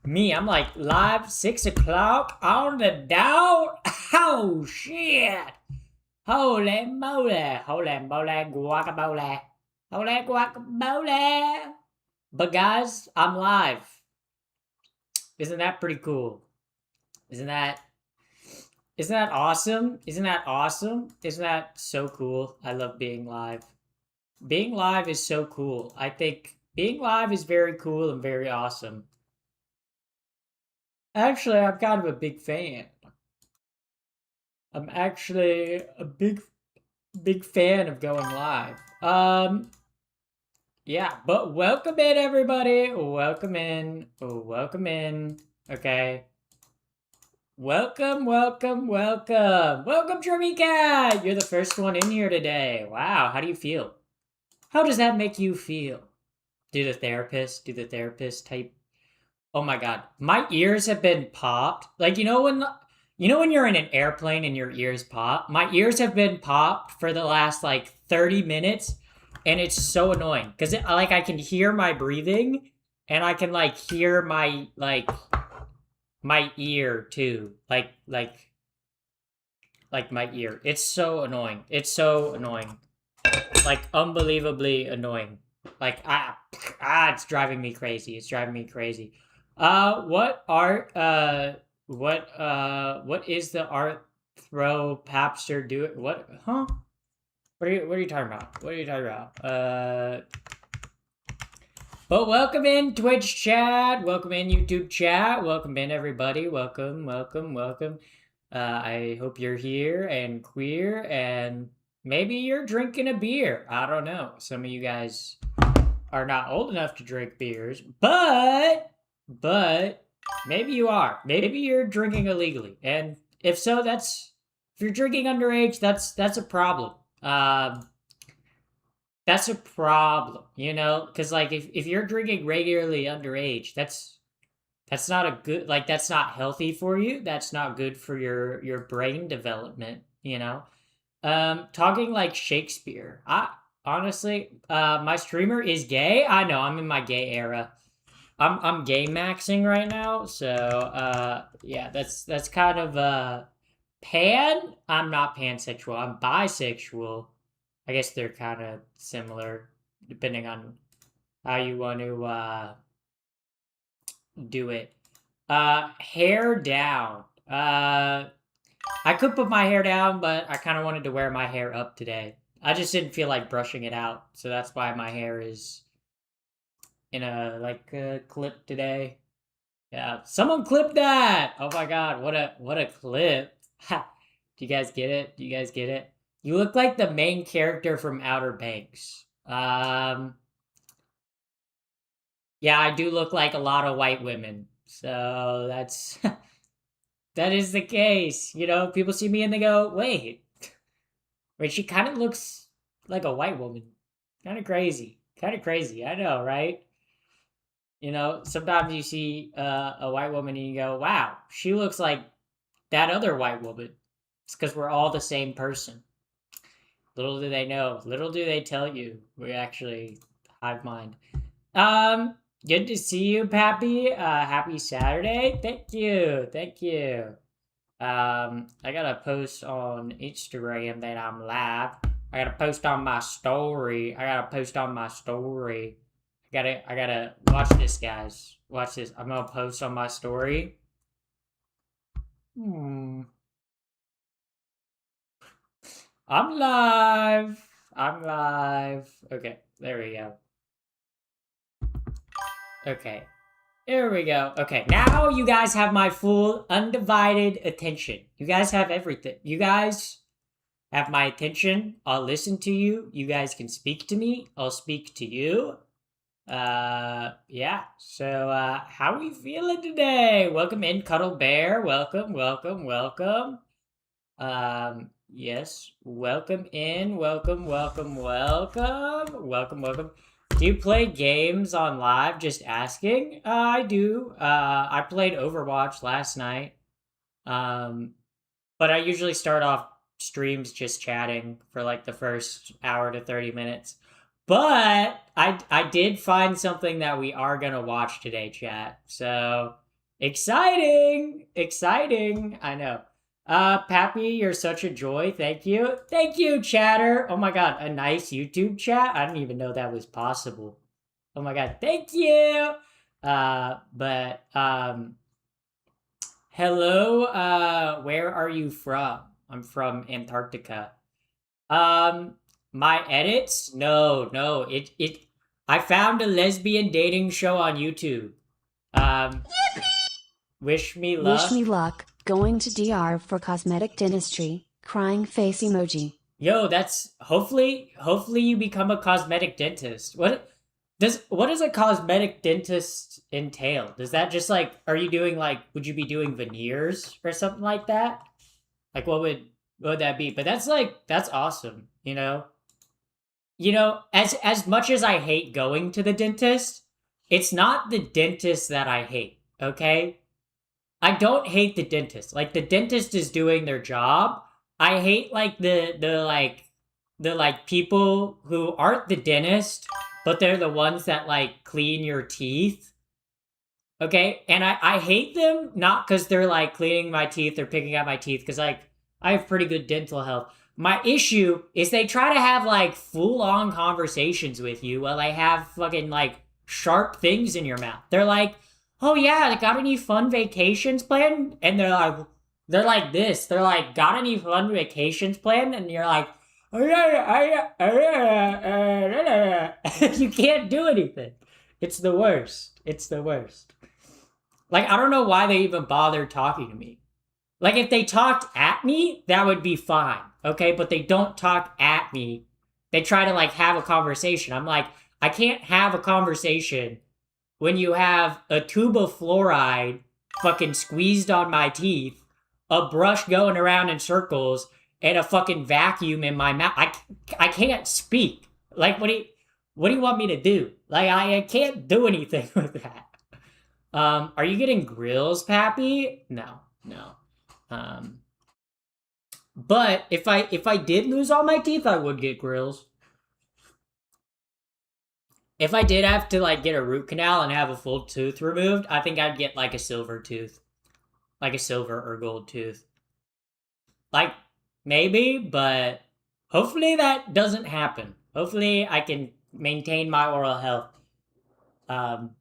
Me, I'm like live 6 o'clock on the dot. Oh shit! Holy moly! Holy moly guacamole! Holy guacamole! But guys, I'm live. Isn't that pretty cool? Isn't that isn't that awesome? Isn't that awesome? Isn't that so cool? I love being live. Being live is so cool. I think being live is very cool and very awesome. Actually, I'm kind of a big fan. I'm actually a big fan of going live. Yeah, but welcome in everybody. Welcome in. Welcome in. Okay. Welcome, welcome, welcome. Welcome, Jeremy Cat. You're the first one in here today. Wow, how do you feel? How does that make you feel? Do the therapist type. Oh my god, my ears have been popped. Like when you're in an airplane and your ears pop. My ears have been popped for the last like 30 minutes, and it's so annoying because like I can hear my breathing, and I can like hear my ear too, like my ear. It's so annoying. It's so annoying, like unbelievably annoying. Like it's driving me crazy. It's driving me crazy. What art? What is the art throw papster doing? What? Huh? What are you talking about? What are you talking about? But welcome in Twitch chat. Welcome in YouTube chat. Welcome in everybody. Welcome, welcome, welcome. I hope you're here and queer, and maybe you're drinking a beer. I don't know. Some of you guys are not old enough to drink beers, but maybe you are. Maybe you're drinking illegally, and if so, if you're drinking underage, that's a problem. That's a problem, because like if you're drinking regularly underage, that's not a good, like that's not healthy for you. That's not good for your brain development. Talking like Shakespeare. I honestly, my streamer is gay. I know, I'm in my gay era. I'm gay maxing right now, so yeah, that's kind of pan. I'm not pansexual. I'm bisexual. I guess they're kind of similar depending on how you want to do it. Hair down. I could put my hair down, but I kind of wanted to wear my hair up today. I just didn't feel like brushing it out, so that's why my hair is in a clip today. Yeah, someone clip that. Oh my god, what a clip. Ha. Do you guys get it? Do you guys get it? You look like the main character from Outer Banks. Yeah, I do look like a lot of white women. So that's that is the case. People see me and they go, "Wait, wait, she kind of looks like a white woman." Kind of crazy. Kind of crazy. I know, right? Sometimes you see a white woman and you go, "Wow, she looks like that other white woman." It's because we're all the same person. Little do they know. Little do they tell you. We actually hive mind. Good to see you, Pappy. Happy Saturday. Thank you. Thank you. I gotta post on Instagram that I'm live. I gotta post on my story. I gotta watch this, guys. Watch this. I'm gonna post on my story. Hmm. I'm live. I'm live. Okay, there we go. Okay, there we go. Okay, now you guys have my full, undivided attention. You guys have everything. You guys have my attention. I'll listen to you. You guys can speak to me. I'll speak to you. Yeah. So, how are we feeling today? Welcome in, Cuddle Bear. Welcome, welcome, welcome. Yes. Welcome in. Welcome, welcome, welcome. Welcome, welcome. Do you play games on live? Just asking. I do. I played Overwatch last night. Um, but I usually start off streams just chatting for like the first hour to 30 minutes. But I did find something that we are gonna watch today, chat. So Exciting! Exciting! I know. Pappy, you're such a joy. Thank you. Thank you, chatter. Oh my god, a nice YouTube chat? I didn't even know that was possible. Oh my god, thank you! But hello, where are you from? I'm from Antarctica. Um, my edits? No, no, I found a lesbian dating show on YouTube. Um, wish me Wish luck. me luck, going to DR for cosmetic dentistry, crying face emoji. Yo, that's hopefully you become a cosmetic dentist. What does a cosmetic dentist entail? Does that just like are you doing like would you be doing veneers or something like that? Like what would that be? But that's awesome, you know? You know, as much as I hate going to the dentist, it's not the dentist that I hate, okay? I don't hate the dentist. Like the dentist is doing their job. I hate like the people who aren't the dentist, but they're the ones that like clean your teeth. Okay? And I hate them not because they're like cleaning my teeth or picking out my teeth, because like I have pretty good dental health. My issue is they try to have like full on conversations with you while they have fucking like sharp things in your mouth. They're like, "Oh yeah, got any fun vacations planned?" And they're like this. They're like, "Got any fun vacations planned?" And you're like, "Oh yeah, you can't do anything. It's the worst. It's the worst. Like I don't know why they even bother talking to me. Like if they talked at me, that would be fine. Okay, but they don't talk at me. They try to like have a conversation. I'm like, I can't have a conversation when you have a tube of fluoride fucking squeezed on my teeth, a brush going around in circles, and a fucking vacuum in my mouth. I can't speak. Like what do you want me to do? Like I can't do anything with that. Are you getting grills, Pappy? No, no. Um, but if I did lose all my teeth, I would get grills. If I did have to like get a root canal and have a full tooth removed, I think I'd get like a silver tooth, like a silver or gold tooth. Like maybe, but hopefully that doesn't happen. Hopefully I can maintain my oral health. Um,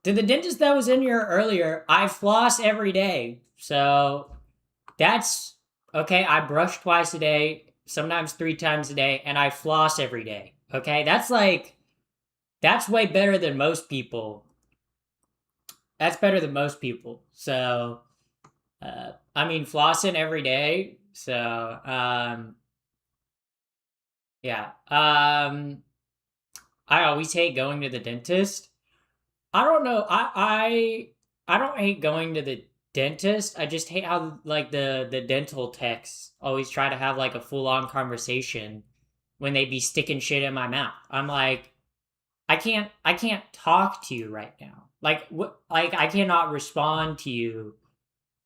to the dentist that was in here earlier, I floss every day, so that's okay. I brush twice a day, sometimes three times a day, and I floss every day. Okay, that's way better than most people. That's better than most people. So, I mean, flossing every day. So, yeah. I always hate going to the dentist. I don't know. I don't hate going to the dentist. I just hate how like the dental techs always try to have like a full on conversation when they be sticking shit in my mouth. I'm like, I can't talk to you right now. Like what? Like I cannot respond to you.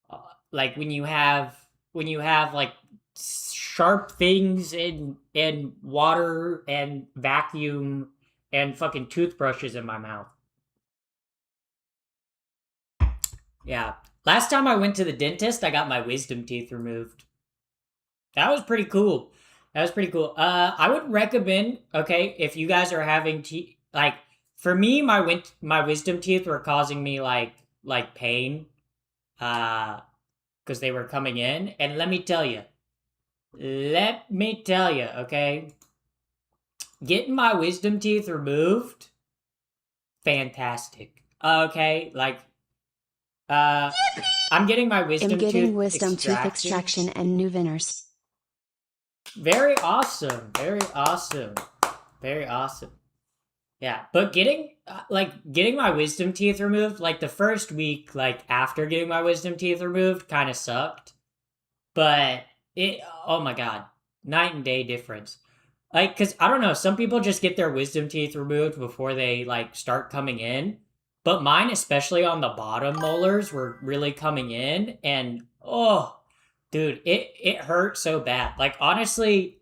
Uh, like when you have like sharp things in water and vacuum and fucking toothbrushes in my mouth. Yeah. Last time I went to the dentist, I got my wisdom teeth removed. That was pretty cool. That was pretty cool. I would recommend, okay, if you guys are having teeth, like, for me, my wisdom teeth were causing me like pain, because they were coming in. And let me tell you, okay, getting my wisdom teeth removed, fantastic. Okay, like, uh, I'm getting my Am wisdom getting tooth wisdom tooth extracted. extraction and new veneers. Very awesome. Very awesome. Very awesome. Yeah, but getting my wisdom teeth removed, like the first week, like after getting my wisdom teeth removed, kind of sucked. But oh my god, night and day difference. Like, cause I don't know, some people just get their wisdom teeth removed before they like start coming in, but mine, especially on the bottom molars, were really coming in, and oh, dude, it hurt so bad. Like honestly,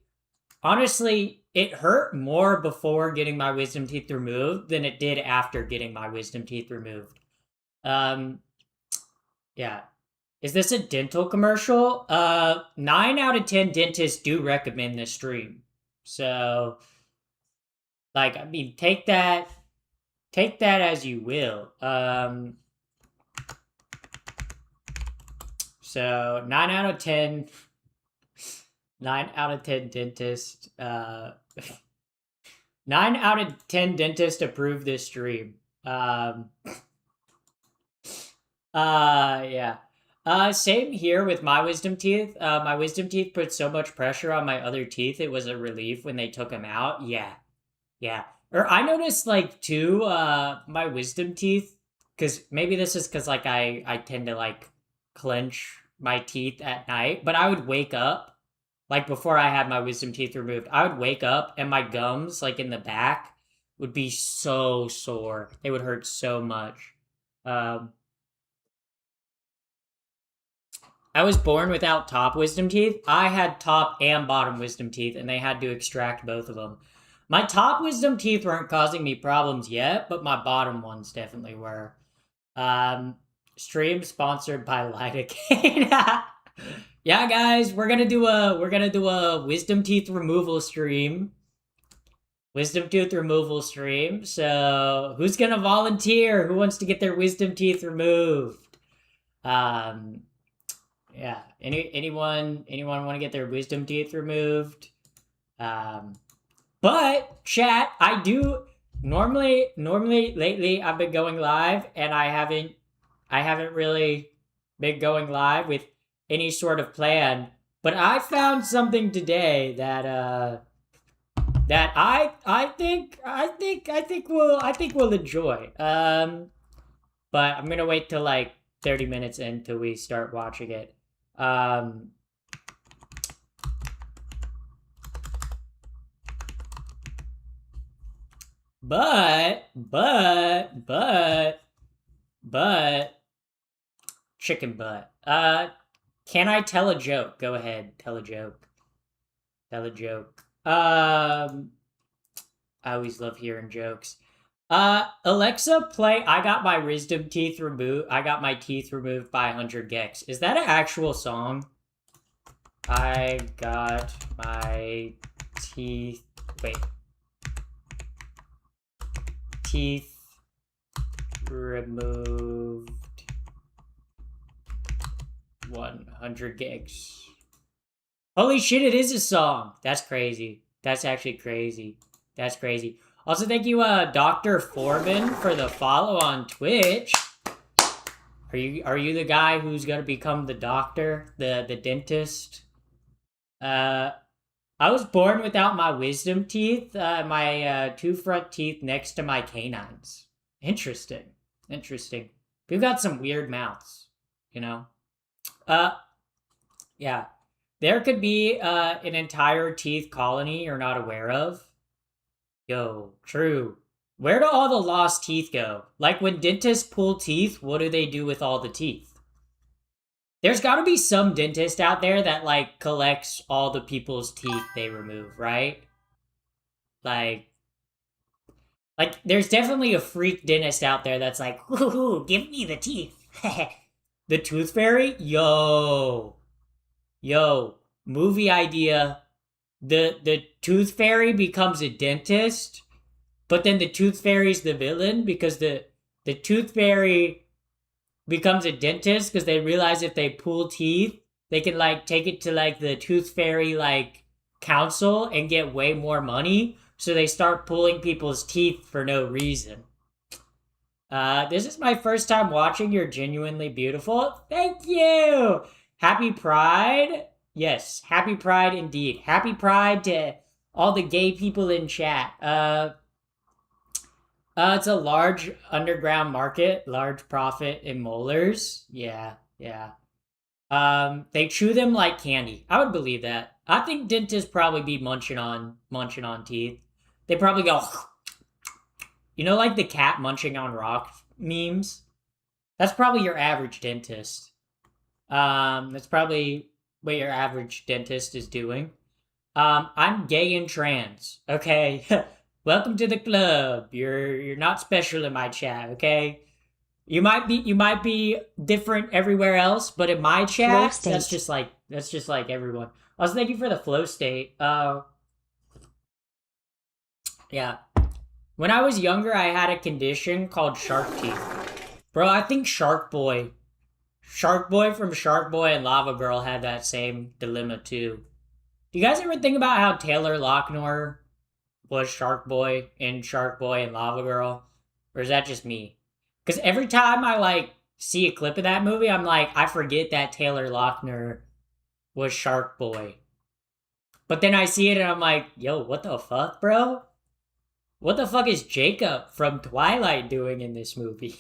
it hurt more before getting my wisdom teeth removed than it did after getting my wisdom teeth removed. Um, Yeah. Is this a dental commercial? 9 out of 10 dentists do recommend this stream. So, like, I mean, take that as you will. So 9 out of 10 dentists, 9 out of 10 dentists approve this stream. Yeah. Same here with my wisdom teeth. My wisdom teeth put so much pressure on my other teeth, it was a relief when they took them out. Yeah, yeah. Or I noticed like too, my wisdom teeth, because maybe this is because like I tend to like clench my teeth at night, but I would wake up like before I had my wisdom teeth removed. I would wake up and my gums like in the back would be so sore. They would hurt so much. Um, I was born without top wisdom teeth. I had top and bottom wisdom teeth, and they had to extract both of them. My top wisdom teeth weren't causing me problems yet, but my bottom ones definitely were. Um, Stream sponsored by Lidocaine. Yeah, guys, we're gonna do a wisdom teeth removal stream. Wisdom tooth removal stream. So who's gonna volunteer? Who wants to get their wisdom teeth removed? Um, yeah. Anyone want to get their wisdom teeth removed? Um, but chat, I do normally lately I've been going live and I haven't really been going live with any sort of plan. But I found something today that I think we'll enjoy. But I'm gonna wait till like 30 minutes until we start watching it. Um, but chicken butt. Can I tell a joke? Go ahead, tell a joke. Tell a joke. I always love hearing jokes. Alexa, play I got my wisdom teeth removed. I got my teeth removed by 100 gex. Is that an actual song? I got my teeth. Wait. Teeth removed 100 gigs. Holy shit, it is a song. That's crazy. That's actually crazy. That's crazy. Also, thank you, Dr. Forbin, for the follow on Twitch. Are you the guy who's gonna become the doctor, the dentist? I was born without my wisdom teeth, my two front teeth next to my canines. Interesting. Interesting. We've got some weird mouths, you know? Uh, yeah. There could be an entire teeth colony you're not aware of. Yo, true. Where do all the lost teeth go? Like when dentists pull teeth, what do they do with all the teeth? There's got to be some dentist out there that like collects all the people's teeth they remove, right? Like there's definitely a freak dentist out there that's like, "Woohoo, give me the teeth." The tooth fairy? Yo, movie idea. The tooth fairy becomes a dentist, but then the tooth fairy's the villain because the tooth fairy becomes a dentist because they realize if they pull teeth, they can like take it to like the tooth fairy like council and get way more money. So they start pulling people's teeth for no reason. This is my first time watching. You're genuinely beautiful. Thank you. Happy Pride. Yes, happy Pride indeed. Happy Pride to all the gay people in chat. It's a large underground market, large profit in molars. Yeah, yeah. They chew them like candy. I would believe that. I think dentists probably be munching on teeth. They probably go, like the cat munching on rock memes. That's probably your average dentist. That's probably what your average dentist is doing. I'm gay and trans. Okay, welcome to the club. You're not special in my chat. Okay, You might be different everywhere else, but in my Flow chat, state. that's just like everyone. Also, thank you for the flow state. Yeah. When I was younger, I had a condition called shark teeth. Bro, I think Shark Boy from Shark Boy and Lava Girl had that same dilemma too. Do you guys ever think about how Taylor Lochner was Shark Boy in Shark Boy and Lava Girl? Or is that just me? Because every time I like see a clip of that movie, I'm like, I forget that Taylor Lochner was Shark Boy. But then I see it and I'm like, yo, what the fuck, bro? What the fuck is Jacob from Twilight doing in this movie?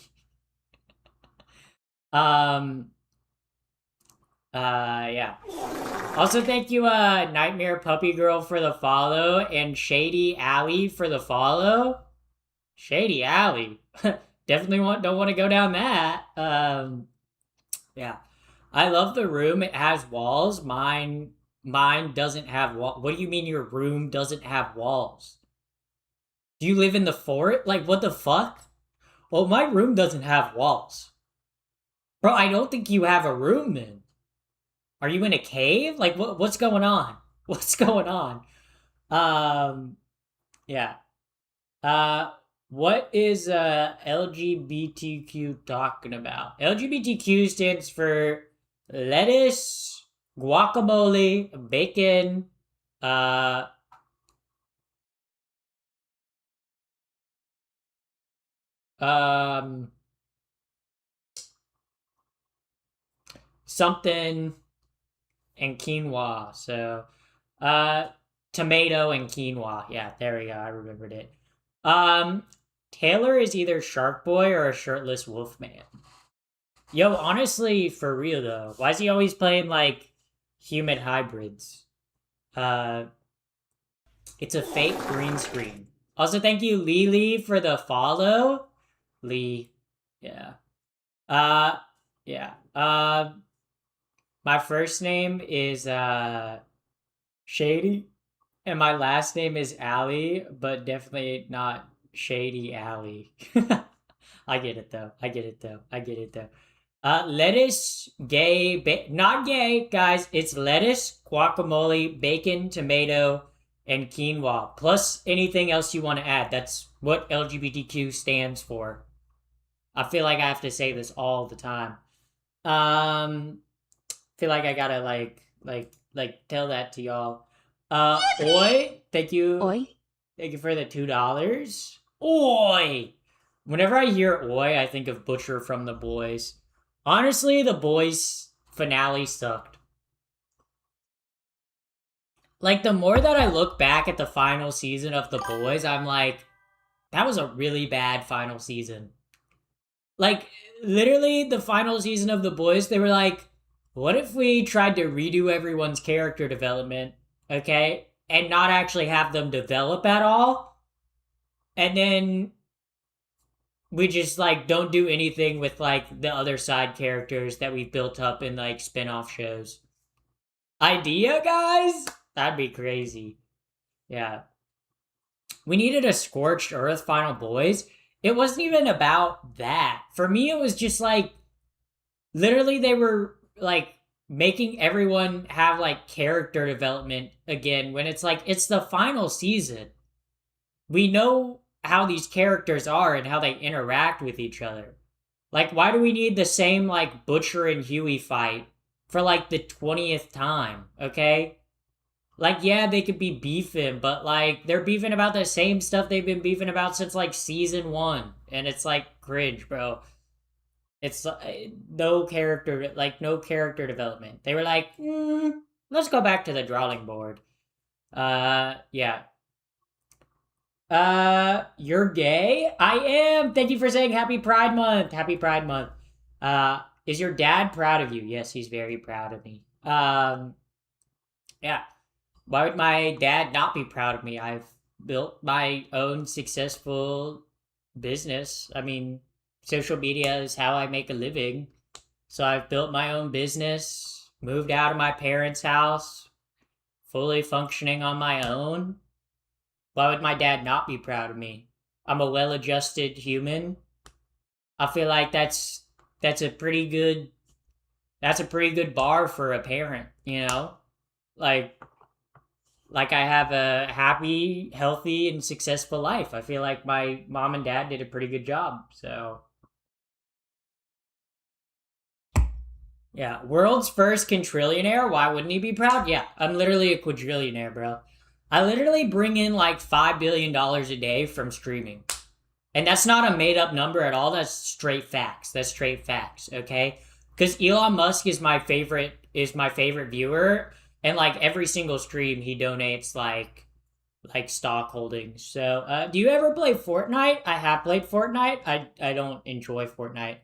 um, yeah. Also, thank you, Nightmare Puppy Girl for the follow and Shady Alley for the follow. Shady Alley. Definitely don't want to go down that. Yeah. I love the room. It has walls. Mine doesn't have wall. What do you mean your room doesn't have walls? Do you live in the fort? Like what the fuck? Well, my room doesn't have walls. Bro, I don't think you have a room then. Are you in a cave? Like what's going on? What's going on? Um yeah. Uh what is LGBTQ talking about? LGBTQ stands for lettuce, guacamole, bacon, uh um something and quinoa. So uh tomato and quinoa. Yeah, there we go. I remembered it. Um Taylor is either Shark Boy or a shirtless wolf man. Yo, honestly, for real though, why is he always playing like human hybrids? Uh, it's a fake green screen. Also, thank you, Lily, for the follow. Lee, yeah. Uh, yeah. My first name is Shady, and my last name is Alley, but definitely not Shady Alley. I get it though. I get it though. I get it though. Lettuce, not gay, guys. It's lettuce, guacamole, bacon, tomato, and quinoa, plus anything else you want to add. That's what LGBTQ stands for. I feel like I have to say this all the time. Um, feel like I gotta like tell that to y'all. Oi, Oi. thank you for the $2. Oi. Whenever I hear oi, I think of Butcher from The Boys. Honestly, The Boys finale sucked. Like the more that I look back at the final season of The Boys, I'm like, that was a really bad final season. Like literally the final season of The Boys, they were like, what if we tried to redo everyone's character development, okay? And not actually have them develop at all? And then we just like don't do anything with like the other side characters that we've built up in like spin-off shows. Idea, guys? That'd be crazy. Yeah. We needed a scorched earth final boys. It wasn't even about that. For me, it was just like literally they were like making everyone have like character development again when it's like it's the final season. We know how these characters are and how they interact with each other. Like, why do we need the same like Butcher and Huey fight for like the 20th time? Okay, like yeah, they could be beefing, but like they're beefing about the same stuff they've been beefing about since like season one, and it's like cringe, bro. It's no character development. They were like, let's go back to the drawing board. Yeah. You're gay? I am. Thank you for saying Happy Pride Month. Happy Pride Month. Is your dad proud of you? Yes, he's very proud of me. Yeah. Why would my dad not be proud of me? I've built my own successful business. I mean, social media is how I make a living. So I've built my own business, moved out of my parents' house, fully functioning on my own. Why would my dad not be proud of me? I'm a well adjusted human. I feel like that's a pretty good that's a pretty good bar for a parent, you know? Like like I have a happy, healthy, and successful life. I feel like my mom and dad did a pretty good job. So yeah, world's first quintrillionaire. Why wouldn't he be proud? Yeah, I'm literally a quadrillionaire, bro. I literally bring in like $5 billion a day from streaming. And that's not a made up number at all. That's straight facts. That's straight facts, okay? Cuz Elon Musk is my favorite viewer, and like every single stream he donates like stock holdings. So, do you ever play Fortnite? I have played Fortnite. I don't enjoy Fortnite.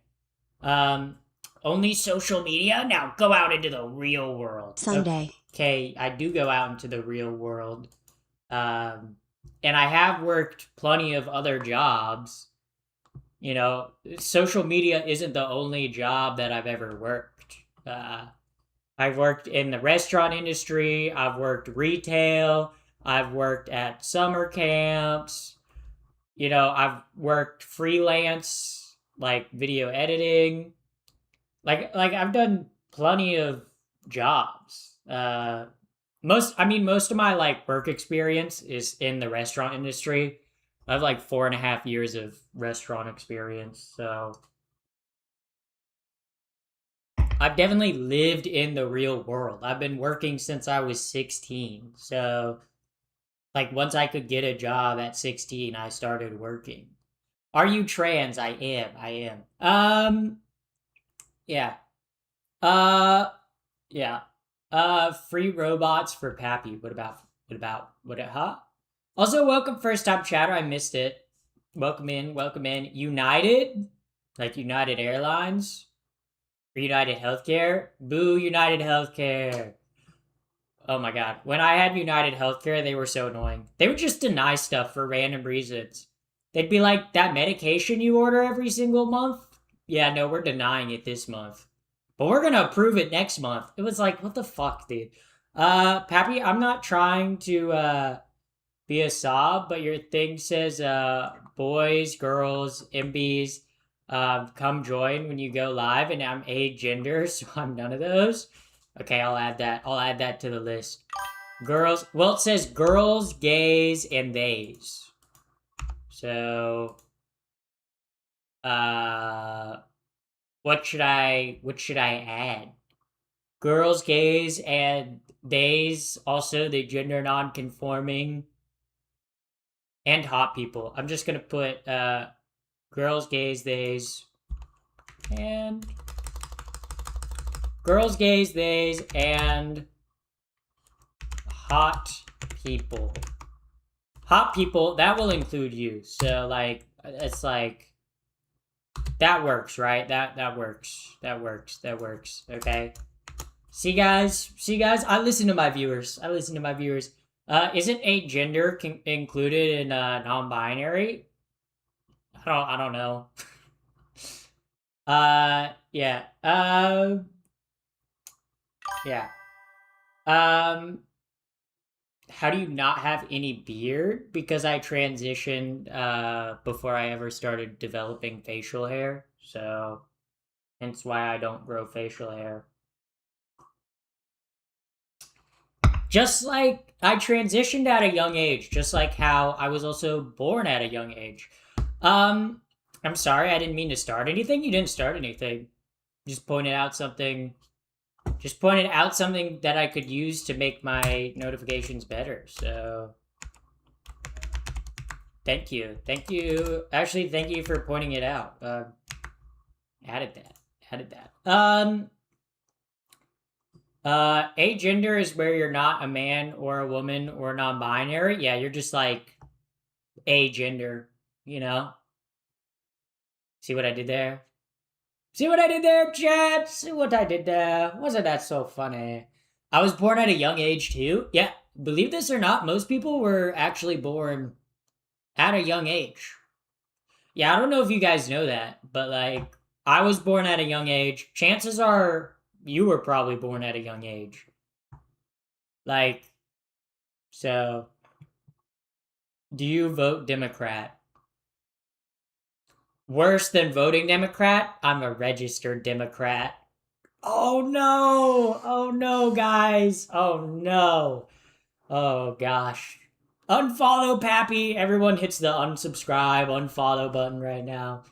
Um only social media? Now go out into the real world. Sunday. Okay, I do go out into the real world. Um and I have worked plenty of other jobs. You know, social media isn't the only job that I've ever worked. I've worked in the restaurant industry, I've worked retail, I've worked at summer camps, you know, I've worked freelance, like video editing. Like I've done plenty of jobs. Most of my like work experience is in the restaurant industry. I have like 4.5 years of restaurant experience, so I've definitely lived in the real world. I've been working since I was 16. So, like, once I could get a job at 16, I started working. Are you trans? I am. I am. Yeah. Uh, yeah. Free robots for Pappy. Huh? Also, welcome first time chatter. I missed it. Welcome in. Welcome in. United? Like United Airlines? Or United Healthcare? Boo, United Healthcare. Oh my god. When I had United Healthcare, they were so annoying. They would just deny stuff for random reasons. They'd be like, that medication you order every single month? Yeah, no, we're denying it this month. But we're gonna approve it next month. It was like, what the fuck, dude? Pappy, I'm not trying to be a sob, but your thing says boys, girls, MBs, come join when you go live, and I'm a gender, so I'm none of those. Okay, I'll add that. I'll add that to the list. Girls. Well, it says girls, gays, and theys. So, uh, what should I add? Girls, gays, and theys. Also, the gender non-conforming and hot people. I'm just gonna put girls, gays, theys, and girls, gays, theys, and hot people. Hot people, that will include you. So like it's like that works, right? That works. That works. That works. Okay. See guys, I listen to my viewers. I listen to my viewers. Isn't a gender included in non-binary? I don't know. Yeah. Yeah. Um how do you not have any beard? Because I transitioned before I ever started developing facial hair. So hence why I don't grow facial hair. Just like I transitioned at a young age, just like how I was also born at a young age. Um I'm sorry, I didn't mean to start anything. You didn't start anything. Just pointed out something just pointed out something that I could use to make my notifications better. So thank you. Thank you. Actually, thank you for pointing it out. Added that. Added that. Agender is where you're not a man or a woman or non-binary. Yeah, you're just like agender, you know? See what I did there? See what I did there, chat? See what I did there? Wasn't that so funny? I was born at a young age too. Yeah, believe this or not, most people were actually born at a young age. Yeah, I don't know if you guys know that, but like I was born at a young age. Chances are you were probably born at a young age. Like, so do you vote Democrat? Worse than voting Democrat, I'm a registered Democrat. Oh no! Oh no, guys! Oh no! Oh gosh. Unfollow Pappy! Everyone hits the unsubscribe, unfollow button right now.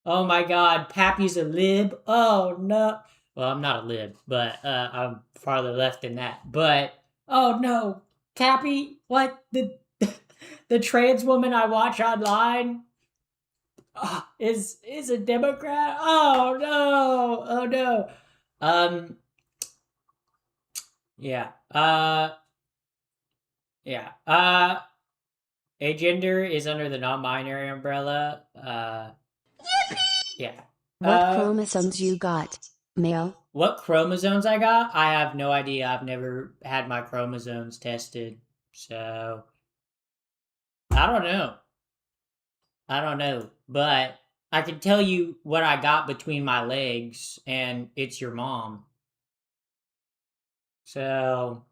Oh my god, Pappy's a lib. Oh no. Well, I'm not a lib, but I'm farther left than that. But oh no, Pappy, what the trans woman I watch online is a Democrat? Oh no. Oh no. Um yeah. Yeah. Agender is under the non-binary umbrella. Yeah. What Uh chromosomes you got? Male? What chromosomes I got? I have no idea. I've never had my chromosomes tested. So, I don't know. I don't know. But I can tell you what I got between my legs, and it's your mom. So,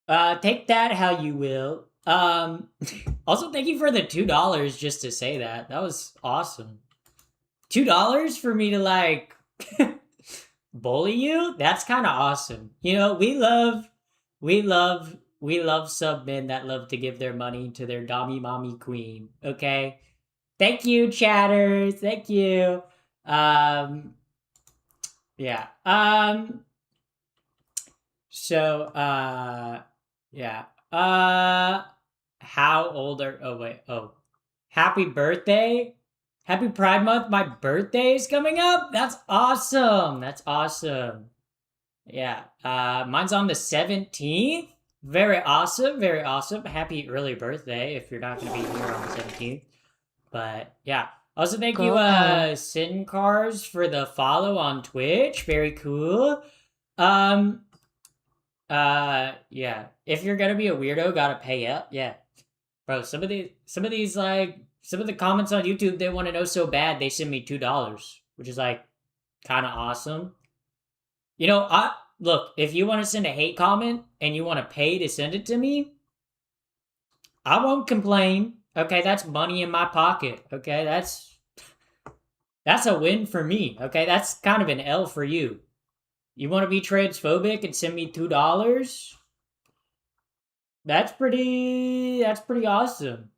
take that how you will. Also, thank you for the $2 just to say that. That was awesome. $2 for me to, like, bully you? That's kind of awesome. You know, we love sub men that love to give their money to their dommy mommy queen. Okay, thank you, chatters. Thank you. Um, yeah. So, yeah. How old are? Oh wait. Oh, happy birthday. Happy Pride Month. My birthday is coming up. That's awesome. That's awesome. Yeah. Mine's on the 17th. Very awesome. Very awesome. Happy early birthday if you're not going to be here on the 17th. But yeah. Also, thank you, Girl power. Sin Cars, for the follow on Twitch. Very cool. Um, yeah. If you're gonna be a weirdo, gotta pay up. Yeah. Bro, some of these like some of the comments on YouTube they want to know so bad they send me $2, which is like kind of awesome. You know, I look, if you want to send a hate comment and you want to pay to send it to me, I won't complain. Okay, that's money in my pocket. Okay, that's a win for me. Okay, that's kind of an L for you. You want to be transphobic and send me $2? That's pretty awesome.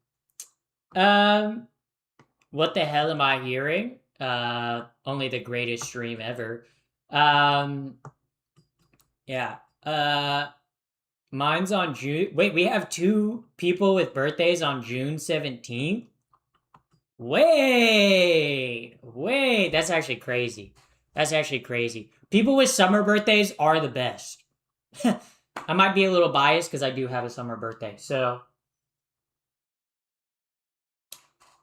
Um what the hell am I hearing? Only the greatest stream ever. Um yeah. Mine's on June. Wait, we have two people with birthdays on June 17th? Wait. That's actually crazy. That's actually crazy. People with summer birthdays are the best. I might be a little biased because I do have a summer birthday. So,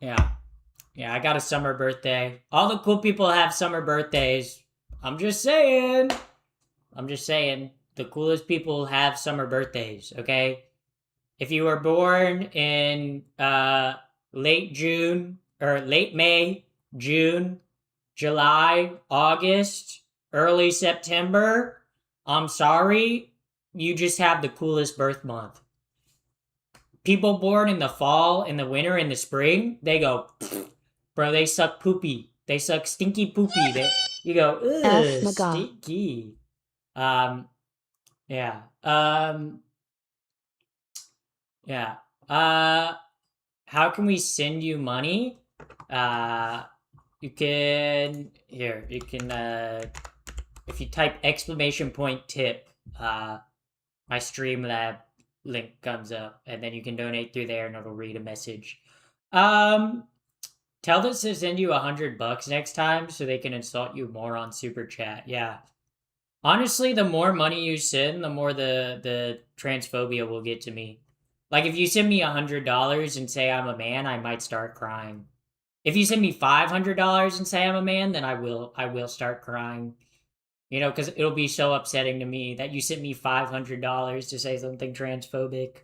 yeah. Yeah, I got a summer birthday. All the cool people have summer birthdays. I'm just saying. I'm just saying. The coolest people have summer birthdays, okay? If you were born in late June or late May, June, July, August, early September, I'm sorry, you just have the coolest birth month. People born in the fall, in the winter, in the spring, they go, bro, they suck poopy. They suck stinky poopy. You go, F ugh, Maga. stinky. Um, yeah. Yeah. How can we send you money? Uh, you can here. You can if you type exclamation point tip, my Streamlab link comes up, and then you can donate through there, and it'll read a message. Um, Tell this to send you $100 next time, so they can insult you more on Super Chat. Yeah. Honestly, the more money you send, the more the transphobia will get to me. Like if you send me $100 and say I'm a man, I might start crying. If you send me $500 and say I'm a man, then I will start crying. You know, because it'll be so upsetting to me that you sent me $500 to say something transphobic.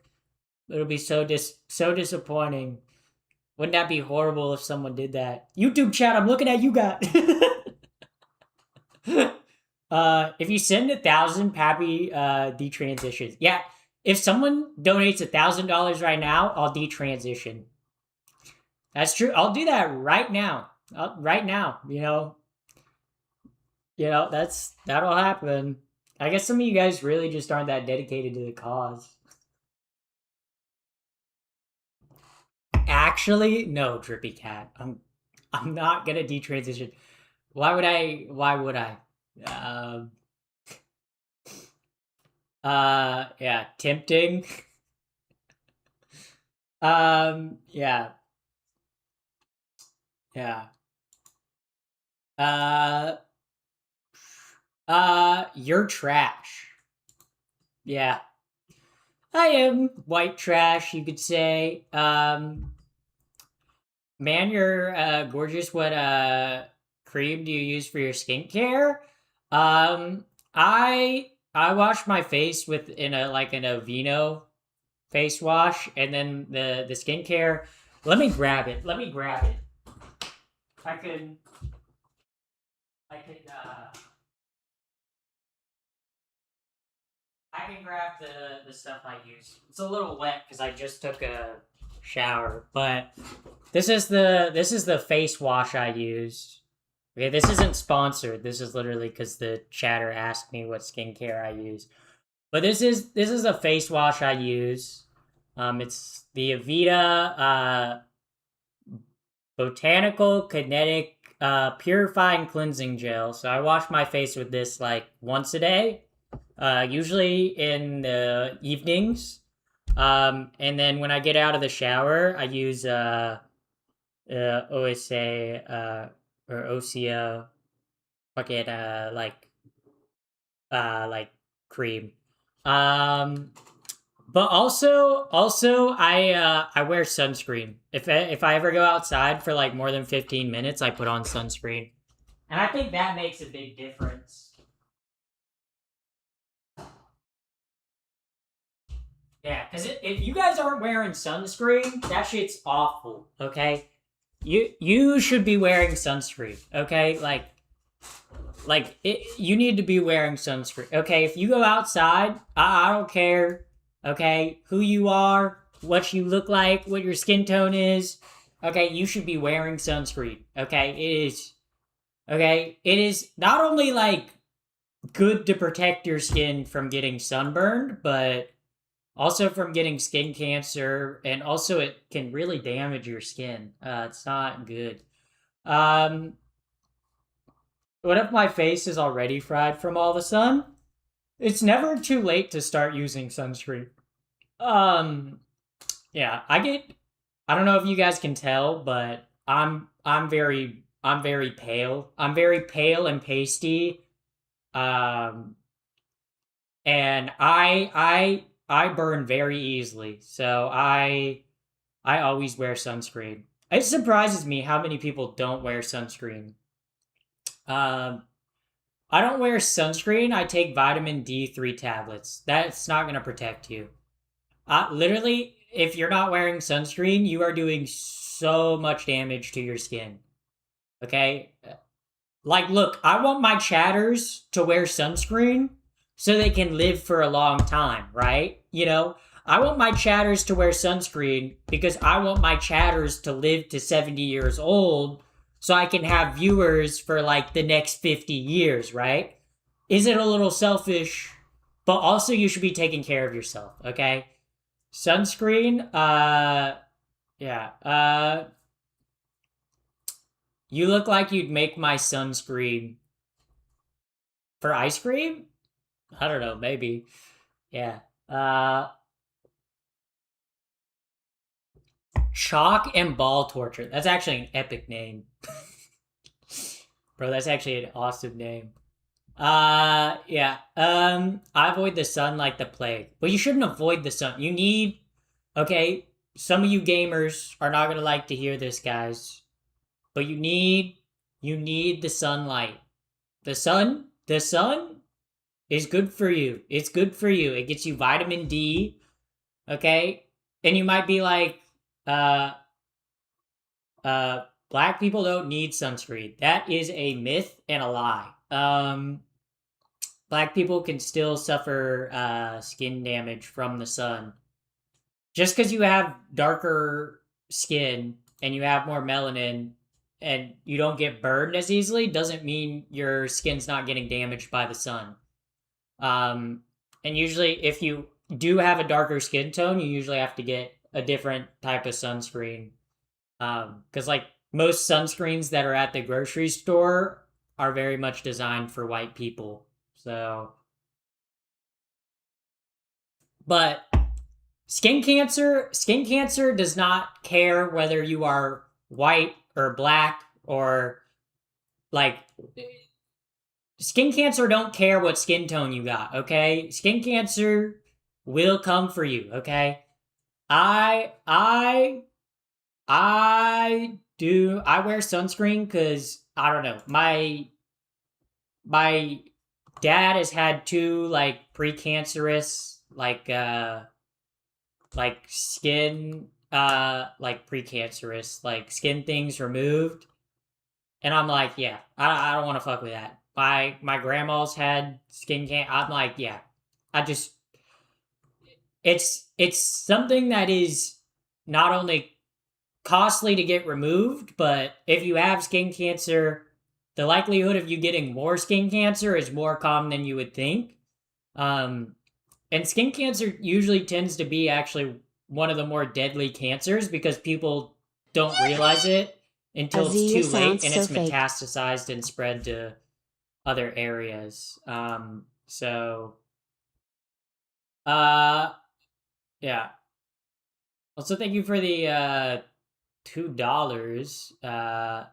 It'll be so disappointing. Wouldn't that be horrible if someone did that? YouTube chat, I'm looking at you guys. If you send 1,000, Pappy detransitions. Yeah, if someone donates $1,000 right now, I'll detransition. That's true. I'll do that right now. Right now, that'll happen. I guess some of you guys really just aren't that dedicated to the cause. Actually, no, Drippy Cat. I'm not gonna detransition. Why would I? Why would I? Um, yeah, tempting. Yeah, yeah. Uh, you're trash. Yeah, I am white trash. You could say. Man, you're gorgeous. What cream do you use for your skincare? Um, I wash my face with in a like an Aveeno face wash, and then the skincare. Let me grab it. Let me grab it. I could I could I can grab the stuff I use. It's a little wet because I just took a shower, but this is the face wash I use. Okay, this isn't sponsored. This is literally because the chatter asked me what skincare I use. But this is a face wash I use. It's the Avita Botanical Kinetic Purifying Cleansing Gel. So I wash my face with this like once a day, usually in the evenings. And then when I get out of the shower, I use OSA or OCO fucking like cream. Um, but also I wear sunscreen. If I ever go outside for like more than 15 minutes, I put on sunscreen, and I think that makes a big difference. Yeah, because if you guys aren't wearing sunscreen, that shit's awful. Okay, you should be wearing sunscreen. Okay, you need to be wearing sunscreen. Okay, if you go outside, I don't care. Okay, who you are, what you look like, what your skin tone is. Okay, you should be wearing sunscreen. Okay, it is. Okay, it is not only like good to protect your skin from getting sunburned, but also from getting skin cancer, and also it can really damage your skin. It's not good. Um, what if my face is already fried from all the sun? It's never too late to start using sunscreen. Um, yeah, I don't know if you guys can tell, but I'm very pale. I'm very pale and pasty. Um, and I burn very easily. So I always wear sunscreen. It surprises me how many people don't wear sunscreen. Um, I don't wear sunscreen. I take vitamin D3 tablets. That's not going to protect you. Literally, if you're not wearing sunscreen, you are doing so much damage to your skin. Okay? Like, look, I want my chatters to wear sunscreen so they can live for a long time, right? I want my chatters to wear sunscreen because I want my chatters to live to 70 years old so I can have viewers for like the next 50 years, right? Is it a little selfish? But also, you should be taking care of yourself, okay? Sunscreen, yeah. You look like you'd make my sunscreen for ice cream? I don't know, maybe. Yeah. Uh, Chalk and Ball Torture. That's actually an epic name. Bro, that's actually an awesome name. Yeah. I avoid the sun like the plague. But you shouldn't avoid the sun. Okay, some of you gamers are not gonna like to hear this, guys. But you need the sunlight. The sun is good for you. It's good for you. It gets you vitamin D, okay? And you might be like, uh, black people don't need sunscreen. That is a myth and a lie. Black people can still suffer skin damage from the sun. Just because you have darker skin and you have more melanin and you don't get burned as easily doesn't mean your skin's not getting damaged by the sun. Um, and usually, if you do have a darker skin tone, you usually have to get a different type of sunscreen. Because like most sunscreens that are at the grocery store are very much designed for white people. So, but skin cancer does not care whether you are white or black or like skin cancer don't care what skin tone you got, okay? Skin cancer will come for you, okay? I wear sunscreen cuz I don't know. My dad has had two like precancerous like skin like precancerous like skin things removed, and I'm like, yeah, I don't want to fuck with that. My grandma's had skin can. I'm like, yeah, I just it's something that is not only costly to get removed, but if you have skin cancer, the likelihood of you getting more skin cancer is more common than you would think. Um, and skin cancer usually tends to be actually one of the more deadly cancers because people don't realize it until it's Azia too late sounds and so it's fake. metastasized and spread to other areas. So, uh, yeah. Also, thank you for the $2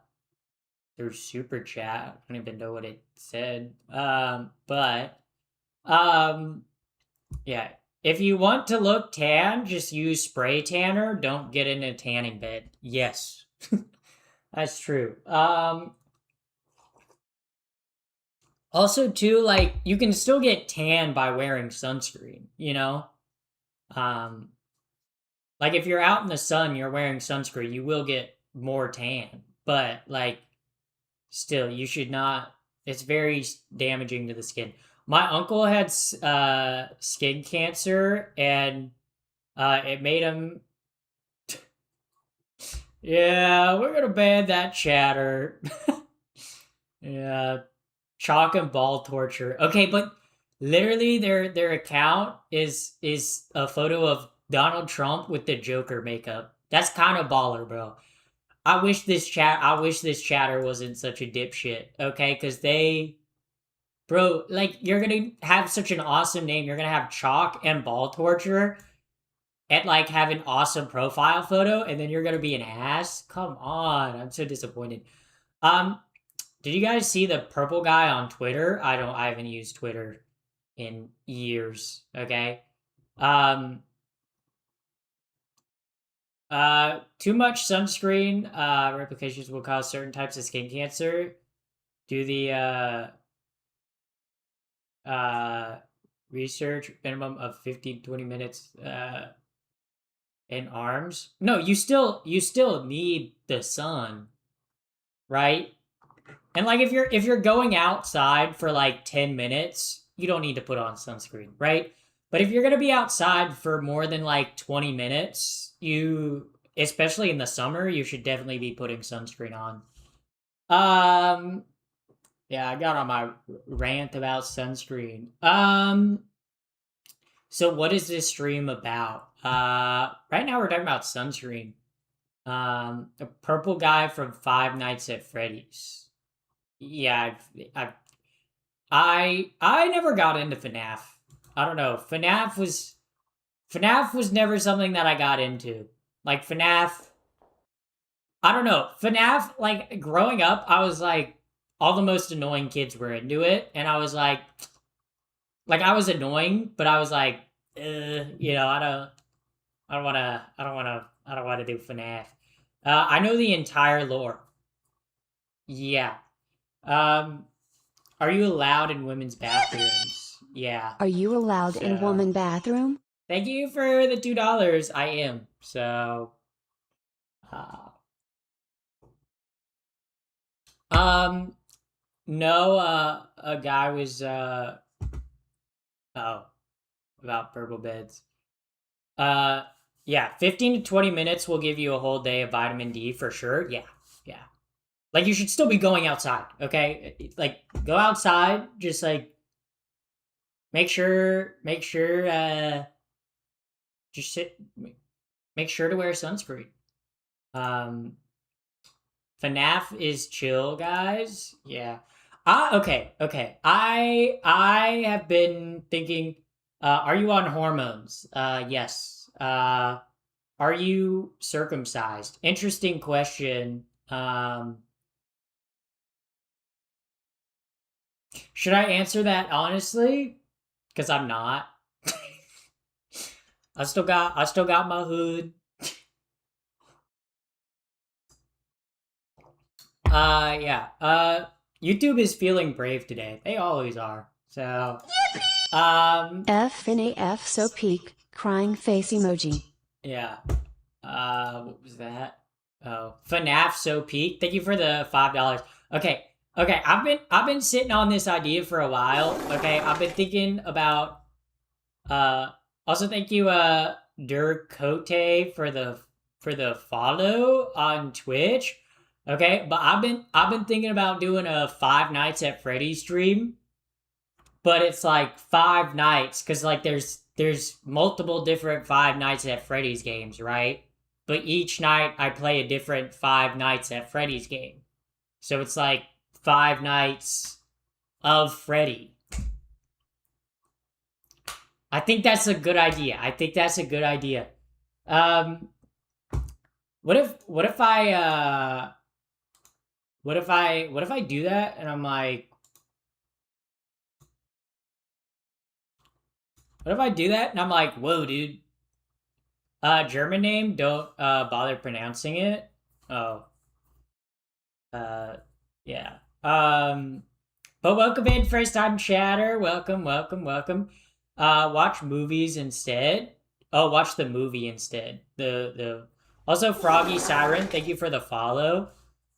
through super chat. I don't even know what it said. But um, yeah. If you want to look tan, just use spray tanner. Don't get in a tanning bed. Yes, that's true. Also, too, like you can still get tan by wearing sunscreen. Um, like if you're out in the sun, you're wearing sunscreen, you will get more tan. But like, still, you should not. It's very damaging to the skin. My uncle had skin cancer, and it made him. Yeah, we're gonna ban that chatter. Yeah, chalk and ball torture. Okay, but literally, their account is a photo of Donald Trump with the Joker makeup. That's kind of baller, bro. I wish this chatter wasn't such a dipshit. Okay, because bro, like you're gonna have such an awesome name. You're gonna have chalk and ball torture, and like have an awesome profile photo, and then you're gonna be an ass. Come on, I'm so disappointed. Um, did you guys see the purple guy on Twitter? I haven't used Twitter in years. Okay. Um, too much sunscreen replications will cause certain types of skin cancer. Do the uh research minimum of 15 20 minutes in arms. No, you still need the sun, right? And like if you're going outside for like 10 minutes, you don't need to put on sunscreen, right? But if you're going to be outside for more than like 20 minutes, you especially in the summer, you should definitely be putting sunscreen on. Um yeah, I got on my rant about sunscreen. So what is this stream about? Right now we're talking about sunscreen. A purple guy from Five Nights at Freddy's. Yeah, I never got into FNAF. I don't know. FNAF was never something that I got into. Like FNAF, I don't know. FNAF, like growing up, I was like all the most annoying kids were into it, and I was like I was annoying, but I was like, I don't want to do FNAF. I know the entire lore. Yeah. Um, are you allowed in women's bathrooms? Yeah. Are you allowed in So woman bathroom? thank you for the $2. I am. So uh, um no a guy was oh about purple beds. Uh Yeah, 15 to 20 minutes will give you a whole day of vitamin D for sure. Yeah, yeah. Like you should still be going outside, okay? Like go outside, just like make sure just sit make sure to wear sunscreen. Um FNAF is chill, guys. Yeah. Okay. I have been thinking are you on hormones? Yes. Are you circumcised? Interesting question. Should I answer that honestly? Cuz I'm not. I still got my hood. Yeah. YouTube is feeling brave today. They always are. So, um FNAF so peak, crying face emoji. yeah. What was that? Oh, FNAF so peak. Thank you for the $5. Okay. Okay, I've been sitting on this idea for a while. Okay, I've been thinking about uh also thank you Durcote for the follow on Twitch. Okay, but I've been thinking about doing a Five Nights at Freddy's stream, but it's like 5 nights because like there's multiple different Five Nights at Freddy's games, right? But each night I play a different Five Nights at Freddy's game, so it's like 5 nights of Freddy. I think that's a good idea. I think that's a good idea. Um, what if I do that and I'm like, what if I do that and I'm like, whoa, dude, German name, don't bother pronouncing it. Oh, uh, yeah. But welcome in, first time chatter. Welcome. Watch movies instead. Oh, watch the movie instead. The also Froggy Siren. Thank you for the follow.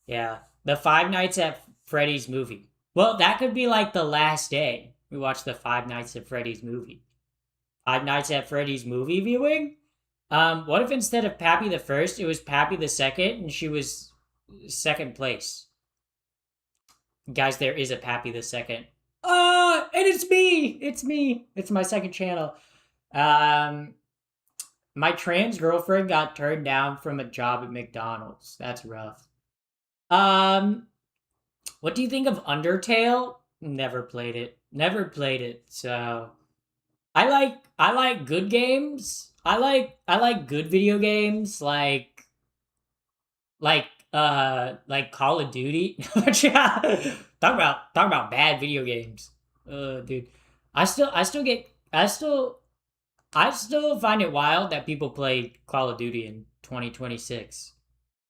Yeah, the Five Nights at Freddy's movie. Well, that could be like the last day we watch the Five Nights at Freddy's movie. Five Nights at Freddy's movie viewing. What if instead of Pappy the First, it was Pappy the Second, and she was second place? Guys, there is a Pappy the Second. And it's me. It's me. It's my second channel. Um, my trans girlfriend got turned down from a job at McDonald's. That's rough. Um, what do you think of Undertale? Never played it. Never played it. So I like good games. I like good video games like Call of Duty. Talk about bad video games. Dude. I still find it wild that people play Call of Duty in 2026.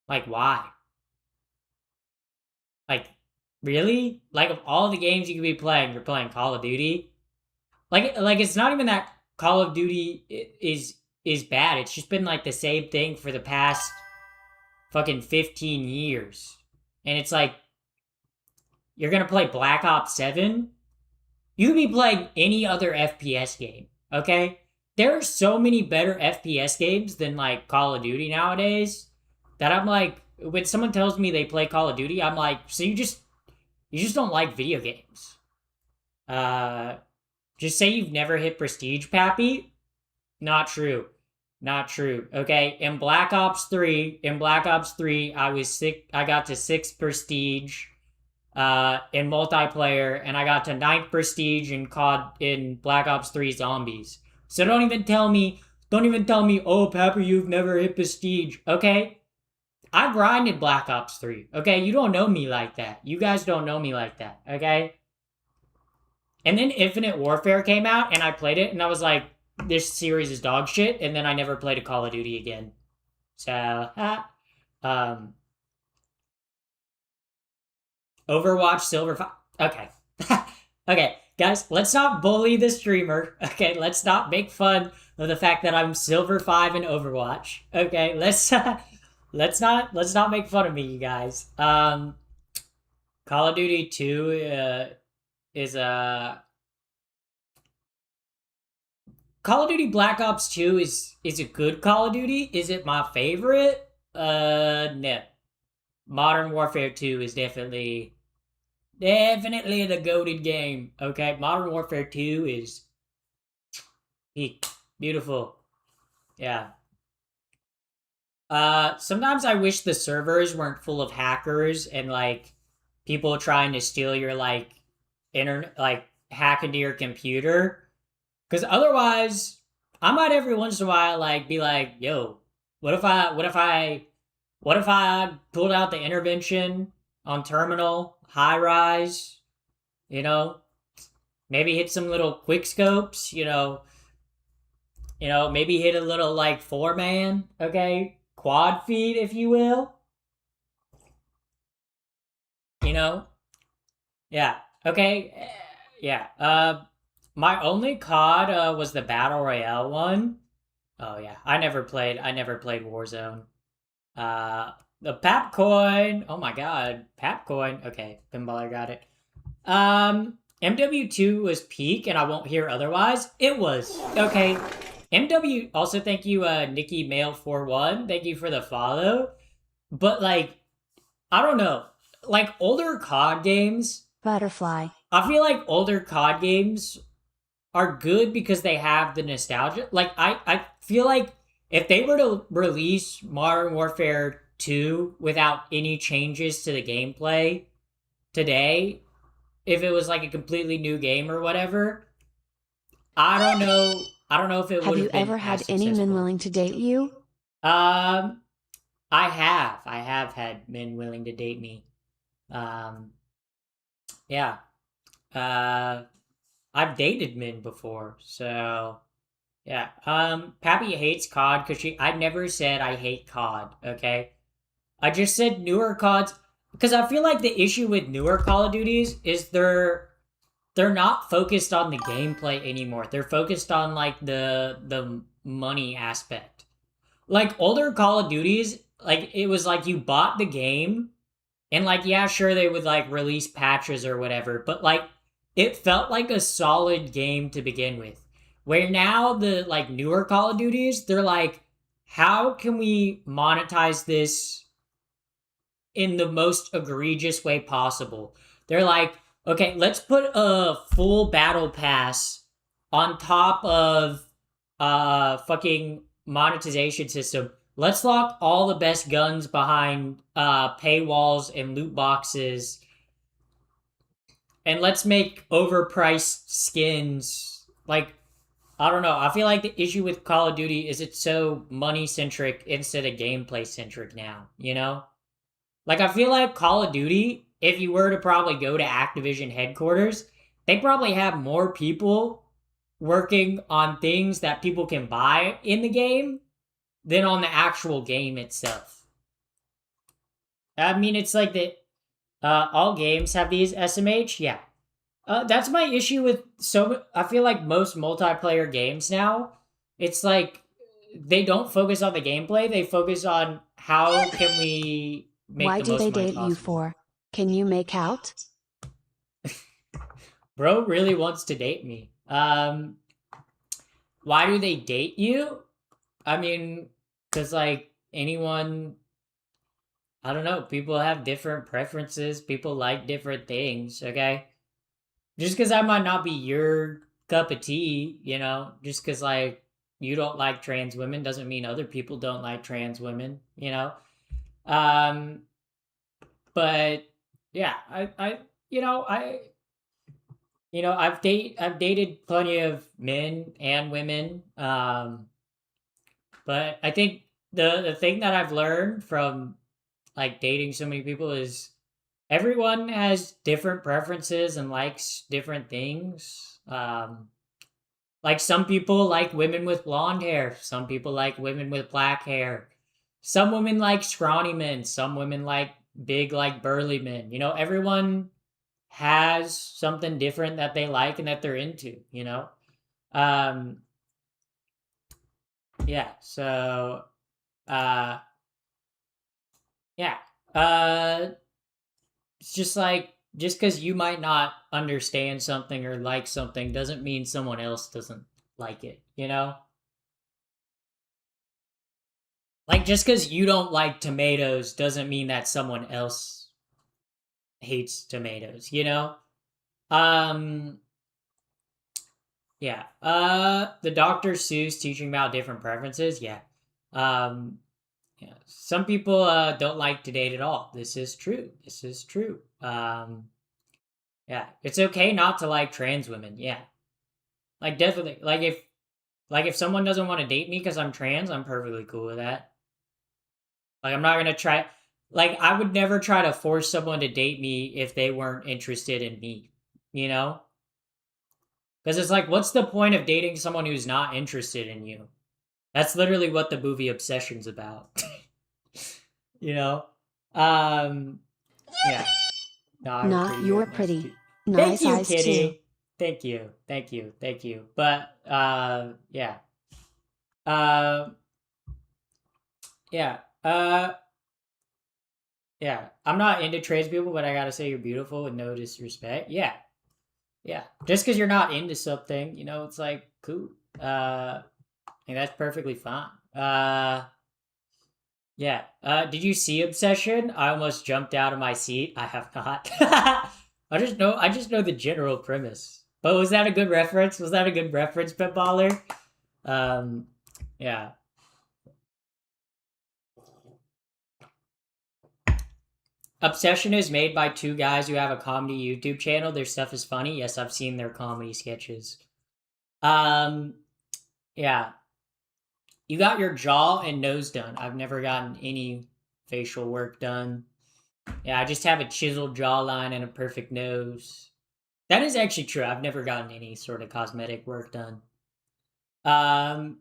Like why? Like really? Like of all the games you could be playing, you're playing Call of Duty? Like it's not even that Call of Duty is bad. It's just been like the same thing for the past fucking 15 years. And it's like you're going to play Black Ops 7? You could be playing any other FPS game, okay? There are so many better FPS games than like Call of Duty nowadays that I'm like when someone tells me they play Call of Duty, I'm like, so you just don't like video games. Uh just say you've never hit Prestige, Pappy. Not true. Not true. Okay. In Black Ops 3, I was sick. I got to 6 prestige in multiplayer, and I got to 9th prestige in COD in Black Ops 3 Zombies. So don't even tell me, oh Pepper, you've never hit prestige. Okay? I grinded Black Ops 3. Okay, you don't know me like that. You guys don't know me like that. Okay? And then Infinite Warfare came out, and I played it, and I was like, this series is dog shit, and then I never played a Call of Duty again. So, um, Overwatch Silver. Okay, okay, guys, let's not bully the streamer. Okay, let's not make fun of the fact that I'm Silver 5 in Overwatch. Okay, let's not make fun of me, you guys. Call of Duty 2 is Call of Duty Black Ops 2 is a good Call of Duty. Is it my favorite? No. Modern Warfare 2 is definitely the goated game. Okay, Modern Warfare 2 is peak. Beautiful. Yeah. Sometimes I wish the servers weren't full of hackers and like people trying to steal your like internet, like hack into your computer. Because otherwise, I might every once in a while like be like, "Yo, what if I pulled out the intervention on terminal high rise? You know, maybe hit some little quick scopes. Maybe hit a little like 4-man, okay, quad feed, if you will. You know, yeah, okay, yeah. My only COD was the battle royale one. Oh yeah, I never played Warzone. Uh, the Papcoin. Oh my god, Papcoin. Okay, Pinballer got it. MW2 was peak, and I won't hear otherwise. It was okay. MW. Also, thank you, Nikki Mail 41. Thank you for the follow. But like, I don't know. Like older COD games, Butterfly. I feel like older COD games are good because they have the nostalgia. Like I feel like if they were to release Modern Warfare 2 without any changes to the gameplay today, if it was like a completely new game or whatever, I don't know. I don't know if it Have would you have been ever as had any men successful. willing to date you? Um, I have. I have had men willing to date me. Um, yeah. Uh, I've dated men before, so yeah. Pappy hates COD because I never said I hate COD. Okay, I just said newer CODs because I feel like the issue with newer Call of Duties is they're not focused on the gameplay anymore. They're focused on like the money aspect. Like older Call of Duties, like it was like you bought the game and like yeah, sure they would like release patches or whatever, but like it felt like a solid game to begin with. Where now the like newer Call of Duties, they're like how can we monetize this in the most egregious way possible? They're like, okay, let's put a full battle pass on top of fucking monetization system. Let's lock all the best guns behind paywalls and loot boxes, and let's make overpriced skins. Like, I don't know. I feel like the issue with Call of Duty is it's so money centric instead of gameplay centric now, you know? Like, I feel like Call of Duty, if you were to probably go to Activision headquarters, they probably have more people working on things that people can buy in the game than on the actual game itself. I mean, it's like that all games have these SMH. Yeah. That's my issue with I feel like most multiplayer games now, it's like they don't focus on the gameplay, they focus on how can we make Why the do most they money date you possible. for? Can you make out? Bro really wants to date me. Why do they date you? I mean, because like anyone, I don't know, people have different preferences, people like different things, okay? Just because I might not be your cup of tea, just because like you don't like trans women doesn't mean other people don't like trans women, Um, but yeah, you know, I, I've dated plenty of men and women. But I think the thing that I've learned from like dating so many people is everyone has different preferences and likes different things. Like some people like women with blonde hair, some people like women with black hair. Some women like scrawny men, some women like big like burly men. Everyone has something different that they like and that they're into, Um yeah, so uh yeah. Uh it's just like just because you might not understand something or like something doesn't mean someone else doesn't. like it, you know? Like just because you don't like tomatoes doesn't mean that someone else hates tomatoes, you know? Um yeah. The Dr. Seuss teaching about different preferences, yeah. Um yeah. Some people don't like to date at all. This is true. This is true. Yeah. It's okay not to like trans women. Yeah. Like definitely. Like if someone doesn't want to date me because I'm trans, I'm perfectly cool with that. Like I'm not gonna try. Like I would never try to force someone to date me if they weren't interested in me. You know, because it's like, what's the point of dating someone who's not interested in you? That's literally what the movie Obsession's about. you know. Um. Yeah. No, I have a Not pretty you're nice pretty. kitty. Thank Nice you, eyes too. kitty. Thank you. Thank you. Thank you. But yeah. Uh, yeah. Yeah. I'm not into trans people, but I gotta say you're beautiful with no disrespect. Yeah. Yeah. Just because you're not into something, it's like cool. And that's perfectly fine. Yeah. Did you see Obsession? I almost jumped out of my seat. I have not. I just know the general premise. But was that a good reference? Was that a good reference, Pet Baller? Um, yeah. Obsession is made by two guys who have a comedy YouTube channel. Their stuff is funny. Yes, I've seen their comedy sketches. Um, yeah. You got your jaw and nose done. I've never gotten any facial work done. Yeah, I just have a chiseled jawline and a perfect nose. That is actually true. I've never gotten any sort of cosmetic work done. Um,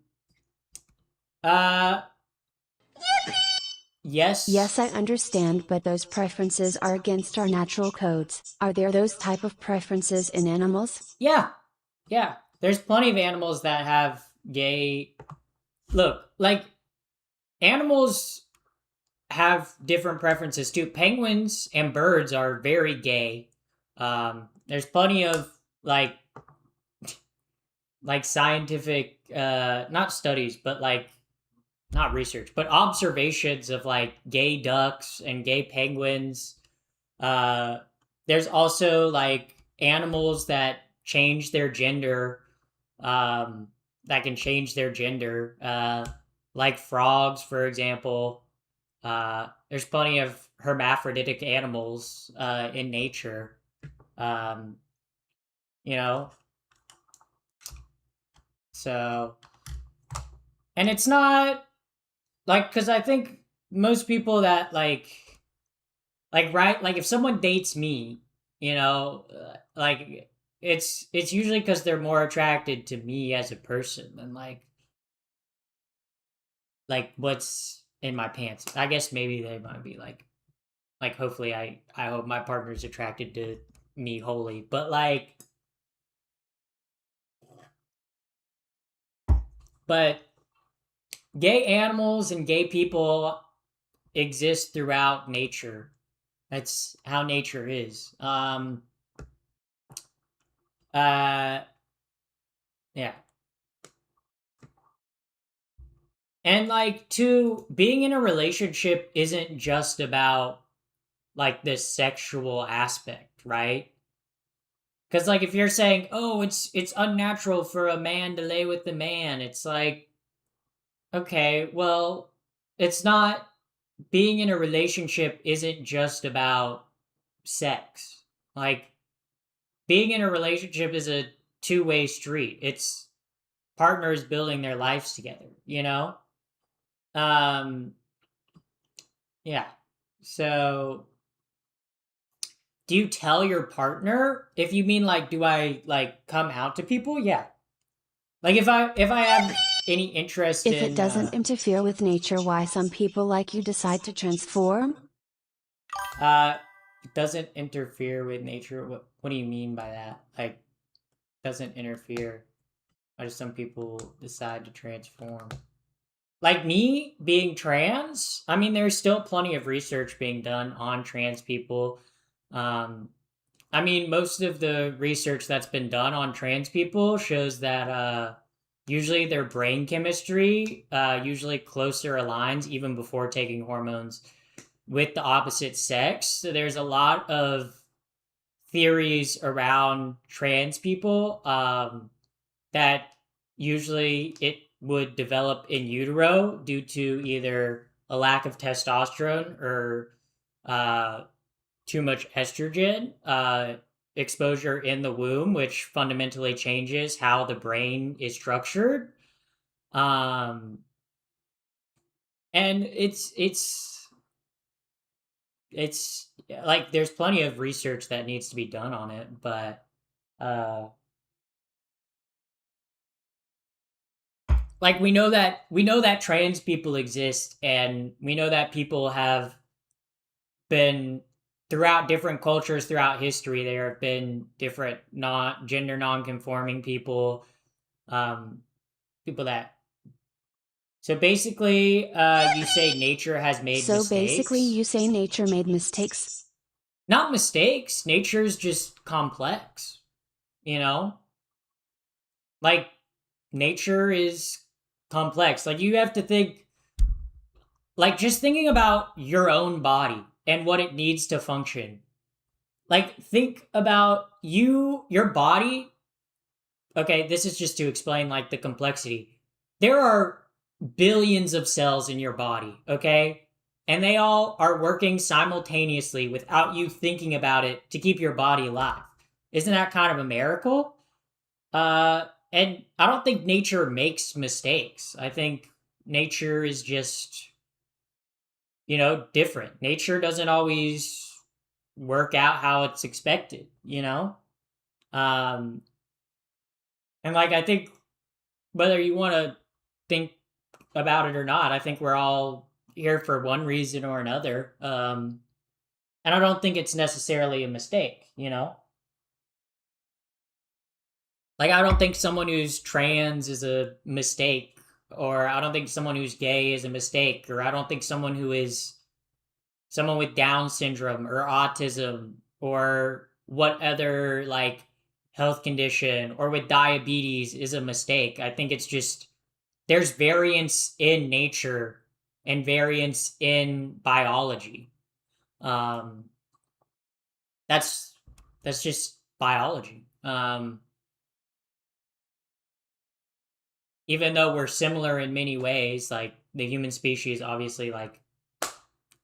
uh, Yes, I yes. understand, but those preferences are against our natural codes. Are there those type of preferences in animals? Yeah, yeah. There's plenty of animals that have gay. Look, like animals have different preferences too. Penguins and birds are very gay. There's plenty of like scientific not studies but like not research but observations of like gay ducks and gay penguins. uh there's also like animals that change their gender, um that can change their gender, like frogs for example. There's plenty of hermaphroditic animals in nature. um you know so and it's not like because I think most people that right, like if someone dates me, like it's usually because they're more attracted to me as a person than like what's in my pants. I guess maybe they might be like hopefully I hope my partner's attracted to me wholly, but gay animals and gay people exist throughout nature. That's how nature is. Uh yeah. And like to being in a relationship isn't just about like this sexual aspect, right? Cuz like if you're saying, "Oh, it's unnatural for a man to lay with a man." It's like, okay, well, it's not being in a relationship isn't just about sex. Like being in a relationship is a two-way street. It's partners building their lives together, you know? Um yeah. So, do you tell your partner? If you mean like do I like come out to people? Yeah. Like if I have any interest If it in doesn't interfere with nature, why some people like you decide to transform? uh it doesn't interfere with nature. What do you mean by that? Like doesn't interfere. Why do some people decide to transform? Like me being trans, I mean, there's still plenty of research being done on trans people. Um, I mean, most of the research that's been done on trans people shows that usually their brain chemistry usually closer aligns even before taking hormones with the opposite sex. So there's a lot of theories around trans people that usually it would develop in utero due to either a lack of testosterone or uh, too much estrogen exposure in the womb, which fundamentally changes how the brain is structured. Um, and it's like there's plenty of research that needs to be done on it, but uh, like we know that trans people exist, and we know that people have been throughout different cultures throughout history. There have been different non gender non-conforming people, um, people that. So basically, you say nature has made So basically, mistakes. you say nature made mistakes? Not mistakes. Nature's just complex. You know, like nature is complex. Like you have to think, like just thinking about your own body and what it needs to function. Like think about your body. Okay, this is just to explain like the complexity. There are billions of cells in your body, okay? And they all are working simultaneously without you thinking about it to keep your body alive. Isn't that kind of a miracle? And I don't think nature makes mistakes. I think nature is just, different. Nature doesn't always work out how it's expected. Um, and like I think whether you want to think about it or not, I think we're all here for one reason or another. And I don't think it's necessarily a mistake. Like I don't think someone who's trans is a mistake, or I don't think someone who's gay is a mistake, or I don't think someone who is someone with Down syndrome or autism or what other like health condition or with diabetes is a mistake. I think it's just there's variance in nature and variance in biology. Um, that's that's just biology. Even though we're similar in many ways, like the human species, obviously, like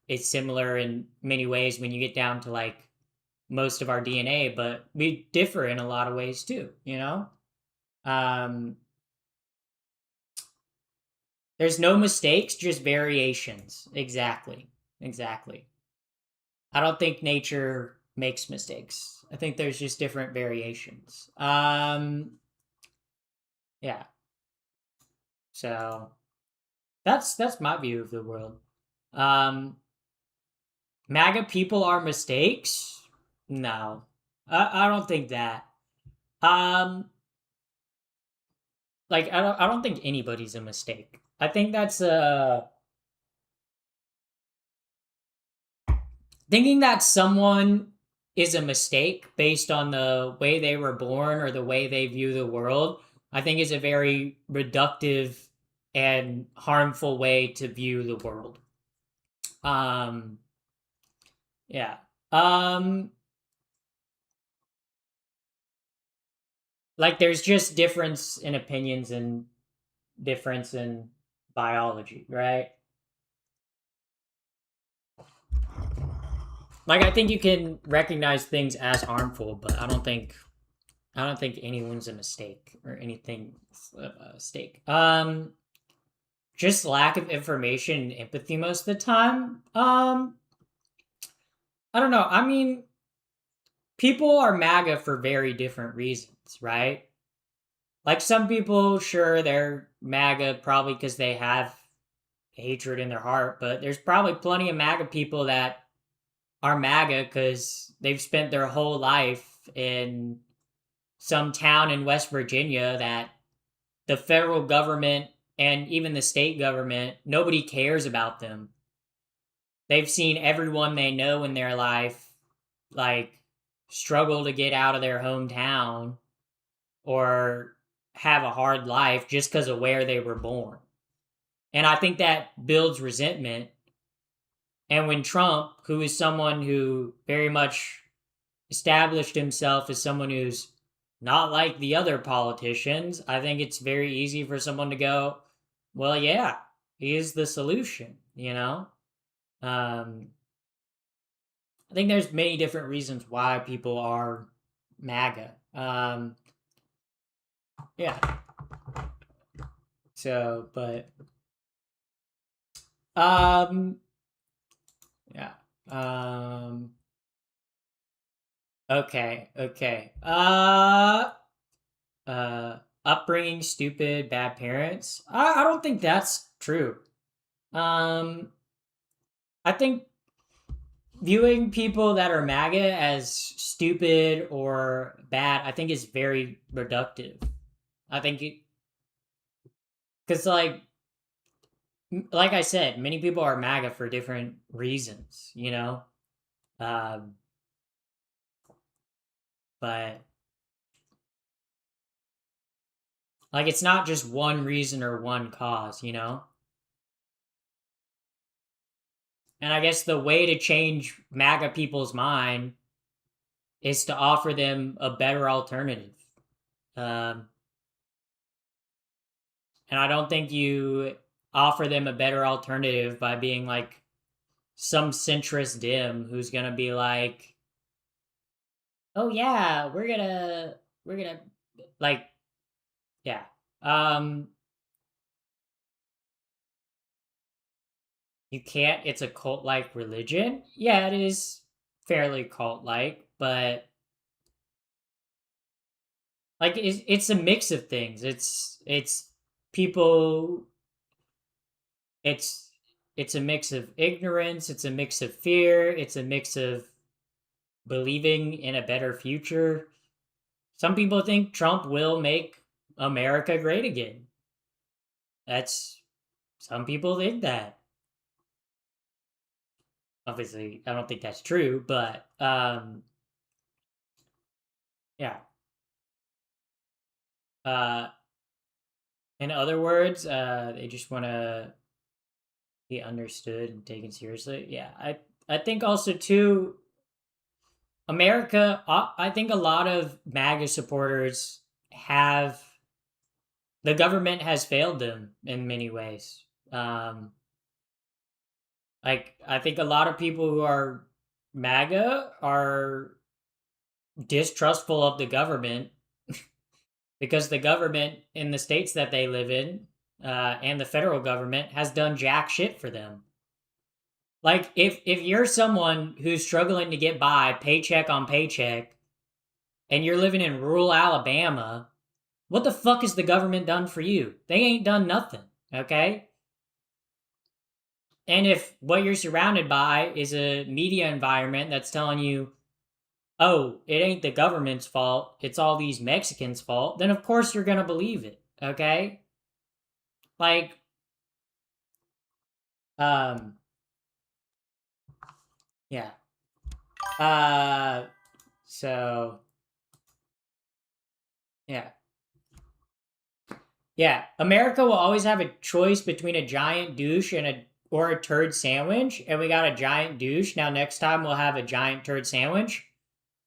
it's similar in many ways when you get down to like most of our DNA, but we differ in a lot of ways too. Um, there's no mistakes, just variations. Exactly. Exactly. I don't think nature makes mistakes. I think there's just different variations. Yeah. So that's my view of the world. Um, MAGA people are mistakes? No, I don't think that. Um, like I don't think anybody's a mistake. I think that's thinking that someone is a mistake based on the way they were born or the way they view the world, I think is a very reductive and harmful way to view the world. Um, yeah. Um, like there's just difference in opinions and difference in biology, right? Like I think you can recognize things as harmful, but I don't think anyone's a mistake or anything a mistake. Just lack of information and empathy most of the time. I don't know. I mean, people are MAGA for very different reasons, right? Like some people, sure, they're MAGA probably because they have hatred in their heart, but there's probably plenty of MAGA people that are MAGA because they've spent their whole life in some town in West Virginia that the federal government and even the state government, nobody cares about them. They've seen everyone they know in their life like struggle to get out of their hometown or have a hard life just because of where they were born. And I think that builds resentment. And when Trump, who is someone who very much established himself as someone who's not like the other politicians, I think it's very easy for someone to go, well, yeah, he is the solution, you know? Um, I think there's many different reasons why people are MAGA. Yeah. So, but um, yeah. Um, okay, okay. Upbringing, stupid, bad parents. I don't think that's true. Um, I think viewing people that are MAGA as stupid or bad, I think is very reductive. I think it, because like I said, many people are MAGA for different reasons, you know. Um, but like it's not just one reason or one cause, you know. And I guess the way to change MAGA people's mind is to offer them a better alternative. Um, and I don't think you offer them a better alternative by being like some centrist dim who's gonna be like, "Oh yeah, we're gonna like yeah." Um, you can't. It's a cult like religion. Yeah, it is fairly cult like, but like it's a mix of things. It's people. It's it's a mix of ignorance. It's a mix of fear. It's a mix of believing in a better future. Some people think Trump will make America great again. That's some people think that. Obviously, I don't think that's true, but yeah. Uh, in other words, they just want to be understood and taken seriously. Yeah, I think also too America. I think a lot of MAGA supporters have the government has failed them in many ways. Um, like I think a lot of people who are MAGA are distrustful of the government because the government in the states that they live in and the federal government has done jack shit for them. Like if you're someone who's struggling to get by paycheck on paycheck and you're living in rural Alabama, what the fuck has the government done for you? They ain't done nothing, okay? And if what you're surrounded by is a media environment that's telling you, oh, it ain't the government's fault, it's all these Mexicans' fault, then of course you're gonna believe it, okay? Like, um, yeah. Uh, so, yeah. Yeah. America will always have a choice between a giant douche and or a turd sandwich, and we got a giant douche. Now, next time we'll have a giant turd sandwich.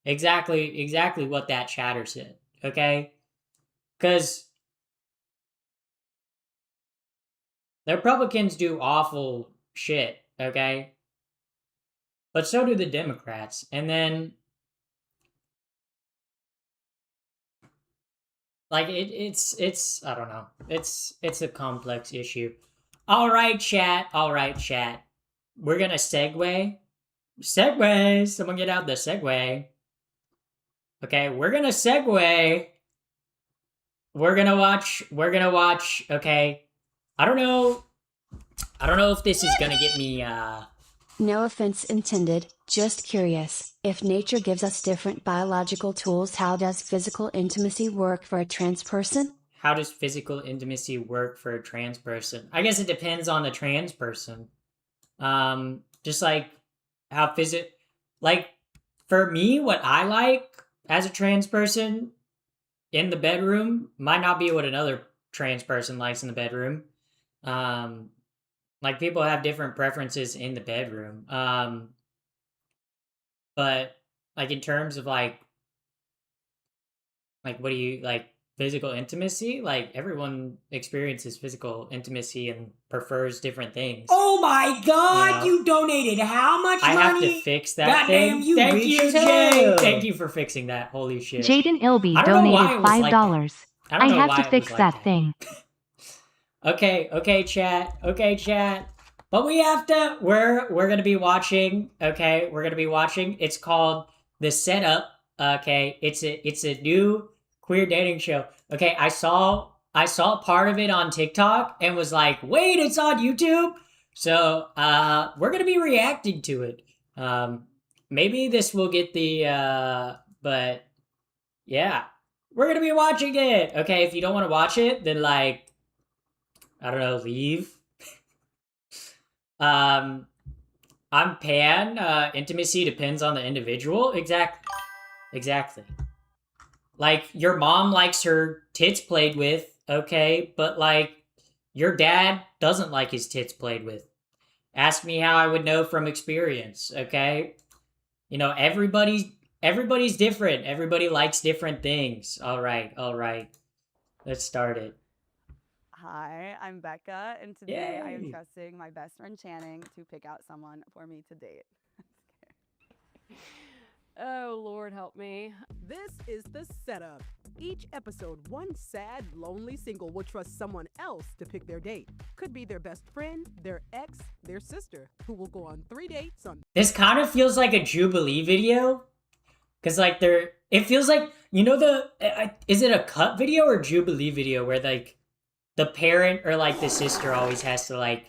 Exactly what that chatter said, okay? Because the Republicans do awful shit, okay? But so do the Democrats. And then like it's I don't know. It's a complex issue. All right, chat. All right, chat. We're gonna segue. Segue. Someone get out the segue. Okay, we're gonna segue. We're gonna watch. We're gonna watch. Okay, I don't know. I don't know if this is gonna get me. No offense intended, just curious. If nature gives us different biological tools, how does physical intimacy work for a trans person? How does physical intimacy work for a trans person? I guess it depends on the trans person. Just like how like for me, what I like as a trans person in the bedroom might not be what another trans person likes in the bedroom. Um, like people have different preferences in the bedroom. But like in terms of like what do you like physical intimacy? Like everyone experiences physical intimacy and prefers different things. Oh my God! You know? You donated how much I have to money? fix that Goddamn, thing. you Thank rich you, as Jay. hell. Thank you for fixing that. Holy shit. Jaden Ilby I don't know why donated it was like that. $5. I don't I know have why to it was fix like that that. thing. Okay, chat. Okay, chat. But we have to. We're gonna be watching. Okay, we're gonna be watching. It's called The Setup. Okay, it's a new queer dating show. Okay, I saw part of it on TikTok and was like, wait, it's on YouTube. So we're gonna be reacting to it. Maybe this will get the but yeah, we're gonna be watching it. Okay, if you don't want to watch it, then like I don't know, leave. Um, I'm pan. Intimacy depends on the individual. Exactly. Exactly. Like your mom likes her tits played with, okay, but like your dad doesn't like his tits played with. Ask me how I would know from experience, okay? You know, everybody's different. Everybody likes different things. All right, all right. Let's start it. Hi, I'm Becca, and today I am Yay. trusting my best friend Channing to pick out someone for me to date. Oh, Lord help me. This is The Setup. Each episode, one sad, lonely single will trust someone else to pick their date. Could be their best friend, their ex, their sister, who will go on 3 dates on. This kind of feels like a Jubilee video. Cause like it feels like, you know, is it a cut video or Jubilee video where like the parent or like the sister always has to like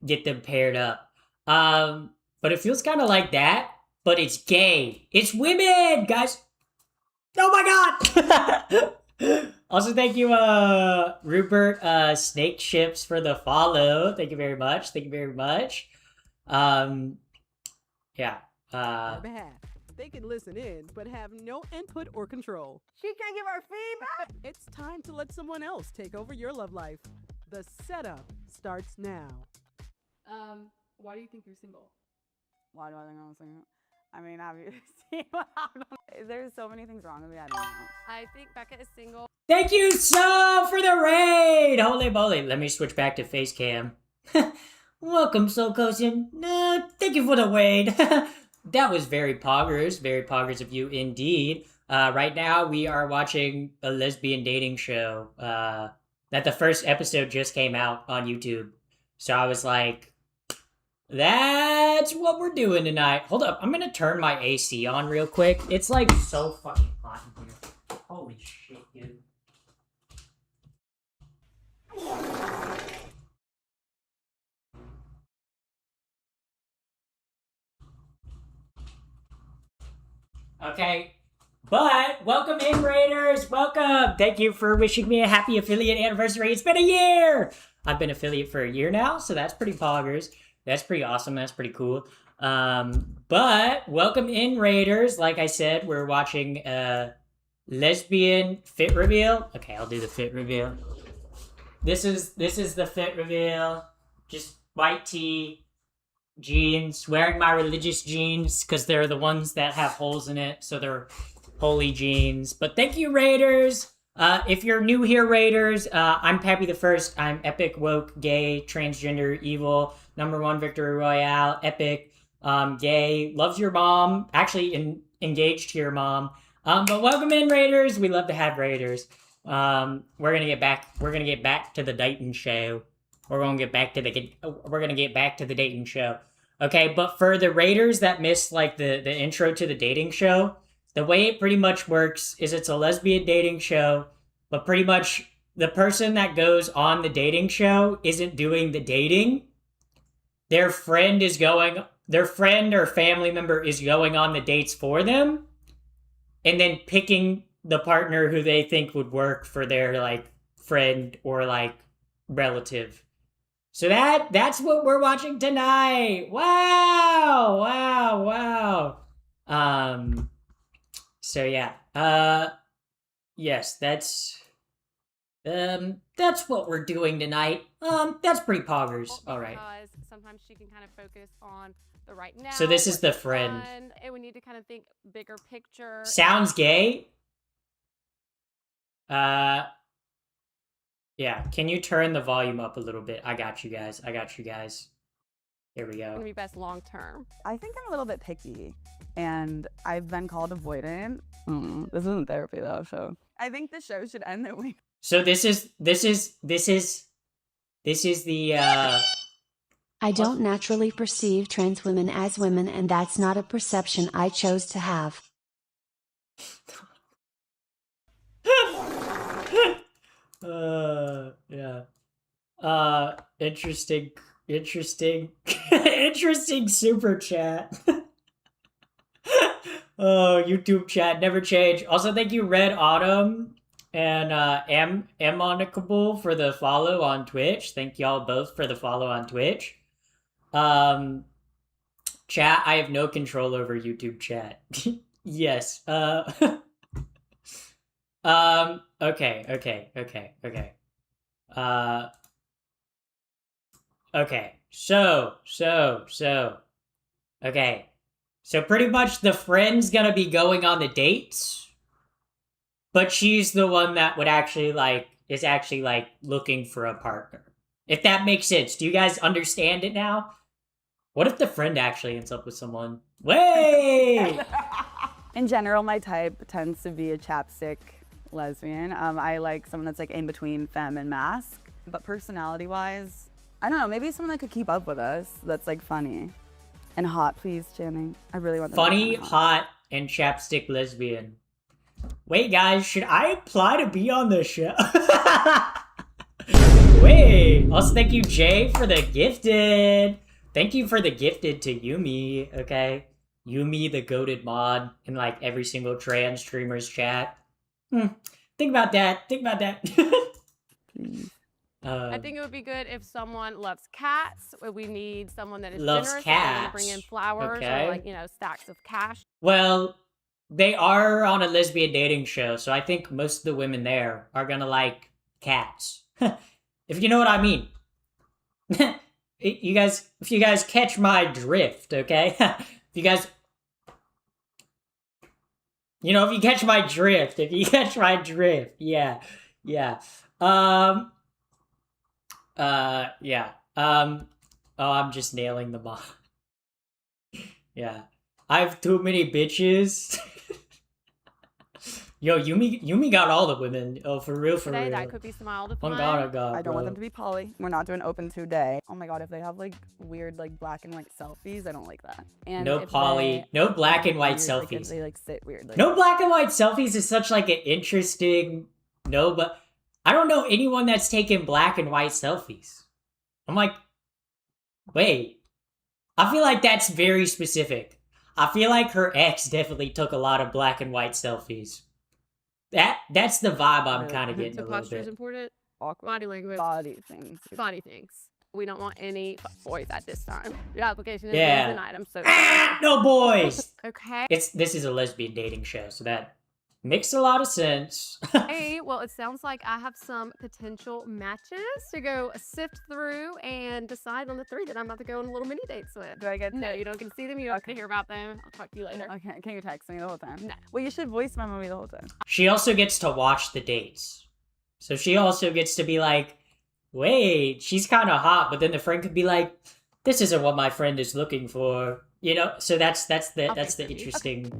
get them paired up. But it feels kind of like that, but it's gay. It's women, guys. Oh my god. Also, thank you, Rupert Snake Ships for the follow. Thank you very much. Thank you very much. Yeah. Their behalf. They can listen in, but have no input or control. She can't give her feedback. It's time to let someone else take over your love life. The Setup starts now. Why do you think you're single? Why do I think I'm single? I mean, obviously, there's so many things wrong with me. I don't know. I think Becca is single. Thank you so for the raid. Holy moly. Let me switch back to face cam. Welcome, Soul Cosin. Thank you for the raid. That was very poggers of you indeed. Right now we are watching a lesbian dating show that the first episode just came out on YouTube. So I was like, that's what we're doing tonight. Hold up, I'm gonna turn my AC on real quick. It's like so fucking hot in here. Holy shit, dude. Okay, but welcome in, Raiders. Welcome. Thank you for wishing me a happy affiliate anniversary. It's been a year. I've been affiliate for a year now, so that's pretty poggers. That's pretty awesome. That's pretty cool. But welcome in, Raiders. Like I said, we're watching lesbian fit reveal. Okay, I'll do the fit reveal. This is the fit reveal. Just white tee, jeans, wearing my religious jeans because they're the ones that have holes in it, so they're holy jeans. But thank you, Raiders. If you're new here, Raiders, I'm Pappy the First. I'm epic, woke, gay, transgender, evil, #1 victory royale, epic, gay, loves your mom, actually engaged to your mom. But welcome in, Raiders. We love to have Raiders. We're gonna get back to the Dayton show. We're gonna get back to the Dayton show. Okay, but for the Raiders that missed like the intro to the dating show, the way it pretty much works is it's a lesbian dating show, but pretty much the person that goes on the dating show isn't doing the dating. Their friend or family member is going on the dates for them and then picking the partner who they think would work for their like friend or like relative. So that's what we're watching tonight. Wow. So yeah. yes, that's what we're doing tonight. That's pretty poggers. All right. Because sometimes she can kind of focus on the right now. So this is what's the friend. fun, and we need to kind of think bigger picture. Sounds gay. Yeah. Can you turn the volume up a little bit? I got you guys. I got you guys. Here we Gonna go. be best long term. I think I'm a little bit picky, and I've been called avoidant. This isn't therapy though, so I think the show should end that way. So this is the I don't naturally perceive trans women as women, and that's not a perception I chose to have. yeah. Interesting interesting super chat. Oh, YouTube chat never change. Also, thank you Red Autumn and Amonicable for the follow on Twitch. Thank y'all both for the follow on Twitch. Chat, I have no control over YouTube chat. Yes. Okay. Okay. So. Okay. So pretty much the friend's gonna be going on the dates, but she's the one that would actually is actually looking for a partner. If that makes sense. Do you guys understand it now? What if the friend actually ends up with someone? Wait! In general, my type tends to be a chapstick lesbian. I like someone that's like in between femme and mask. But personality-wise, I don't know, maybe someone that could keep up with us that's like funny. And hot, please, Channing. I really want them to be Funny, hot, and chapstick lesbian. Wait, guys, should I apply to be on the show? Wait. Also, thank you, Jay, for the gifted. Thank you for the gifted to Yumi, okay? Yumi, the goated mod, in like every single trans streamer's chat. Think about that. Please. I think it would be good if someone loves cats. We need someone that is Loves generous. cats. And bring in flowers Okay. or stacks of cash. Well, they are on a lesbian dating show, so I think most of the women there are gonna like cats. If you know what I mean. If you guys catch my drift, okay? If you catch my drift, yeah. Oh, I'm just nailing the mod. Yeah. I have too many bitches. Yo, Yumi got all the women. Oh, for real. Today, that could be smiled upon. Oh God, I don't want them bro. to be poly. We're not doing open today. Oh my god, if they have like weird like black and white selfies, I don't like that. And No if poly, no black and white weird, like, if selfies. they like sit weirdly. No black and white selfies is such like an interesting but I don't know anyone that's taken black and white selfies. I'm like, wait. I feel like that's very specific. I feel like her ex definitely took a lot of black and white selfies. That's the vibe I'm Really? kind of getting So a little posture is bit. important. Awkward Body language. body things. Funny things. We don't want any boys at this time. Your application is Yeah. denied. I'm so Ah, no boys. Okay. This is a lesbian dating show, so that makes a lot of sense. Hey, well, it sounds like I have some potential matches to go sift through and decide on the 3 that I'm about to go on little mini dates with. Do I get No, you don't get to see them. You don't get to hear about them. I'll talk to you later. Okay, can you text me the whole time? No. Well, you should voice my movie the whole time. She also gets to watch the dates. So she also gets to be like, wait, she's kind of hot, but then the friend could be like, this isn't what my friend is looking for. So that's the interesting.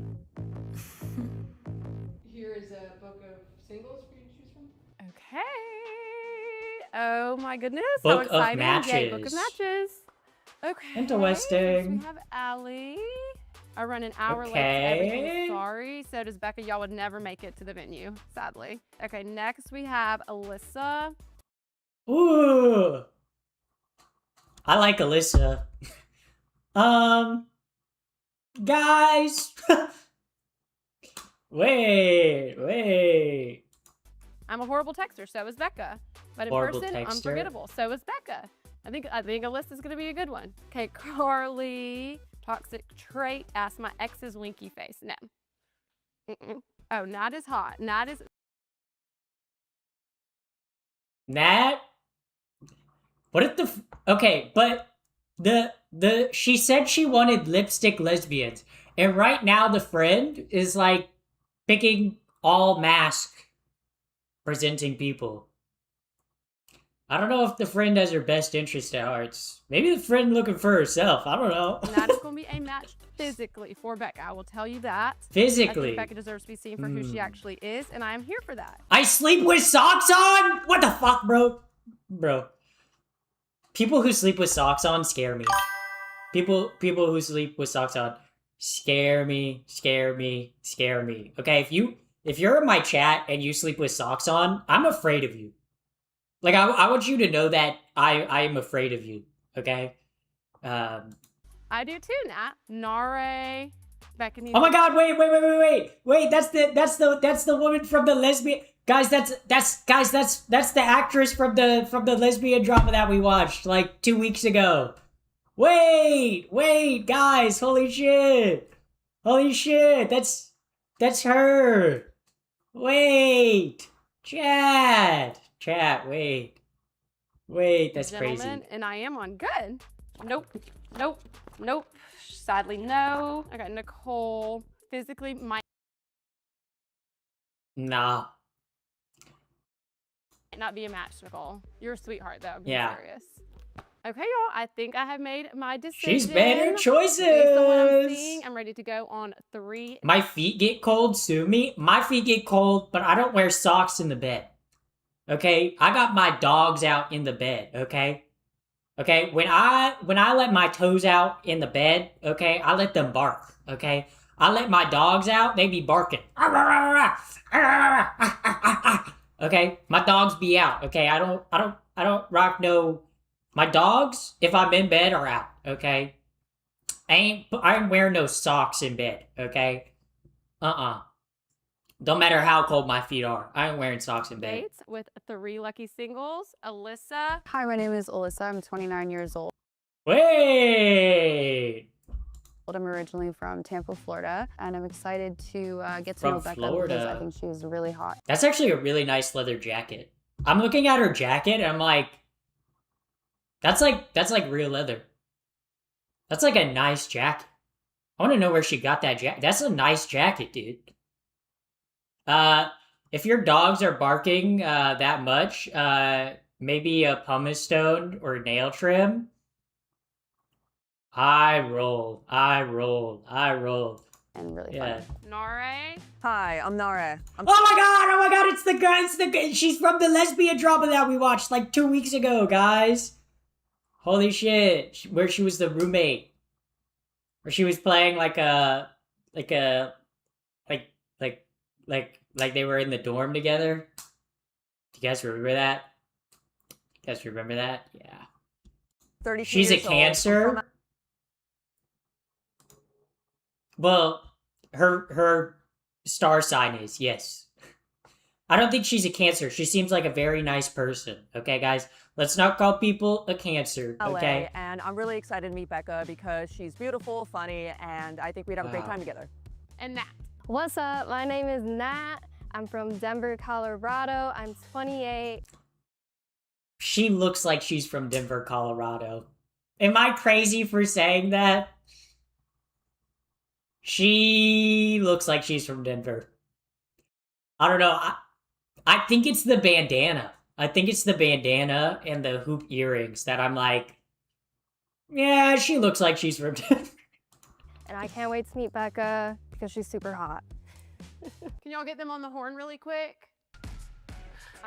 Here is a book of singles for you to choose from. Okay. Oh my goodness. Book so of exciting. Yay, book of matches. matches. Okay. Interesting. Next we have Allie. I run an hour late to everything. Okay. Sorry. So does Becca. Y'all would never make it to the venue, sadly. Okay, next we have Alyssa. Ooh. I like Alyssa. Guys. Wait. I'm a horrible texter, so is Becca. But in Horrible person, texter. unforgettable. So is Becca. I think Alyssa's gonna be a good one. Okay, Carly. Toxic trait. Ask my ex's winky face. No. Oh, not as hot. Not as Nat, what if okay, but she said she wanted lipstick lesbians, and right now the friend is like picking all mask presenting people. I don't know if the friend has her best interest at heart. Maybe the friend looking for herself. I don't know. That is going to be a match physically for Becca. I will tell you that. I Physically. think Becca deserves to be seen for who she actually is, and I am here for that. I sleep with socks on? What the fuck, bro? Bro. People who sleep with socks on scare me. People who sleep with socks on scare me. Okay, if you're in my chat and you sleep with socks on, I'm afraid of you. Like, I want you to know that I am afraid of you, okay? I do too, Nat. Nare, Becca needs. Oh my God! Wait! That's the woman from the lesbian. Guys, that's the actress from the lesbian drama that we watched like 2 weeks ago. Wait, guys! Holy shit! That's her. Wait, Chad, wait, that's Gentlemen, crazy. and I am on. Good. Nope. Sadly, no. I got Nicole. Physically, might Nah. not be a match, Nicole. You're a sweetheart, though. Yeah. Serious. Okay, y'all. I think I have made my decision. She's made her choices. Based on what I'm seeing, I'm ready to go on 3. My feet get cold, sue me. My feet get cold, but I don't wear socks in the bed. Okay? I got my dogs out in the bed, okay? Okay? When I let my toes out in the bed, okay, I let them bark, okay? I let my dogs out, they be barking. Okay? My dogs be out, okay? I don't rock no. My dogs, if I'm in bed, are out, okay? I ain't wearing no socks in bed, okay? Don't matter how cold my feet are. I ain't wearing socks in bed. Dates with 3 lucky singles. Alyssa. Hi, my name is Alyssa. I'm 29 years old. Wait! I'm originally from Tampa, Florida, and I'm excited to get to From know Becca Florida. because I think she's really hot. That's actually a really nice leather jacket. I'm looking at her jacket and I'm like, that's like real leather. That's like a nice jacket. I want to know where she got that jacket. That's a nice jacket, dude. If your dogs are barking that much, maybe a pumice stone or nail trim. I roll. And really Yeah. fun. Nare. Hi, I'm Nara. Oh my god, it's the girl, she's from the lesbian drama that we watched like 2 weeks ago, guys. Holy shit, where she was the roommate. Where she was playing like they were in the dorm together. Do you guys remember that? Yeah. 32 She's a years old. Cancer. Well, her star sign is, yes. I don't think she's a Cancer. She seems like a very nice person. Okay, guys? Let's not call people a Cancer, okay? LA, and I'm really excited to meet Becca because she's beautiful, funny, and I think we'd have a great Wow. time together. And Nat. What's up? My name is Nat. I'm from Denver, Colorado. I'm 28. She looks like she's from Denver, Colorado. Am I crazy for saying that? She looks like she's from Denver. I don't know. I think it's the bandana. I think it's the bandana and the hoop earrings that I'm like, yeah, she looks like she's from Denver. And I can't wait to meet Becca because she's super hot. Can y'all get them on the horn really quick?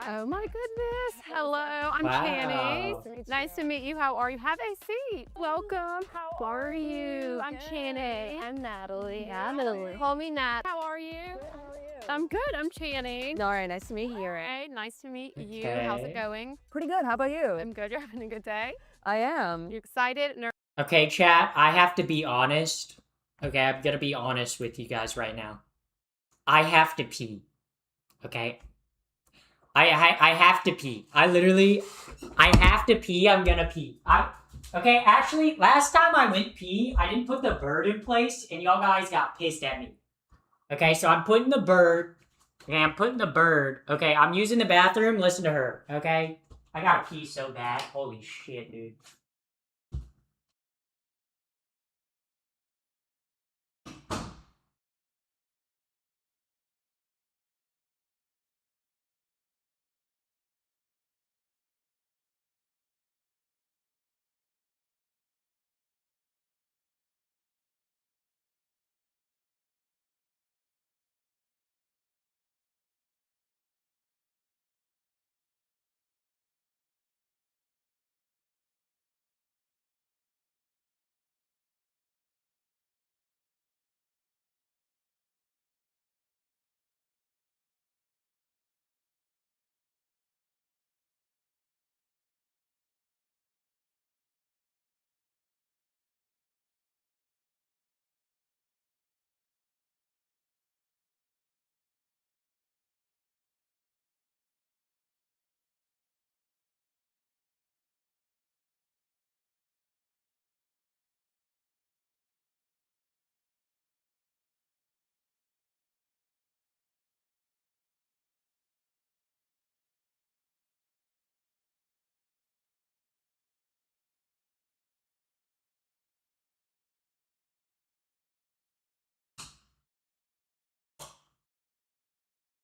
Oh my goodness. Hello, I'm Wow. Channing. Nice to meet you. How are you? Have a seat. Welcome. How are you? I'm Channing. I'm Natalie. Natalie. Call me Nat. How are you? I'm good. I'm Channing. Nara, nice to meet you. Hey, nice to meet you. How's it Okay. going? Pretty good. How about you? I'm good. You're having a good day. I am. You excited? Okay, chat, I have to be honest. Okay, I'm gonna be honest with you guys right now. I have to pee. Okay? I have to pee. I have to pee. I'm gonna pee. Okay, actually, last time I went pee, I didn't put the bird in place, and y'all guys got pissed at me. Okay, so I'm putting the bird. Okay, I'm using the bathroom. Listen to her, okay? I gotta pee so bad. Holy shit, dude.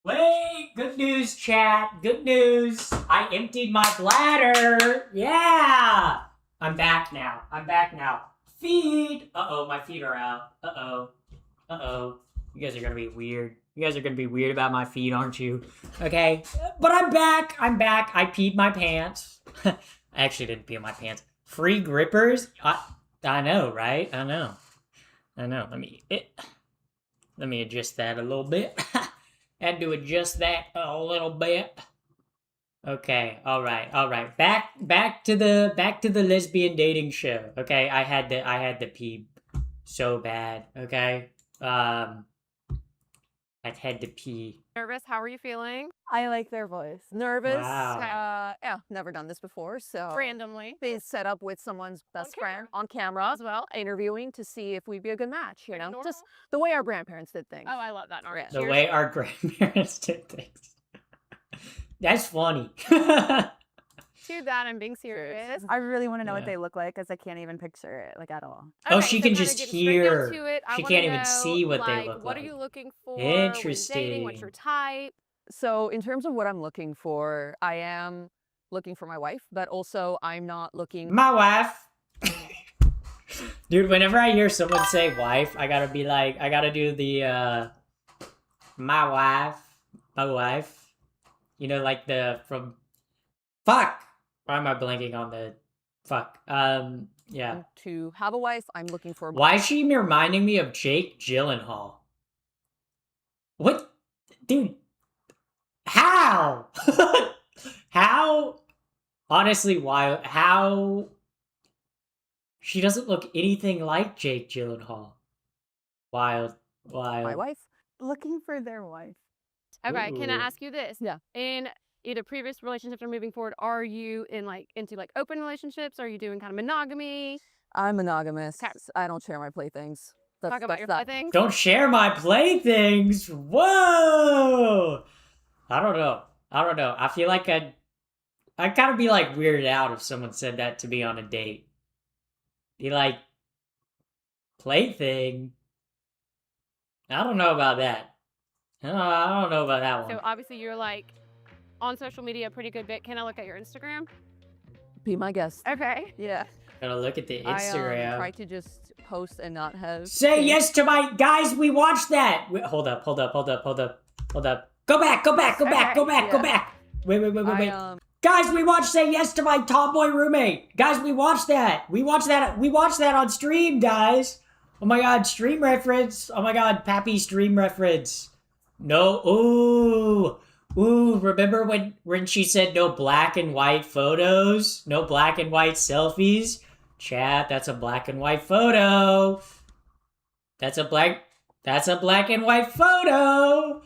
Wait, good news, chat. Good news. I emptied my bladder. Yeah. I'm back now. Feed. Uh-oh, my feet are out. Uh-oh. You guys are gonna be weird. You guys are gonna be weird about my feet, aren't you? Okay. But I'm back. I peed my pants. I actually didn't pee my pants. Free grippers? I know, right? I know. Let me adjust that a little bit. Had to adjust that a little bit. Okay, all right. Back to the lesbian dating show. Okay, I had to pee so bad. Okay, I had to pee. Nervous? How are you feeling? I like their voice. Nervous. Wow. Yeah, never done this before. So Randomly. being set up with someone's best camera. friend on camera As well. interviewing to see if we'd be a good match, you know? Normal? Just the way our grandparents did things. Oh, I love that. Yeah. The way our grandparents did things. That's funny. To that, I'm being serious. I really want to know Yeah. what they look like because I can't even picture it, like, at all. Oh, she can kinda just getting straight down hear. to it, I She wanna can't even know, see what they like, look what like. are you looking for? when dating? What's your Interesting. type? So in terms of what I'm looking for, I am looking for my wife, but also I'm not looking. My wife. Dude, whenever I hear someone say wife, I gotta do the, my wife. You know, like fuck! Why am I blanking on the, fuck? Yeah. To have a wife, I'm looking for. Why is she reminding me of Jake Gyllenhaal? What? Dude. How? How? Honestly, why? How? She doesn't look anything like Jake Gyllenhaal. Wild. My wife. Looking for their wife. Okay, can I Ooh. ask you this? Yeah. In either previous relationships or moving forward, are you into open relationships? Are you doing kind of monogamy? I'm monogamous. Okay. I don't share my playthings. Talk about your that. things. Don't share my playthings. Whoa! I don't know. I feel like I'd kind of be like weirded out if someone said that to me on a date. Be like, plaything? I don't know about that. I don't know about that one. So obviously you're on social media a pretty good bit. Can I look at your Instagram? Be my guest. Okay. Yeah. Gotta look at the I Instagram. try to just post and not have. Say yes to my guys. We watched that. Wait, hold up. Go back. Wait. Guys, we watched Say Yes to My Tomboy Roommate. Guys, we watched that. We watched that on stream, guys. Oh my god, stream reference. Oh my god, Pappy stream reference. No, ooh, remember when she said no black and white photos? No black and white selfies? Chat, that's a black and white photo. That's a black and white photo.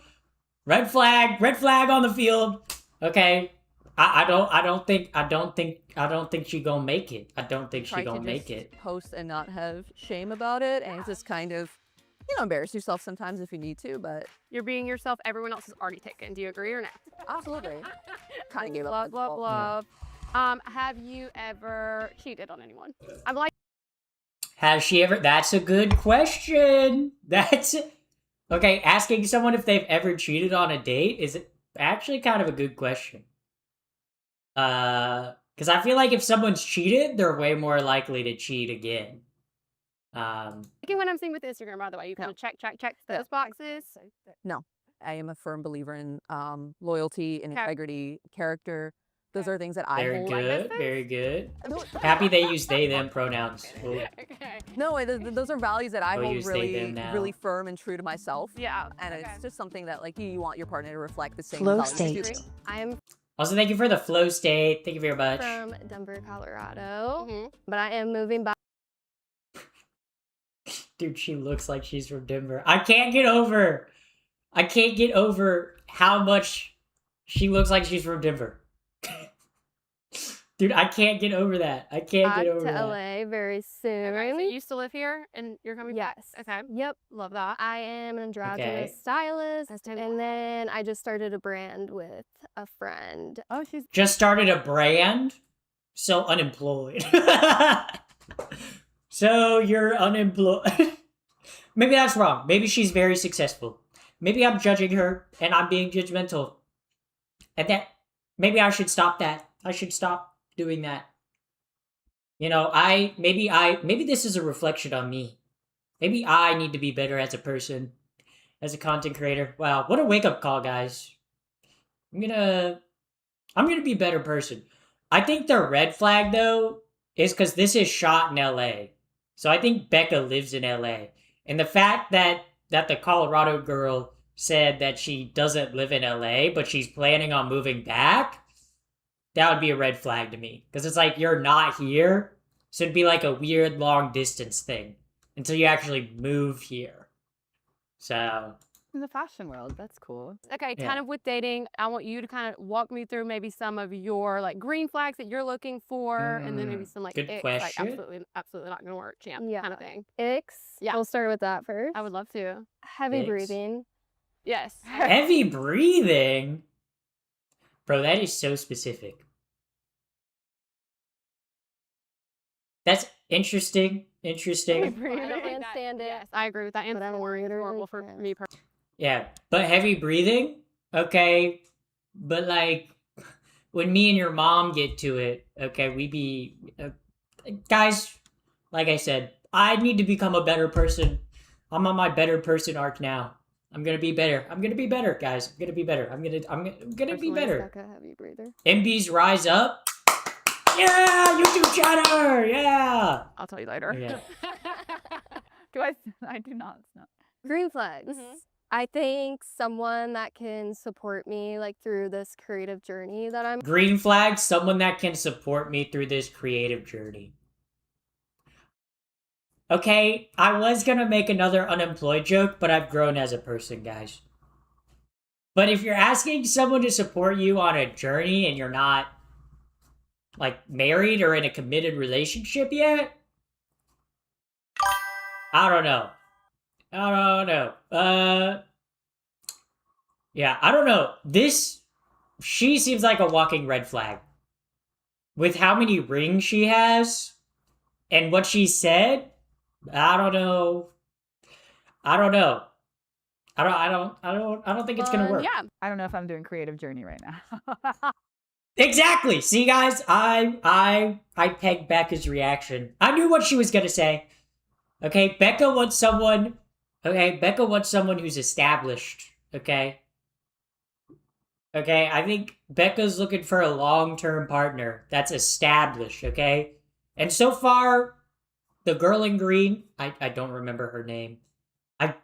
Red flag on the field. Okay. I don't think she gonna make it. I don't think she gonna make it. Post and not have shame about it, and just kind of, embarrass yourself sometimes if you need to. But You're being yourself. Everyone else is already taken. Do you agree or not? absolutely, kind of gave up. Love. Have you ever cheated on anyone? I'm like, Has she ever? That's a good question. That's okay. Asking someone if they've ever cheated on a date is actually kind of a good question. Because I feel like if someone's cheated, they're way more likely to cheat again. liking what I'm seeing with Instagram, by the way. You can check those boxes. No, I am a firm believer in loyalty and Okay. integrity, character. Those are things that I Very hold. good. Very good. Happy they use they them pronouns. Cool. Okay. No, those are values that I Oh, you hold say really, them now. really firm and true to myself. Yeah. And it's just something that like you want your partner to reflect the same Flow values you state. do. I am Also, thank you for the flow state. Thank you very much. From Denver, Colorado, mhm. but I am moving back. Dude, she looks like she's from Denver. I can't get over how much she looks like she's from Denver. Dude, I can't get over that. I can't back get over to that. LA very soon. Okay, so you used to live here and you're coming back? Yes. Okay. Yep. Love that. I am an androgynous Okay. stylist, That's dope. and then I just started a brand with a friend. Oh, she's Just started a brand, so unemployed. So you're unemployed. Maybe that's wrong. Maybe she's very successful. Maybe I'm judging her and I'm being judgmental. And that maybe I should stop that. I should stop doing that. You know, maybe this is a reflection on me. Maybe I need to be better as a person, as a content creator. Wow, what a wake up call, guys. I'm gonna be a better person. I think the red flag though is because this is shot in LA. So I think Becca lives in LA. And the fact that the Colorado girl said that she doesn't live in LA, but she's planning on moving back, that would be a red flag to me. Because it's like you're not here. So it'd be like a weird long distance thing until you actually move here. So in the fashion world. That's cool. Okay, Yeah. kind of with dating, I want you to kind of walk me through maybe some of your like green flags that you're looking for, and then maybe some like good icks, question. like absolutely not gonna work, champ, Yeah. kind of thing. Icks. Yeah. We'll start with that first. I would love to. Heavy Icks. breathing. Yes. Heavy breathing? Bro, that is so specific. That's interesting. Interesting. I can't stand it. Yes, I agree with that. And But I boring, literally horrible for can't. me personally. Yeah, but heavy breathing? Okay. But like, when me and your mom get to it, okay, we be. Guys, like I said, I need to become a better person. I'm on my better person arc now. I'm gonna be better. I'm gonna be better, guys. I'm gonna be better. I'm gonna be Personally, better. stuck a heavy breather. MBs rise up. Yeah, YouTube chatter. Yeah. I'll tell you later. Yeah. Do I? I do not. No. Green flags. Mhm. I think someone that can support me like through this creative journey that I'm. Green flag, someone that can support me through this creative journey. Okay, I was gonna make another unemployed joke, but I've grown as a person, guys. But if you're asking someone to support you on a journey and you're not, like, married or in a committed relationship yet, I don't know. Yeah, I don't know. She seems like a walking red flag. With how many rings she has and what she said, I don't know. I don't think it's gonna work. Yeah. I don't know if I'm doing creative journey right now. Exactly. See, guys, I pegged Becca's reaction. I knew what she was gonna say. Okay, Becca wants someone who's established. Okay. Okay, I think Becca's looking for a long-term partner that's established. Okay, and so far, the girl in green, I don't remember her name. I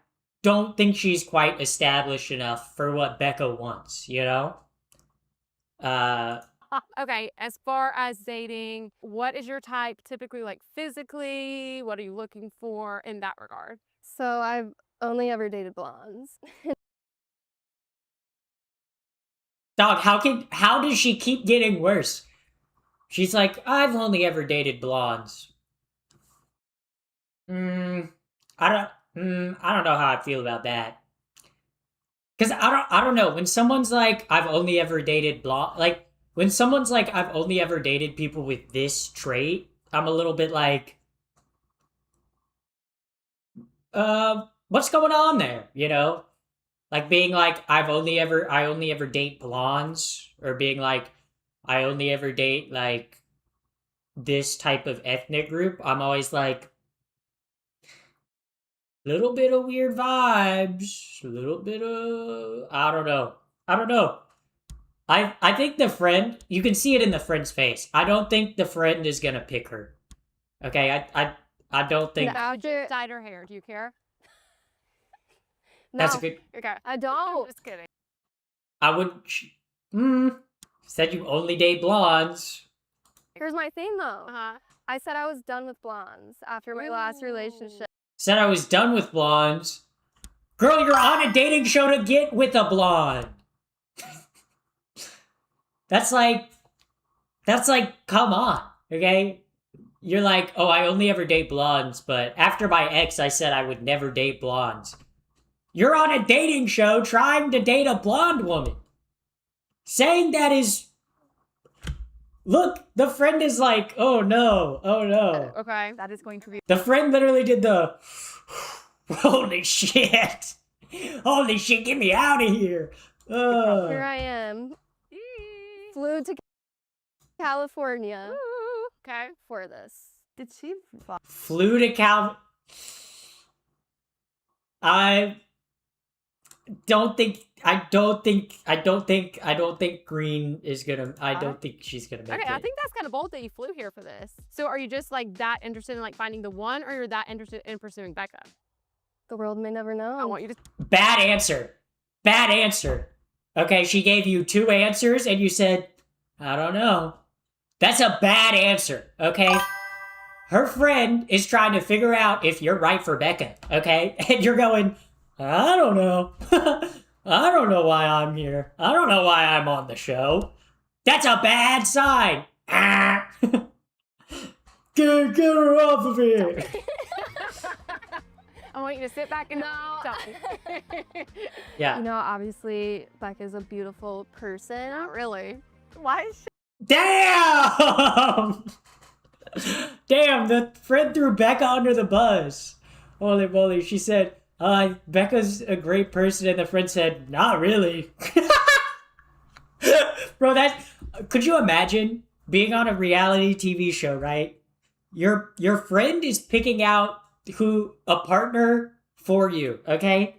don't think she's quite established enough for what Becca wants. You know. Okay, as far as dating, what is your type typically like physically? What are you looking for in that regard? So I've only ever dated blondes. Dog, how does she keep getting worse? She's like, I've only ever dated blondes. I don't know how I feel about that. Cause I don't know, when someone's like, I've only ever dated blonde, like, when someone's like, I've only ever dated people with this trait, I'm a little bit like, what's going on there? You know? Like being like, I only ever date blondes, or being like, I only ever date like this type of ethnic group. I'm always like, little bit of weird vibes, a little bit of, I don't know. I don't know. I think the friend, you can see it in the friend's face. I don't think the friend is gonna pick her. Okay, I don't think After Dyed her hair. Do you care? that's a No, good. Okay. I don't. Just kidding. I would. Said you only date blondes. Here's my thing though. Uh-huh. I said I was done with blondes after my last relationship. Said I was done with blondes. Girl, you're on a dating show to get with a blonde. That's like, come on, okay? You're like, oh, I only ever date blondes, but after my ex, I said I would never date blondes. You're on a dating show trying to date a blonde woman. Saying that is... Look, the friend is like, oh no, oh no. Okay. That is going to be. The friend literally did the... Holy shit. Holy shit, get me out of here. Here I am. Flew to California Okay. for this. Did she? Flew to I don't think Green is gonna. I don't think she's gonna make Okay, it. I think that's kind of bold that you flew here for this. So are you just like that interested in like finding the one, or you're that interested in pursuing Becca? The world may never know. I want you to. Bad answer. Bad answer. Okay, she gave you 2 answers and you said, I don't know. That's a bad answer, okay? Her friend is trying to figure out if you're right for Becca, okay? And you're going, I don't know. I don't know why I'm here. I don't know why I'm on the show. That's a bad sign. Ah. Get her off of here. I want you to sit back and tell me. Yeah. You know, obviously Becca's a beautiful person. Not really. Why is she? Damn! Damn, the friend threw Becca under the bus. Holy moly, she said, Becca's a great person, and the friend said, not really. Bro, could you imagine being on a reality TV show, right? Your friend is picking out a partner for you, okay?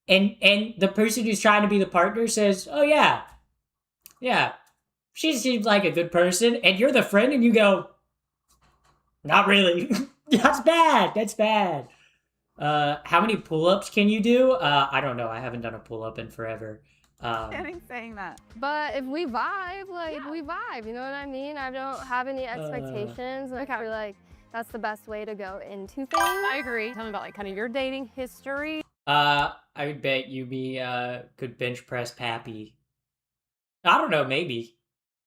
And the person who's trying to be the partner says, oh yeah, she seems like a good person, and you're the friend, and you go, not really. That's bad. How many pull-ups can you do? I don't know. I haven't done a pull-up in forever. Saying that. But if we vibe, we vibe, you know what I mean? I don't have any expectations. I can't be like, that's the best way to go into things. I agree. Tell me about like kind of your dating history. I would bet you could bench press Pappy. I don't know, maybe.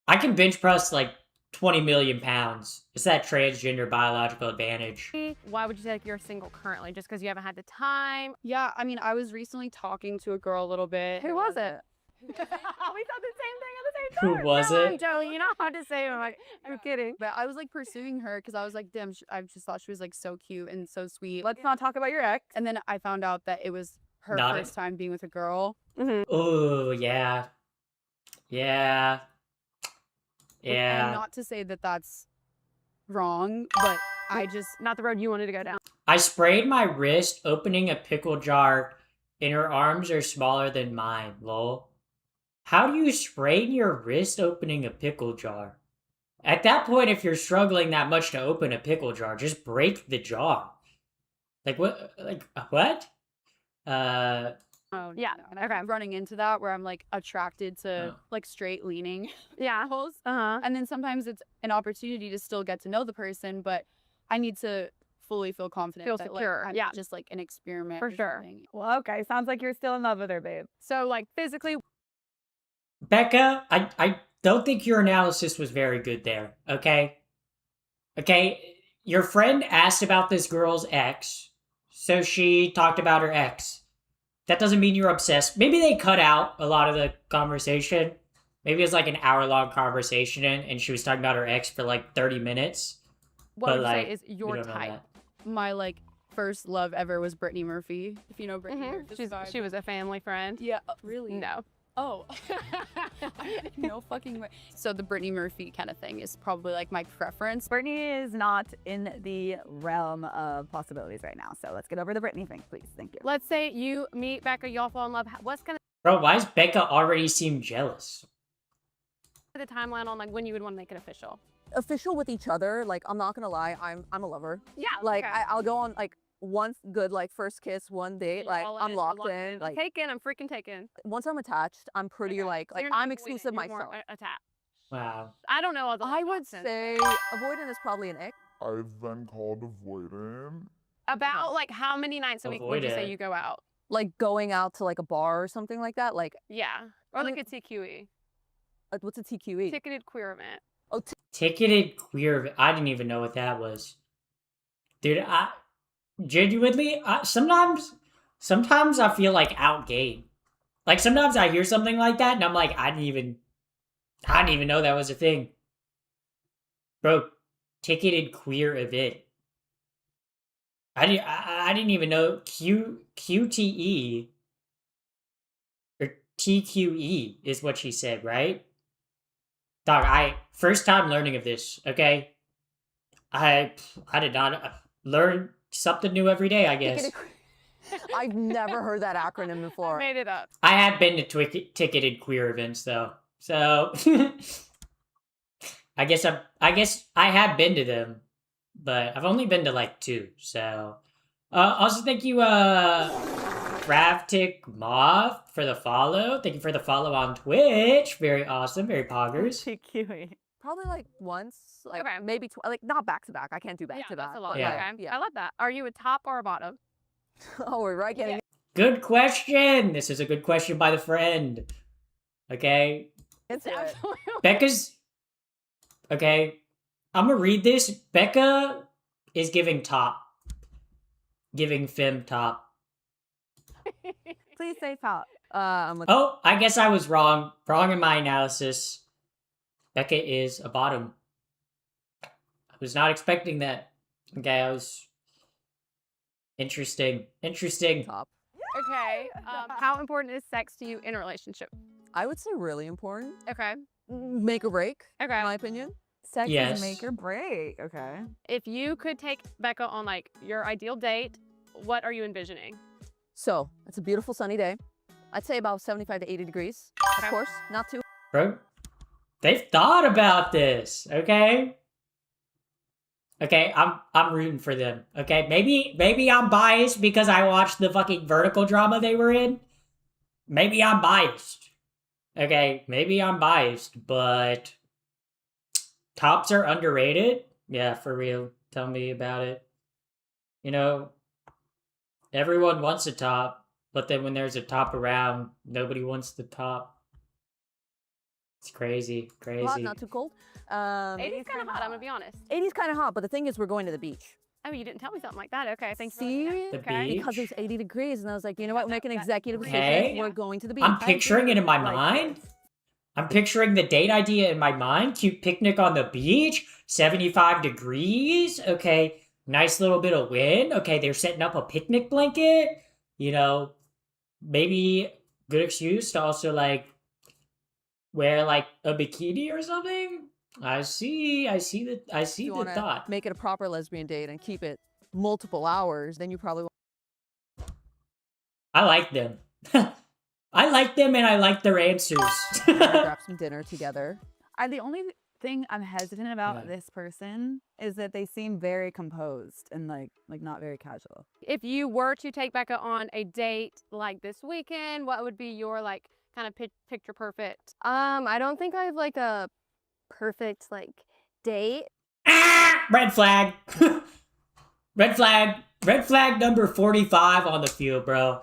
I can bench press like 20 million pounds. It's that transgender biological advantage. Why would you say like you're single currently? Just because you haven't had the time? Yeah, I mean, I was recently talking to a girl a little bit. Who was it? We thought the same thing at the same time. Who was No, it? I'm joking. You know how to say it. I'm like, I'm kidding. But I was like pursuing her because I was like, damn, I just thought she was like so cute and so sweet. Let's not talk about your ex. And then I found out that it was her Not first time being with a girl. Oh, yeah. Yeah. And Yeah. not to say that that's wrong, but I just Not the road you wanted to go down. I sprayed my wrist opening a pickle jar, and her arms are smaller than mine, lol. How do you sprain your wrist opening a pickle jar? At that point, if you're struggling that much to open a pickle jar, just break the jar. Like, what? Like, what? Oh Yeah, no. And okay. I'm running into that where I'm like attracted to Oh. like straight leaning Yeah. couples. Uh-huh. And then sometimes it's an opportunity to still get to know the person, but I need to fully feel confident. Feel that, secure, Like, I'm yeah. not just like an experiment. For or sure. something. Well, okay. Sounds like you're still in love with her, babe. So like physically, Becca, I don't think your analysis was very good there, okay? Okay, your friend asked about this girl's ex, so she talked about her ex. That doesn't mean you're obsessed. Maybe they cut out a lot of the conversation. maybe it was like an hour-long conversation, and she was talking about her ex for like 30 minutes. What But, would you like, say is we your don't know type? that. My like first love ever was Brittany Murphy. If you know Brittany Murphy. She was a family friend. Yeah, really? No. Oh. No fucking way. So the Brittany Murphy kind of thing is probably like my preference. Brittany is not in the realm of possibilities right now. So let's get over the Brittany thing, please. Thank you. Let's say you meet Becca, y'all fall in love. What's gonna Bro, why does Becca already seem jealous? be the timeline on like when you would want to make it official? Official with each other. Like, I'm not gonna lie, I'm a lover. Yeah. Like, okay. I'll go on like one good like first kiss, one date. Like, All I'm in, locked in. Like, taken. I'm freaking taken. once I'm attached, I'm pretty Okay. like So you're not I'm avoidant, exclusive you're more myself. Attached. Wow. I don't know all the. I would options. say avoidant is probably an ick. I've been called avoidant. About like how many nights a week would you say Avoidant. you go out? Like going out to like a bar or something like that. Like, Yeah. Or like a TQE, what's a TQE? ticketed queer event. Oh, Ticketed queer. I didn't even know what that was. Dude, I genuinely, sometimes I feel like outgay. Like sometimes I hear something like that and I'm like, I didn't even know that was a thing. Bro, ticketed queer event. I didn't even know QTE or TQE is what she said, right? Dog, first time learning of this, okay? I did not learn something new every day, I guess. I've never heard that acronym I before. made it up. I have been to ticketed queer events though. So I guess I have been to them, but I've only been to like 2. So also thank you Ravtic Moth for the follow. Thank you for the follow on Twitch. Very awesome, very poggers. TQE. Probably like once, like Okay. maybe like not back to back. I can't do back Yeah, to back. that's a lot. but, Yeah. like, Okay. I love that. Are you a top or a bottom? Oh, we're right getting Good question. This is a good question by the friend. Okay. into it. Becca's okay. I'm gonna read this. Becca is giving top. Giving fem top. Please say top. I'm with Oh, I guess I was wrong. Wrong in my analysis. Becca is a bottom. I was not expecting that. Okay, I was interesting. top. Okay. How important is sex to you in a relationship? I would say really important. Okay. Make or break, Okay. in my opinion. Sex Yes. is make or break. Okay. If you could take Becca on like your ideal date, what are you envisioning? So it's a beautiful sunny day. I'd say about 75 to 80 degrees. Okay. Of course, not too Bro, they've thought about this, okay? Okay, I'm rooting for them. Okay, maybe I'm biased because I watched the fucking vertical drama they were in. Maybe I'm biased. Okay, maybe I'm biased, but tops are underrated. Yeah, for real. Tell me about it. You know, everyone wants a top, but then when there's a top around, nobody wants the top. It's crazy, hot, crazy. not too cold. 80's kind of hot, I'm gonna be honest. 80's kind of hot, but the thing is, we're going to the beach. Oh, you didn't tell me something like that. Okay, thanks. for See? letting me know. The Okay. beach? Because it was 80 degrees, and I was like, you know what? Make an executive Okay. decision. We're going to the beach. I'm picturing it in my mind. I'm picturing the date idea in my mind. Cute picnic on the beach, 75 degrees. Okay, nice little bit of wind. Okay, they're setting up a picnic blanket. You know, maybe good excuse to also like wear like a bikini or something. I see If you the want to thought. make it a proper lesbian date and keep it multiple hours, then you probably I like them. I like them and I like their answers. want to grab some dinner together. The only thing I'm hesitant about Yeah. this person is that they seem very composed and like not very casual. If you were to take Becca on a date like this weekend, what would be your like kind of picture perfect? I don't think I have like a perfect like date. Ah! Red flag. Red flag. Red flag number 45 on the field, bro.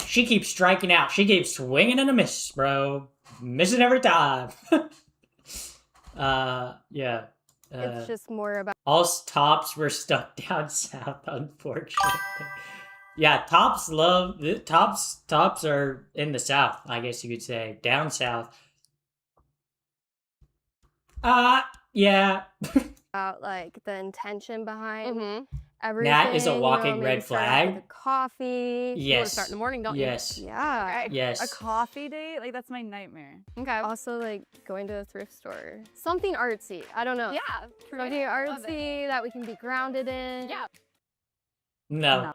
She keeps striking out. She keeps swinging and a miss, bro. Missing every time. Yeah. It's just more about All tops were stuck down south, unfortunately. Yeah, tops are in the South, I guess you could say. Down south. Yeah. About like the intention behind Mm-hmm. everything. Nat is a walking maybe red start off with flag. a coffee. Yes. You want to start in the morning, don't you? Yes. Yeah. Okay. Yes. A coffee date? Like, that's my nightmare. Okay. Also, like going to a thrift store. Something artsy. I don't know. Yeah. Something artsy that we can be grounded in. Yeah. No.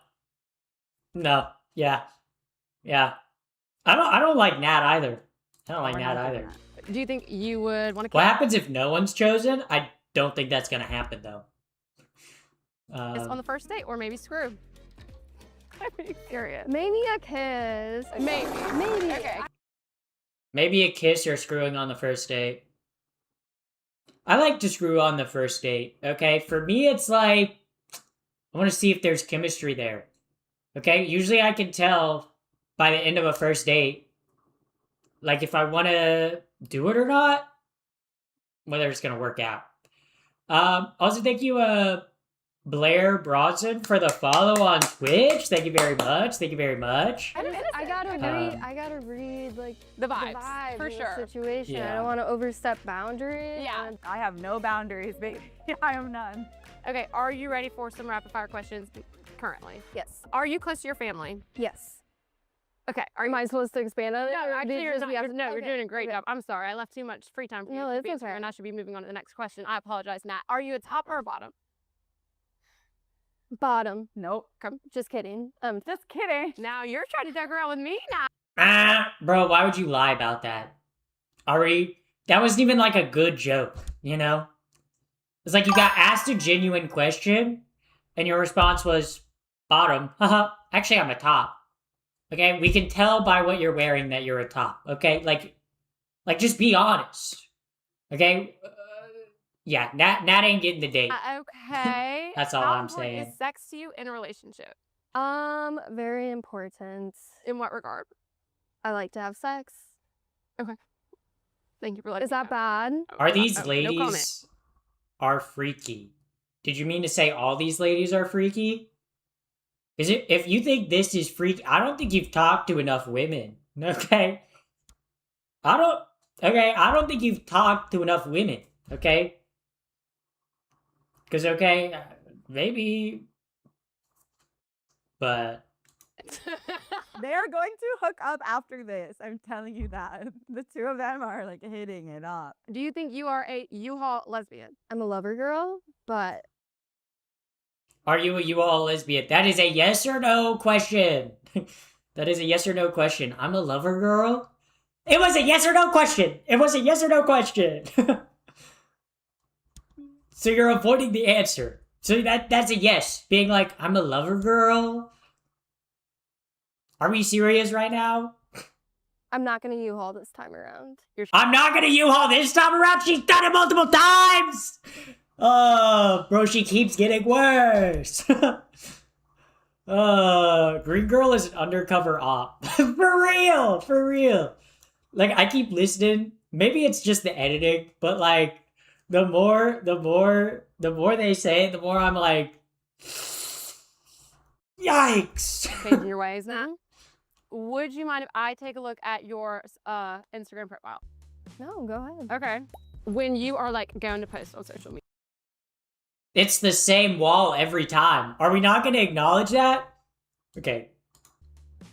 No. Yeah. Yeah. I don't like Nat either. I don't like We're Nat not doing either. that. Do you think you would want to What happens if no one's chosen? I don't think that's gonna happen though. kiss on the first date, or maybe screw? I'm curious. Maybe a kiss. Maybe. Maybe. Okay. Maybe a kiss or screwing on the first date. I like to screw on the first date, okay? For me, it's like, I want to see if there's chemistry there, okay? Usually I can tell by the end of a first date, like if I want to do it or not, whether it's going to work out. Also, thank you, Blair Bronson, for the follow on Twitch. Thank you very much. Thank you very much. I gotta read. I gotta read like The vibes, for of the sure. situation. I Yeah. don't want to overstep boundaries. Yeah. and- I have no boundaries, baby. I have none. Okay, are you ready for some rapid fire questions currently? Yes. Are you close to your family? Yes. Okay. Are Am you? I supposed to expand on it? No, or actually, did you're just not. we have You're, to- no, you're okay, doing a great okay. job. I'm sorry. I left too much free time for you No, to it's be answering, okay. and I should be moving on to the next question. I apologize, Nat. Are you a top or a bottom? Bottom. Nope. Just kidding. Just kidding. Now you're trying to joke around with me now. Bro, why would you lie about that? Ari, that wasn't even like a good joke, you know? It's like you got asked a genuine question, and your response was bottom. Haha, actually, I'm a top. Okay, we can tell by what you're wearing that you're a top. Okay, like just be honest. Okay, yeah, Nat ain't getting the date. Okay. That's all How I'm important saying. Is sex to you in a relationship? Very important. In what regard? I like to have sex. Thank you for letting Is me that know. bad? Are these no comment. ladies are freaky? Did you mean to say all these ladies are freaky? Is it if you think this is freaky? I don't think you've talked to enough women. Okay, I don't think you've talked to enough women. Okay, because maybe, but They are going to hook up after this. I'm telling you that. The two of them are like hitting it up. Do you think you are a U-Haul lesbian? I'm a lover girl, but are you a U-Haul lesbian? That is a yes or no question. That is a yes or no question. I'm a lover girl. It was a yes or no question. It was a yes or no question. So you're avoiding the answer. So that's a yes. Being like, I'm a lover girl. Are we serious right now? I'm not gonna U-Haul this time around. I'm not gonna U-Haul this time around. She's done it multiple times. Oh, bro, she keeps getting worse. Green Girl is an undercover op. For real, for real. Like, I keep listening. Maybe it's just the editing, but like, the more they say it, the more I'm like, yikes. Changing your ways now. Would you mind if I take a look at your Instagram profile? No, go ahead. Okay. When you are like going to post on social media. It's the same wall every time. Are we not going to acknowledge that? Okay,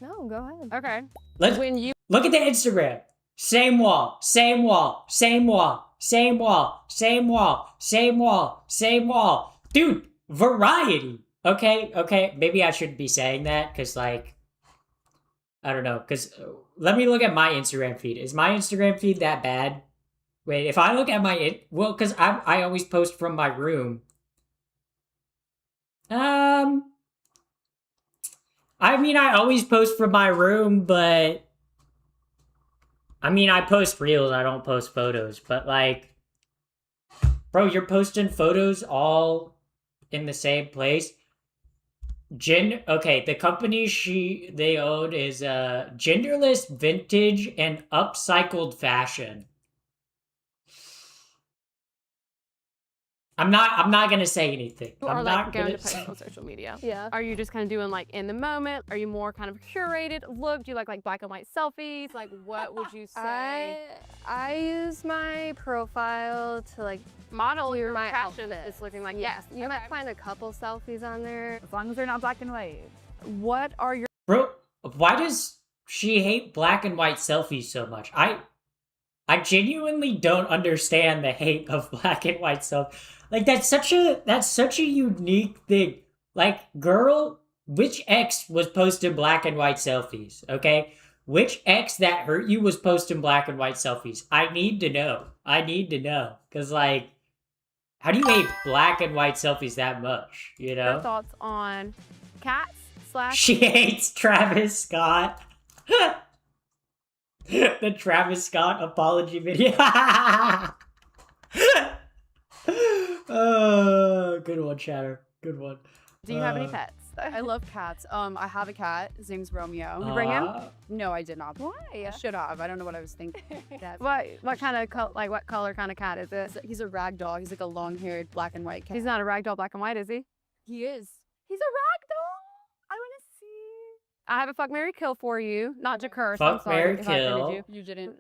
No, go ahead. Okay. let's When you look at the Instagram. Same wall, same wall, same wall, same wall, same wall, same wall, same wall. Dude, variety. Okay. Maybe I shouldn't be saying that because, like, I don't know. Because let me look at my Instagram feed. Is my Instagram feed that bad? Wait, if I look at well, because I always post from my room. I mean, I always post from my room, but I mean, I post reels, I don't post photos, but like, bro, you're posting photos all in the same place. Okay, the company they own is Genderless Vintage and Upcycled Fashion. I'm not gonna say anything. Or I'm like not going gonna to post say. on social media? Yeah. Are you just kind of doing like in the moment? Are you more kind of curated look? Do you like black and white selfies? Like what would you say? I use my profile to like Model clear your my fashion outfit. is looking like Yes, yes. you might find a couple selfies on there. As long as they're not black and white. What are your Bro, why does she hate black and white selfies so much? I genuinely don't understand the hate of black and white selfies. Like that's such a unique thing. Like, girl, which ex was posting black and white selfies? Okay, which ex that hurt you was posting black and white selfies? I need to know. I need to know because like, how do you hate black and white selfies that much? You know? thoughts on cats slash She hates Travis Scott. The Travis Scott apology video. Oh, good one, Chatter. Good one. Do you have any pets? I love cats. I have a cat. His name's Romeo. You bring him? No, I did not. I Why? should have. I don't know what I was thinking. What kind of what color kind of cat is it? He's a rag dog. He's like a long-haired black and white cat. He's not a ragdoll black and white, is he? He is. He's a ragdoll. I want to see. I have a fuck, marry, kill for you. Not to curse. I'm Fuck, sorry marry, if I offended kill. you. You didn't.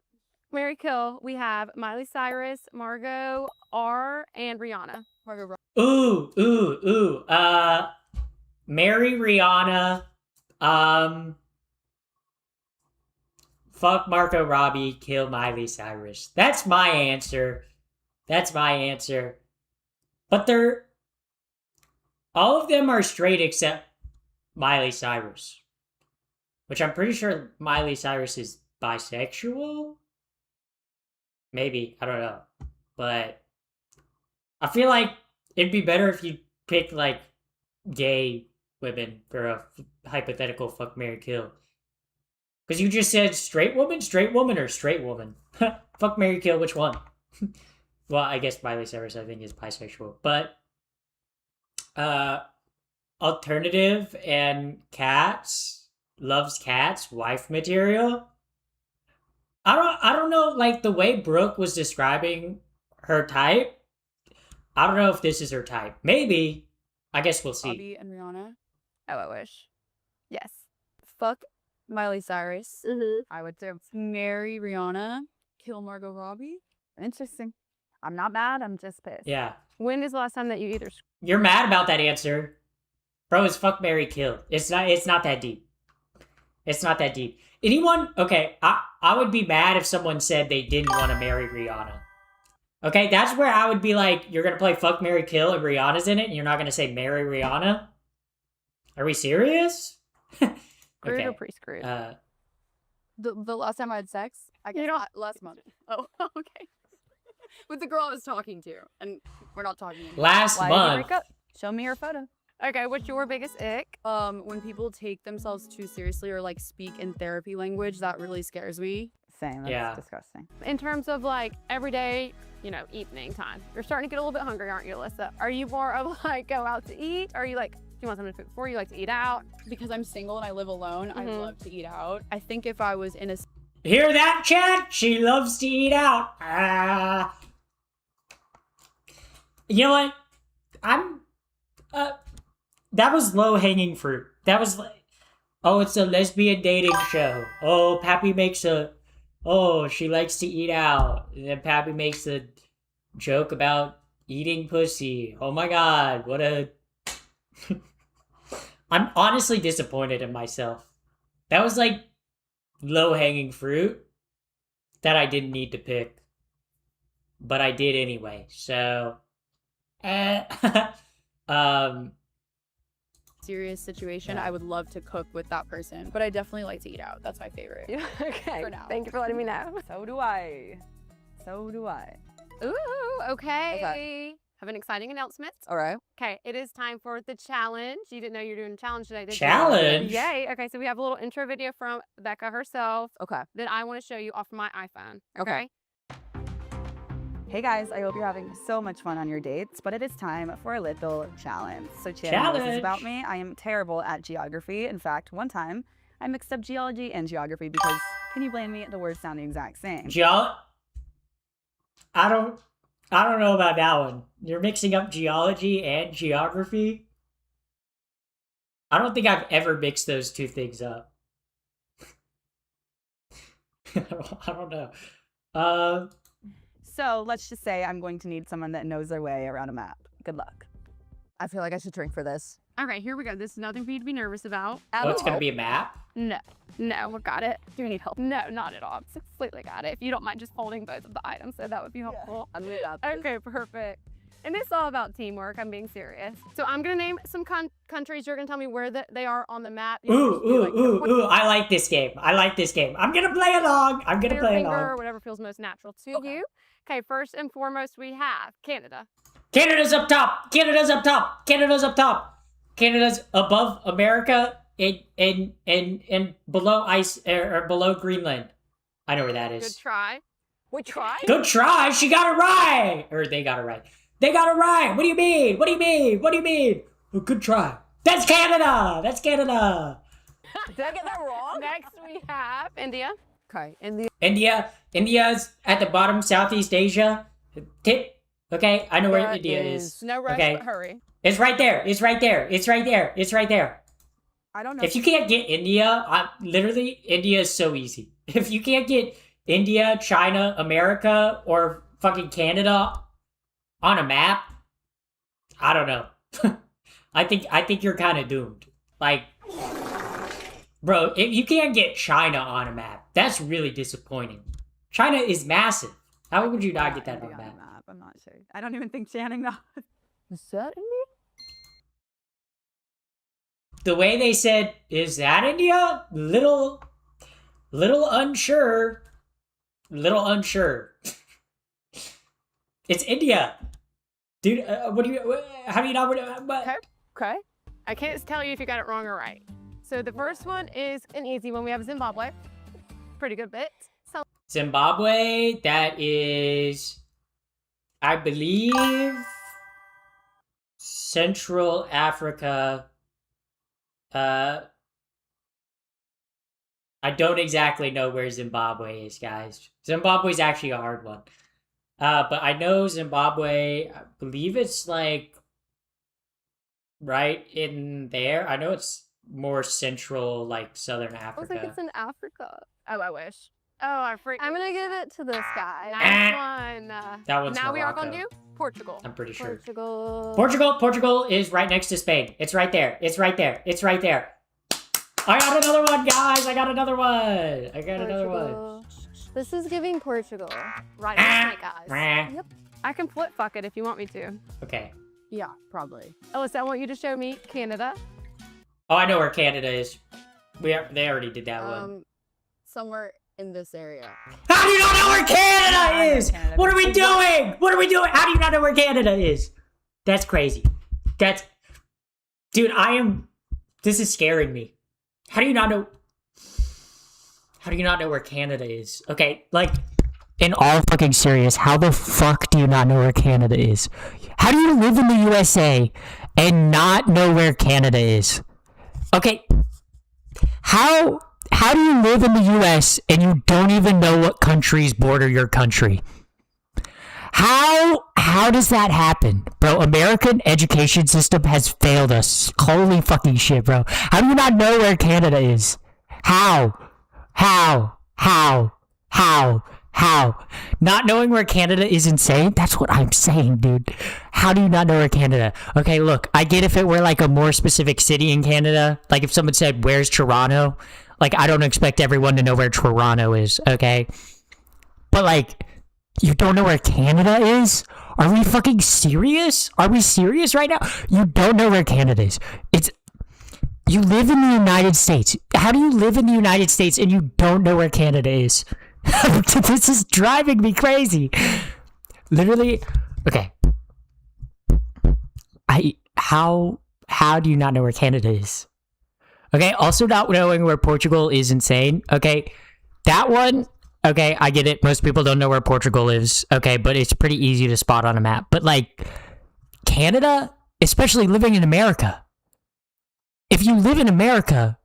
Marry, kill. We have Miley Cyrus, Margot, R, and Rihanna. Margot Ooh. Marry Rihanna. Fuck Marco Robbie. Kill Miley Cyrus. That's my answer. That's my answer. But all of them are straight except Miley Cyrus. Which I'm pretty sure Miley Cyrus is bisexual? Maybe. I don't know. But I feel like it'd be better if you picked, like, gay women for a hypothetical fuck, marry, kill. Because you just said straight woman, or straight woman? Fuck, marry, kill, which one? Well, I guess Miley Cyrus, I think, is bisexual. But, alternative and cats, loves cats, wife material. I don't know, like, the way Brooke was describing her type, I don't know if this is her type. Maybe. I guess we'll see. Robbie and Rihanna. Oh, I wish. Yes. Fuck Miley Cyrus. I would too. Marry Rihanna. Kill Margot Robbie. Interesting. I'm not mad. I'm just pissed. Yeah. When is the last time that you either You're mad about that answer. Bro, it's fuck, marry, kill. It's not that deep. It's not that deep. Anyone, okay, I would be mad if someone said they didn't want to marry Rihanna. Okay, that's where I would be like, you're going to play fuck, marry, kill, and Rihanna's in it, and you're not going to say marry Rihanna? Are we serious? screwed Okay. or pre-screwed? The last time I had sex, I guess last month. Oh, okay. With the girl I was talking to, and we're not talking anymore. Last Why did you month. break up? Show me your photo. Okay, what's your biggest ick? When people take themselves too seriously or like speak in therapy language, that really scares me. Same. That's Yeah. disgusting. In terms of like everyday, evening time, you're starting to get a little bit hungry, aren't you, Alyssa? Are you more of like go out to eat? Or are you like, do you want something to cook for you? Like to eat out? Because I'm single and I live alone, I love to eat out. I think if I was in a Hear that, chat? She loves to eat out. You know what? That was low-hanging fruit. That was like, oh, it's a lesbian dating show. Oh, Pappy makes she likes to eat out. And then Pappy makes a joke about eating pussy. Oh my god, what a... I'm honestly disappointed in myself. That was like low-hanging fruit that I didn't need to pick. But I did anyway, so... serious situation, I would love to cook with that person, but I definitely like to eat out. That's my favorite. Okay. For now. Thank you for letting me know. So do I. So do I. Ooh, okay. Have an exciting announcement. All right. Okay, it is time for the challenge. You didn't know you were doing a challenge today, did you? Challenge? Yay. Okay, so we have a little intro video from Becca herself Okay. that I want to show you off my iPhone. Okay. Hey guys, I hope you're having so much fun on your dates, but it is time for a little challenge. So Chan, this is about me. I am terrible at geography. In fact, one time I mixed up geology and geography because, can you blame me? The words sound the exact same. I I don't know about that one. You're mixing up geology and geography. I don't think I've ever mixed those two things up. I don't know. So let's just say I'm going to need someone that knows their way around a map. Good luck. I feel like I should drink for this. Okay, here we go. This is nothing for you to be nervous about. Oh, it's gonna be a map? No, we got it. Do you need help? No, not at all. I'm completely got it. If you don't mind just holding both of the items, so that would be helpful. I'm gonna got this. Okay, perfect. And it's all about teamwork. I'm being serious. So I'm gonna name some countries. You're gonna tell me where they are on the map. Ooh, I like this game. I'm gonna play along. Or whatever feels most natural to you. Okay, first and foremost, we have Canada. Canada's up top. Canada's above America and below ice or below Greenland. I know where that is. Good try. We try? Good try. She got it right. Or they got it right. They got it right. What do you mean? Oh, good try. That's Canada. Did I get that wrong? Next, we have India. Okay, India's at the bottom, Southeast Asia. Tip. Okay, I know where India is. No rush, okay. But hurry. It's right there. I don't know. If you can't get India, literally, India is so easy. If you can't get India, China, America, or fucking Canada on a map, I don't know. I think you're kind of doomed. Like, bro, if you can't get China on a map, that's really disappointing. China is massive. How would you not get that on a map? I'm not sure. I don't even think Channing knows. Is that India? The way they said, is that India? Little unsure. It's India. Dude, how do you not... Okay. I can't tell you if you got it wrong or right. So the first one is an easy one. We have Zimbabwe. Pretty good bit. So Zimbabwe, that is, I believe, Central Africa. I don't exactly know where Zimbabwe is, guys. Zimbabwe's actually a hard one. But I know Zimbabwe, I believe it's like right in there. I know it's more central, like Southern Africa. I was like, it's in Africa. Oh, I wish. Oh, I freaked. I'm gonna give it to this guy. Nice one. That one's now Morocco. we are going to Portugal. I'm pretty sure. Portugal is right next to Spain. It's right there. I got another one, guys. I got another one. This is giving Portugal. Right next to me, guys. Yep. I can flip fuck it if you want me to. Okay. Yeah, probably. Alyssa, I want you to show me Canada. Oh, I know where Canada is. They already did that one. Somewhere in this area. How do you not know where Canada is? What are we doing? How do you not know where Canada is? That's crazy. Dude, this is scaring me. How do you not know where Canada is? Okay, like, in all fucking serious, how the fuck do you not know where Canada is? How do you live in the USA and not know where Canada is? Okay, how do you live in the US and you don't even know what countries border your country? How does that happen? Bro, American education system has failed us. Holy fucking shit, bro. How do you not know where Canada is? How? Not knowing where Canada is insane? That's what I'm saying, dude. How do you not know where Canada? Okay, look, I get if it were like a more specific city in Canada. Like if someone said, where's Toronto? Like, I don't expect everyone to know where Toronto is, okay? But like, you don't know where Canada is? Are we fucking serious? Are we serious right now? You don't know where Canada is. You live in the United States. How do you live in the United States and you don't know where Canada is? This is driving me crazy. Literally, okay. How do you not know where Canada is? Okay, also not knowing where Portugal is insane. Okay, that one, okay, I get it. Most people don't know where Portugal is. Okay, but it's pretty easy to spot on a map. But like, Canada, especially living in America. If you live in America,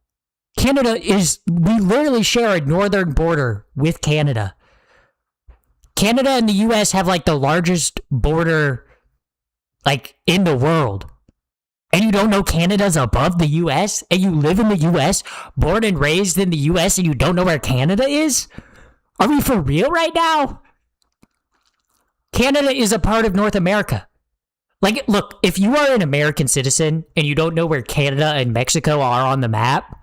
we literally share a northern border with Canada. Canada and the US have like the largest border like in the world. And you don't know Canada's above the US? And you live in the US, born and raised in the US, and you don't know where Canada is? Are we for real right now? Canada is a part of North America. Like, look, if you are an American citizen and you don't know where Canada and Mexico are on the map,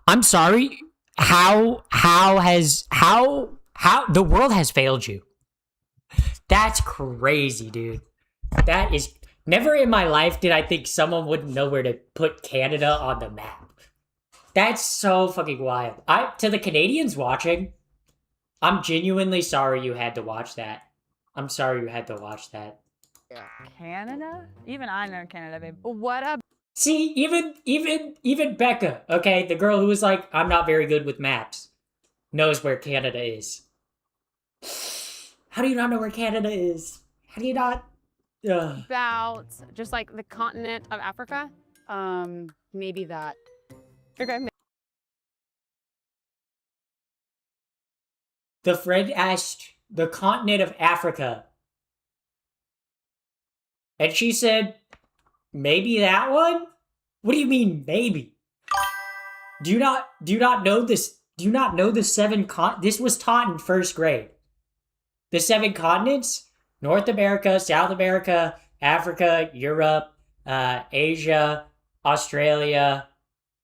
I'm sorry. How the world has failed you. That's crazy, dude. That is, never in my life did I think someone wouldn't know where to put Canada on the map. That's so fucking wild. To the Canadians watching, I'm genuinely sorry you had to watch that. I'm sorry you had to watch that. Canada? Even I know Canada, babe. What up? See, even Becca, okay, the girl who was like, I'm not very good with maps, knows where Canada is. How do you not know where Canada is? How do you not? Ugh. About just like the continent of Africa? Maybe that. Okay. The friend asked the continent of Africa. And she said, maybe that one? What do you mean, maybe? Do you not know this? Do you not know the this was taught in first grade. The 7 continents? North America, South America, Africa, Europe, Asia, Australia,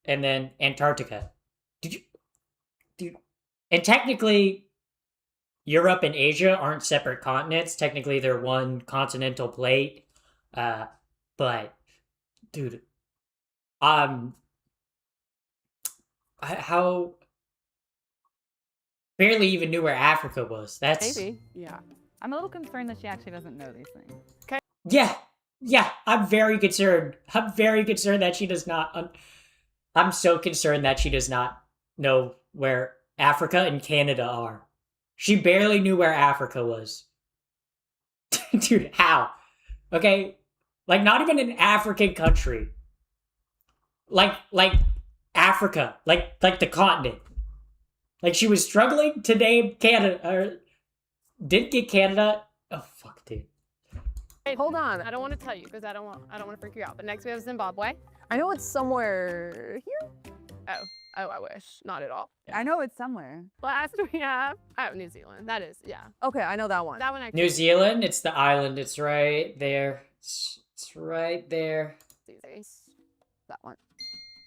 and then Antarctica. And technically, Europe and Asia aren't separate continents. Technically, they're one continental plate. But, dude, how barely even knew where Africa was. That's Maybe. Yeah. I'm a little concerned that she actually doesn't know these things. Okay. Yeah. I'm very concerned. I'm very concerned that she does not. I'm so concerned that she does not know where Africa and Canada are. She barely knew where Africa was. Dude, how? Okay, like not even an African country. Like Africa, like the continent. Like she was struggling to name Canada, or didn't get Canada. Oh fuck, dude. Hey, hold on. I don't want to tell you because I don't want to freak you out. But next we have Zimbabwe. I know it's somewhere here. Oh, I wish. Not at all. I know it's somewhere. Last we have New Zealand. That is, yeah. Okay, I know that one. That one actually. New Zealand, it's the island. It's right there. It's right there. That one.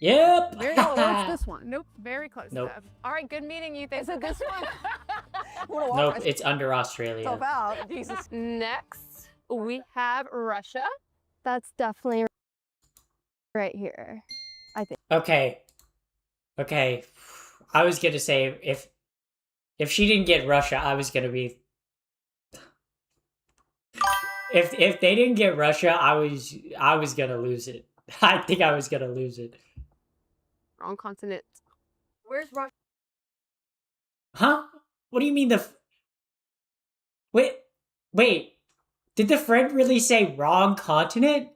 Yep. Very close. What's this one? Nope. Very close. Nope. All right. Good meeting you. Thanks. Is it this one? Nope. It's under Australia. Myself out. Jesus. Next, we have Russia. That's definitely right here, I think. Okay. I was gonna say if she didn't get Russia, I was gonna be. If they didn't get Russia, I was gonna lose it. I think I was gonna lose it. Wrong continent. Where's Russia? Huh? What do you mean Wait. Did the friend really say wrong continent?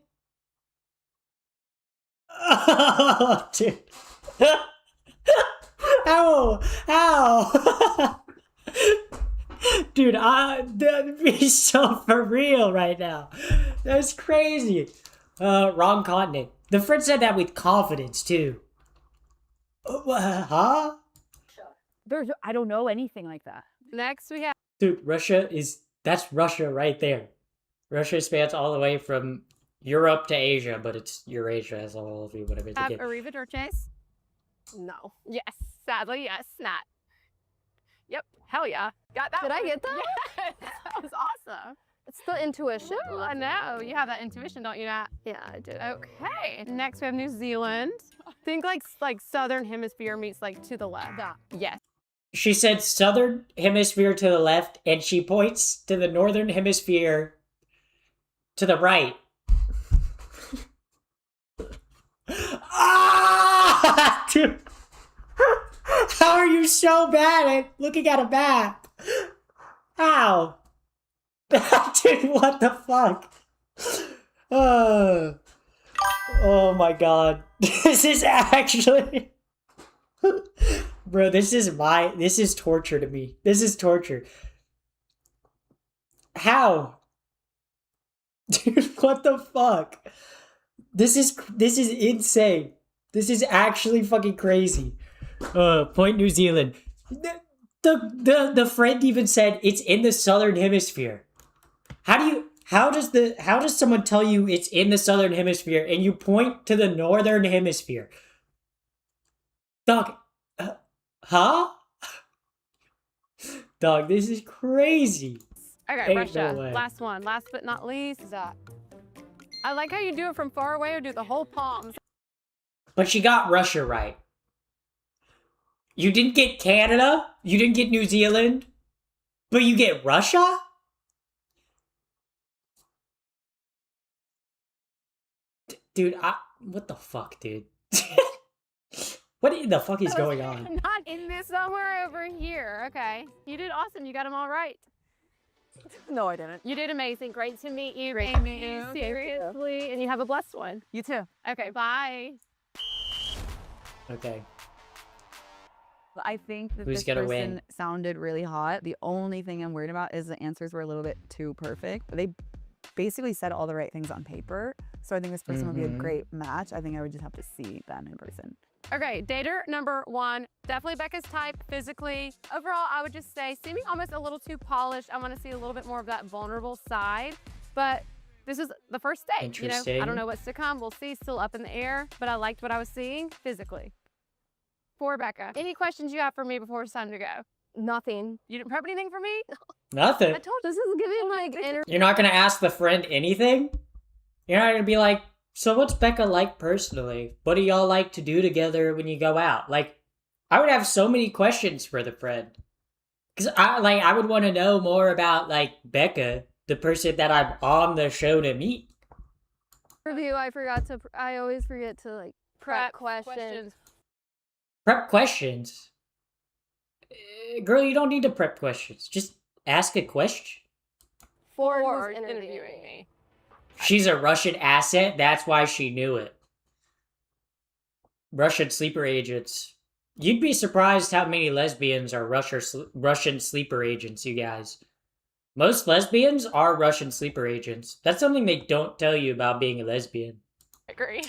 Oh, dude. Ow! Dude, that'd be so for real right now. That's crazy. Wrong continent. The friend said that with confidence, too. Huh? I don't know anything like that. Next, we have. Dude, that's Russia right there. Russia spans all the way from Europe to Asia, but it's Eurasia as a whole, if you whatever. Have Arriva Dirches? No. Yes. Sadly, yes. Not. Yep. Hell yeah. Got that. Did I one. get that? Yes. That was awesome. It's the intuition. Ooh, I know. You have that intuition, don't you, Nat? Yeah, I do. Okay. Next, we have New Zealand. Think like southern hemisphere meets like to the left. Yes. She said southern hemisphere to the left, and she points to the northern hemisphere to the right. Ah! Dude. How are you so bad at looking at a map? How? Dude, what the fuck? Oh my god. This is actually... Bro, this is torture to me. This is torture. How? Dude, what the fuck? This is insane. This is actually fucking crazy. Point New Zealand. The friend even said it's in the southern hemisphere. How does someone tell you it's in the southern hemisphere and you point to the northern hemisphere? Dog, huh? Dog, this is crazy. Okay, Ain't Russia. no way. Last one. Last but not least. I like how you do it from far away or do the whole palm. But she got Russia right. You didn't get Canada, you didn't get New Zealand, but you get Russia? Dude, what the fuck, dude? What the fuck is going on? Not in this, somewhere over here. Okay. You did awesome. You got them all right. No, I didn't. You did amazing. Great to meet you. Great to meet you. Seriously. And you have a blessed one. You too. Okay, bye. Okay. I think that Who's this gonna person win? sounded really hot. The only thing I'm worried about is the answers were a little bit too perfect. They basically said all the right things on paper. So I think this person would be a great match. I think I would just have to see them in person. Okay, dater number 1, definitely Becca's type physically. Overall, I would just say seeming almost a little too polished. I want to see a little bit more of that vulnerable side, but this is the first date. You know, I don't know what's to come. We'll see, still up in the air, but I liked what I was seeing physically. For Becca, any questions you have for me before it's time to go? Nothing. You didn't prep anything for me? Nothing. I told this is giving like You're not gonna ask the friend anything? You're not gonna be like, so what's Becca like personally? What do y'all like to do together when you go out? Like, I would have so many questions for the friend. Cause I would want to know more about like Becca, the person that I'm on the show to meet. review. I always forget to like prep questions. Prep questions? Girl, you don't need to prep questions. Just ask a question. For who's interviewing me. She's a Russian asset, that's why she knew it. Russian sleeper agents. You'd be surprised how many lesbians are Russian sleeper agents, you guys. Most lesbians are Russian sleeper agents. That's something they don't tell you about being a lesbian. I agree.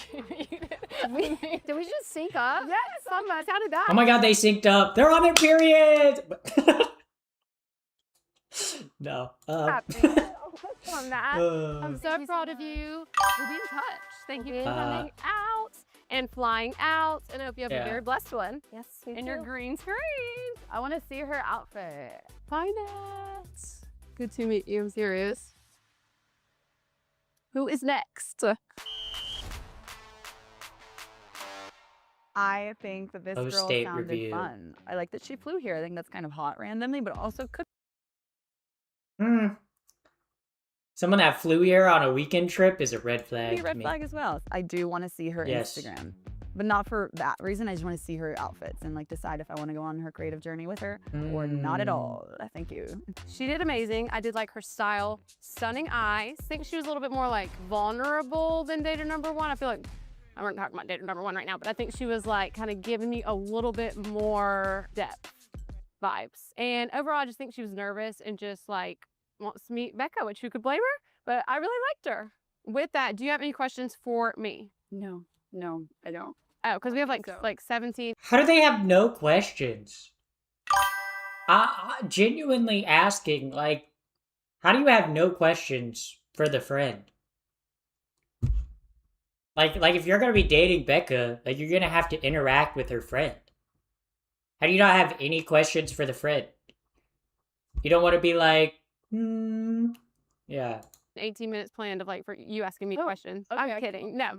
Did we just sync up? Yes, somehow. How did that? Oh my god, they synced up. They're on their period! No. On that. I'm so proud of you. We'll be in touch. Thank you for coming out and flying out. And I hope you have a very blessed one. Yes, me And too. your green screen. I want to see her outfit. Bye, Nat. Good to meet you. I'm serious. Who is next? I think that this girl Post-date sounded review. fun. I like that she flew here. I think that's kind of hot randomly, but also could Someone that flew here on a weekend trip is a red flag be a to red me. flag as well. I do want to see her Yes. Instagram, but not for that reason. I just want to see her outfits and like decide if I want to go on her creative journey with her or not at all. Thank you. She did amazing. I did like her style. Stunning eyes. Think she was a little bit more like vulnerable than dater number 1. I feel like I'm not talking about dater number 1 right now, but I think she was like kind of giving me a little bit more depth vibes. And overall, I just think she was nervous and just like wants to meet Becca, which who could blame her? But I really liked her. With that, do you have any questions for me? No, I don't. Oh, because we have like 17. How do they have no questions? I genuinely asking, like, how do you have no questions for the friend? Like if you're gonna be dating Becca, like you're gonna have to interact with her friend. How do you not have any questions for the friend? You don't want to be like, yeah. 18 minutes planned of like for you asking me questions. okay, I'm kidding. No.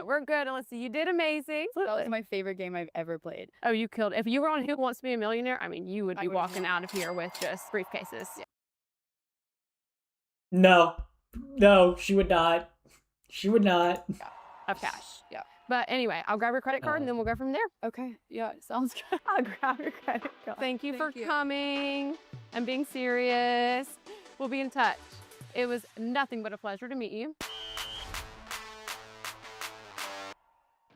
We're good, Alyssa. You did amazing. That was my favorite game I've ever played. Oh, you killed. If you were on Who Wants to Be a Millionaire, I mean, you would be walking out of here with just briefcases. No, she would not. She would not. Of cash. Yeah. But anyway, I'll grab your credit card and then we'll go from there. Okay, yeah, sounds good. I'll grab your credit card. Thank you for coming and being serious. We'll be in touch. It was nothing but a pleasure to meet you.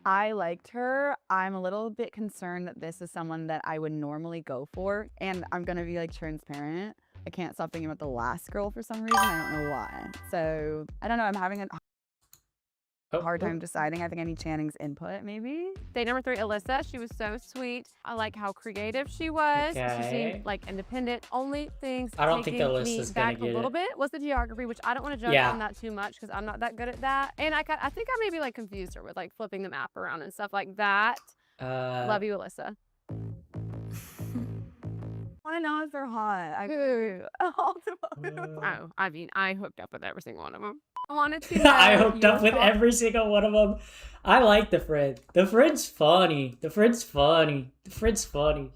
I liked her. I'm a little bit concerned that this is someone that I would normally go for, and I'm gonna be like transparent. I can't stop thinking about the last girl for some reason. I don't know why. So I don't know. I'm having a hard time deciding. I think I need Channing's input, maybe. Date number 3, Alyssa. She was so sweet. I like how creative she was. She Okay. seemed like independent. Only things I don't think taking me Alyssa's gonna back a get little it. bit was the geography, which I don't want to judge Yeah. on that too much because I'm not that good at that. And I think I maybe like confused her with like flipping the map around and stuff like that. Love you, Alyssa. I know if they're hot. Oh, I mean, I hooked up with every single one of them. I wanted to know I hooked up your with every single one of them. I like the friend. The friend's funny. The friend's funny. The friend's funny.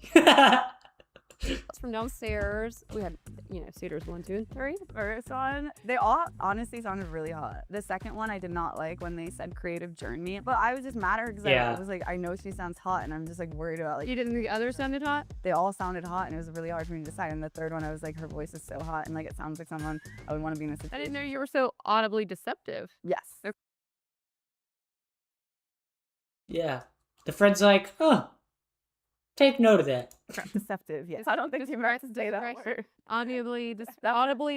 thoughts from downstairs. We had, you know, suitors 1, 2, and 3. The first one, they all honestly sounded really hot. The second one I did not like when they said creative journey, but I was just mad at her because Yeah. I was like, I know she sounds hot, and I'm just like worried about like You didn't think the others sounded hot? they all sounded hot, and it was really hard for me to decide. And the third one, I was like, her voice is so hot, and like it sounds like someone I would want to be in a I situation. didn't know you were so audibly deceptive. Yes. Yeah. The friend's like, huh. Take note of that. Deceptive. Yes. I don't think she meant to say that word. Audibly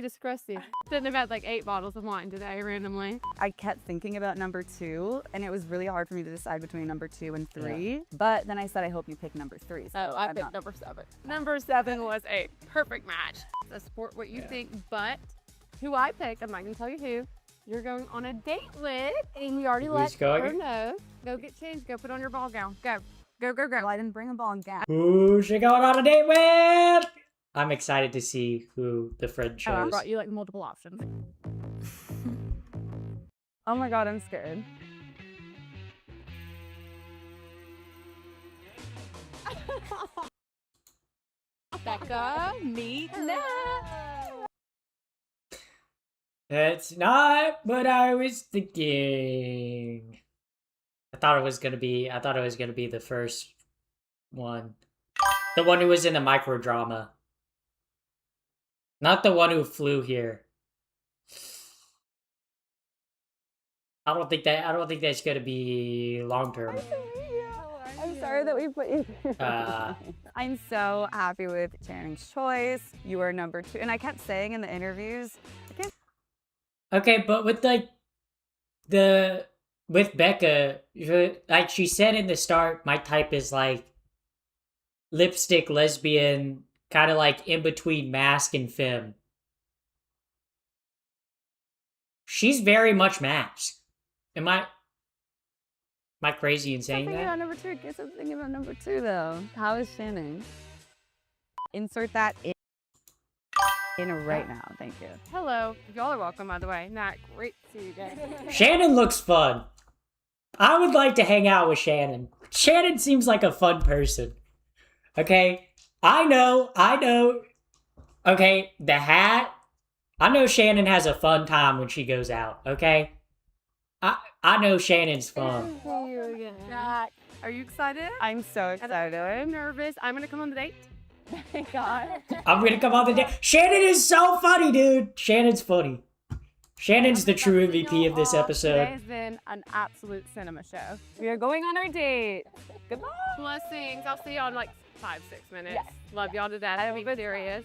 disgusting. Shouldn't have had like 8 bottles of wine today randomly. I kept thinking about number 2, and it was really hard for me to decide between number 2 and 3. But then I said, I hope you pick number 3. So Oh, I I'm picked not- number 7. Number 7 was a perfect match. I support what you think, but who I picked, I'm not gonna tell you who. You're going on a date with, and we already let Who's going? her know. Go get changed. Go put on your ball gown. Go. Go, go, go. Well, I didn't bring a ball and gas. Who's she going on a date with? I'm excited to see who the friend Oh, I chose. brought you like multiple options. Oh my god, I'm scared. Becca, meet Nat. It's not what I was thinking. I thought it was gonna be the first one. The one who was in the micro drama. Not the one who flew here. I don't think that's gonna be long term. I'm sorry that we put you through. I'm so happy with Channing's choice. You are number 2. And I kept saying in the interviews, Okay, but with with Becca, like she said in the start, my type is like lipstick lesbian, kind of like in between mask and femme. She's very much mask. Am I crazy in saying thinking that? about number 2. I guess I'm thinking about number 2 though. How is Channing? Insert that in right now. Thank you. Hello. Y'all are welcome, by the way. Nat, great to see you guys. Shannon looks fun. I would like to hang out with Shannon. Shannon seems like a fun person. Okay? I know. Okay, the hat. I know Shannon has a fun time when she goes out, okay? I know Shannon's fun. Nat, are you excited? I'm so I'm excited. nervous. I'm gonna come on the date. Thank God. I'm gonna come on the day. Shannon is so funny, dude. Shannon's funny. Shannon's the true MVP of this Today episode. has been an absolute cinema show. We are going on our date. Goodbye. Blessings. I'll see y'all in like 5-6 minutes. Yes. Love y'all to death. I will Be serious.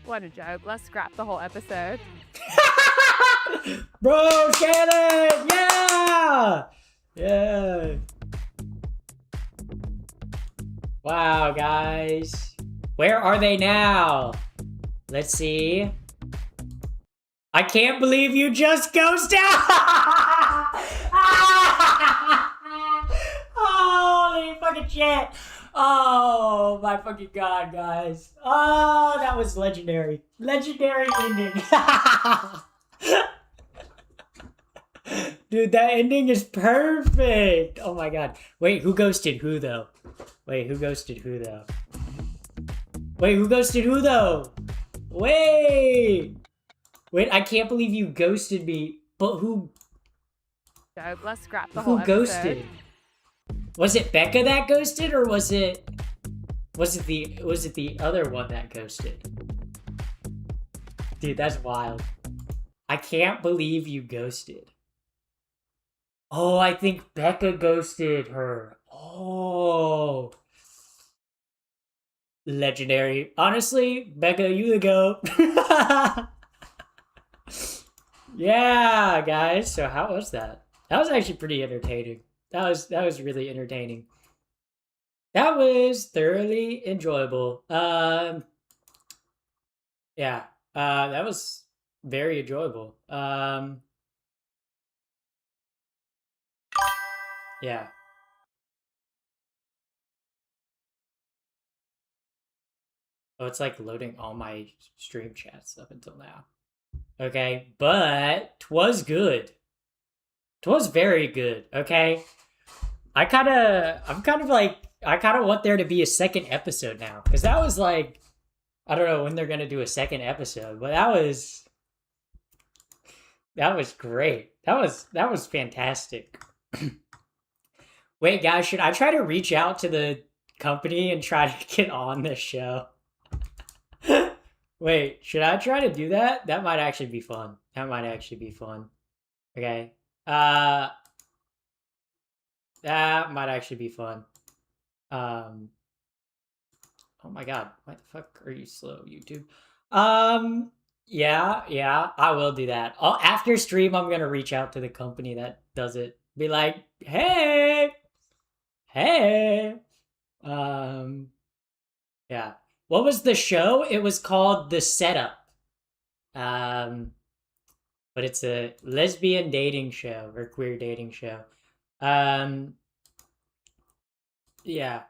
What a joke. Let's scrap the whole episode. Bro, Shannon! Yeah! Yeah. Wow, guys. Where are they now? Let's see. I can't believe you just ghosted! Holy fucking shit! Oh my fucking god, guys. Oh, that was legendary. Legendary ending. Dude, that ending is perfect. Oh my god. Wait, who ghosted who though? Wait, who ghosted who though? Wait, who ghosted who though? Wait, I can't believe you ghosted me. But who Joke. Let's scrap the whole who episode. ghosted? Was it Becca that ghosted, or was it the other one that ghosted? Dude, that's wild. I can't believe you ghosted. Oh, I think Becca ghosted her. Oh. legendary. Honestly, Becca, you the GOAT. Yeah, guys. So how was that? That was actually pretty entertaining. That was really entertaining. That was thoroughly enjoyable. Yeah. That was very enjoyable. Yeah. Oh, it's like loading all my stream chats up until now. Okay, but 'twas good. 'Twas very good. Okay, I kind of want there to be a second episode now because that was like, I don't know when they're gonna do a second episode, but that was great. That was fantastic. Wait, guys, should I try to reach out to the company and try to get on this show? Wait, should I try to do that? That might actually be fun. That might actually be fun. Okay. That might actually be fun. Oh my god, why the fuck are you slow, YouTube? Yeah, I will do that. After stream, I'm gonna reach out to the company that does it. Be like, hey, yeah. What was the show? It was called The Setup. But it's a lesbian dating show or queer dating show. Yeah.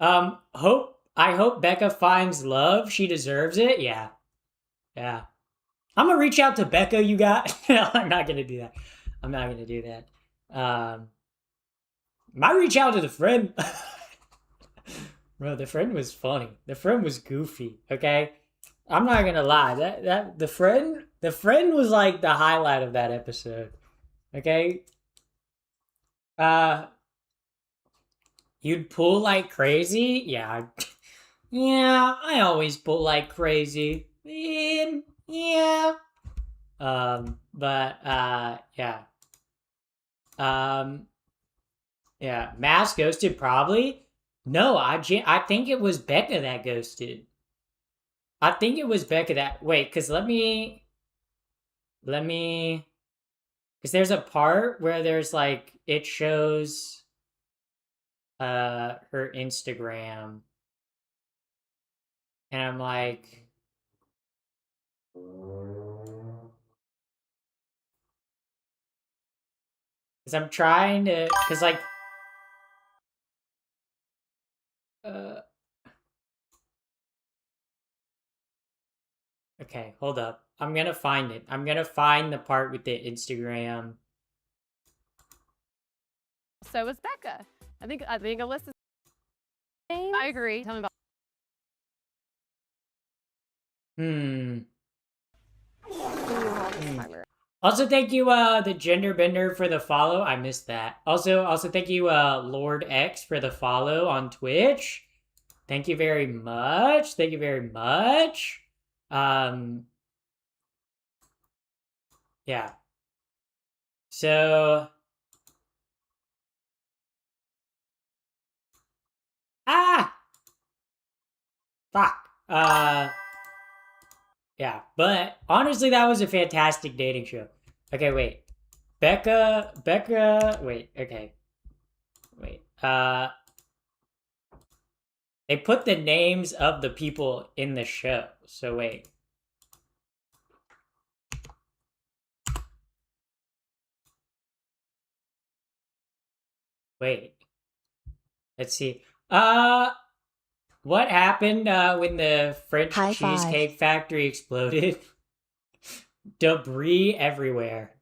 I hope Becca finds love. She deserves it. Yeah. Yeah. I'm gonna reach out to Becca, you got. No, I'm not gonna do that. I'm not gonna do that. Might reach out to the friend. Bro, the friend was funny. The friend was goofy, okay? I'm not gonna lie. That the friend was like the highlight of that episode. Okay? You'd pull like crazy? Yeah. Yeah, I always pull like crazy. Yeah. Yeah. Yeah, Mass ghosted probably. No, I think it was Becca that ghosted. I think it was Becca that wait, cuz let me cuz there's a part where there's like it shows her Instagram and I'm like cuz I'm trying to cuz like okay, hold up. I'm gonna find it. I'm gonna find the part with the Instagram. So was Becca. I think Alyssa. I agree. Tell me about. Also, thank you, the Gender Bender for the follow. I missed that. Also, thank you, Lord X for the follow on Twitch. Thank you very much. Thank you very much. Yeah. So. Ah! Fuck. Yeah, but honestly, that was a fantastic dating show. Okay, wait. Becca, wait, okay. Wait, they put the names of the people in the show, so wait. Wait. Let's see. What happened, when the French High five. Cheesecake Factory exploded? Debris everywhere.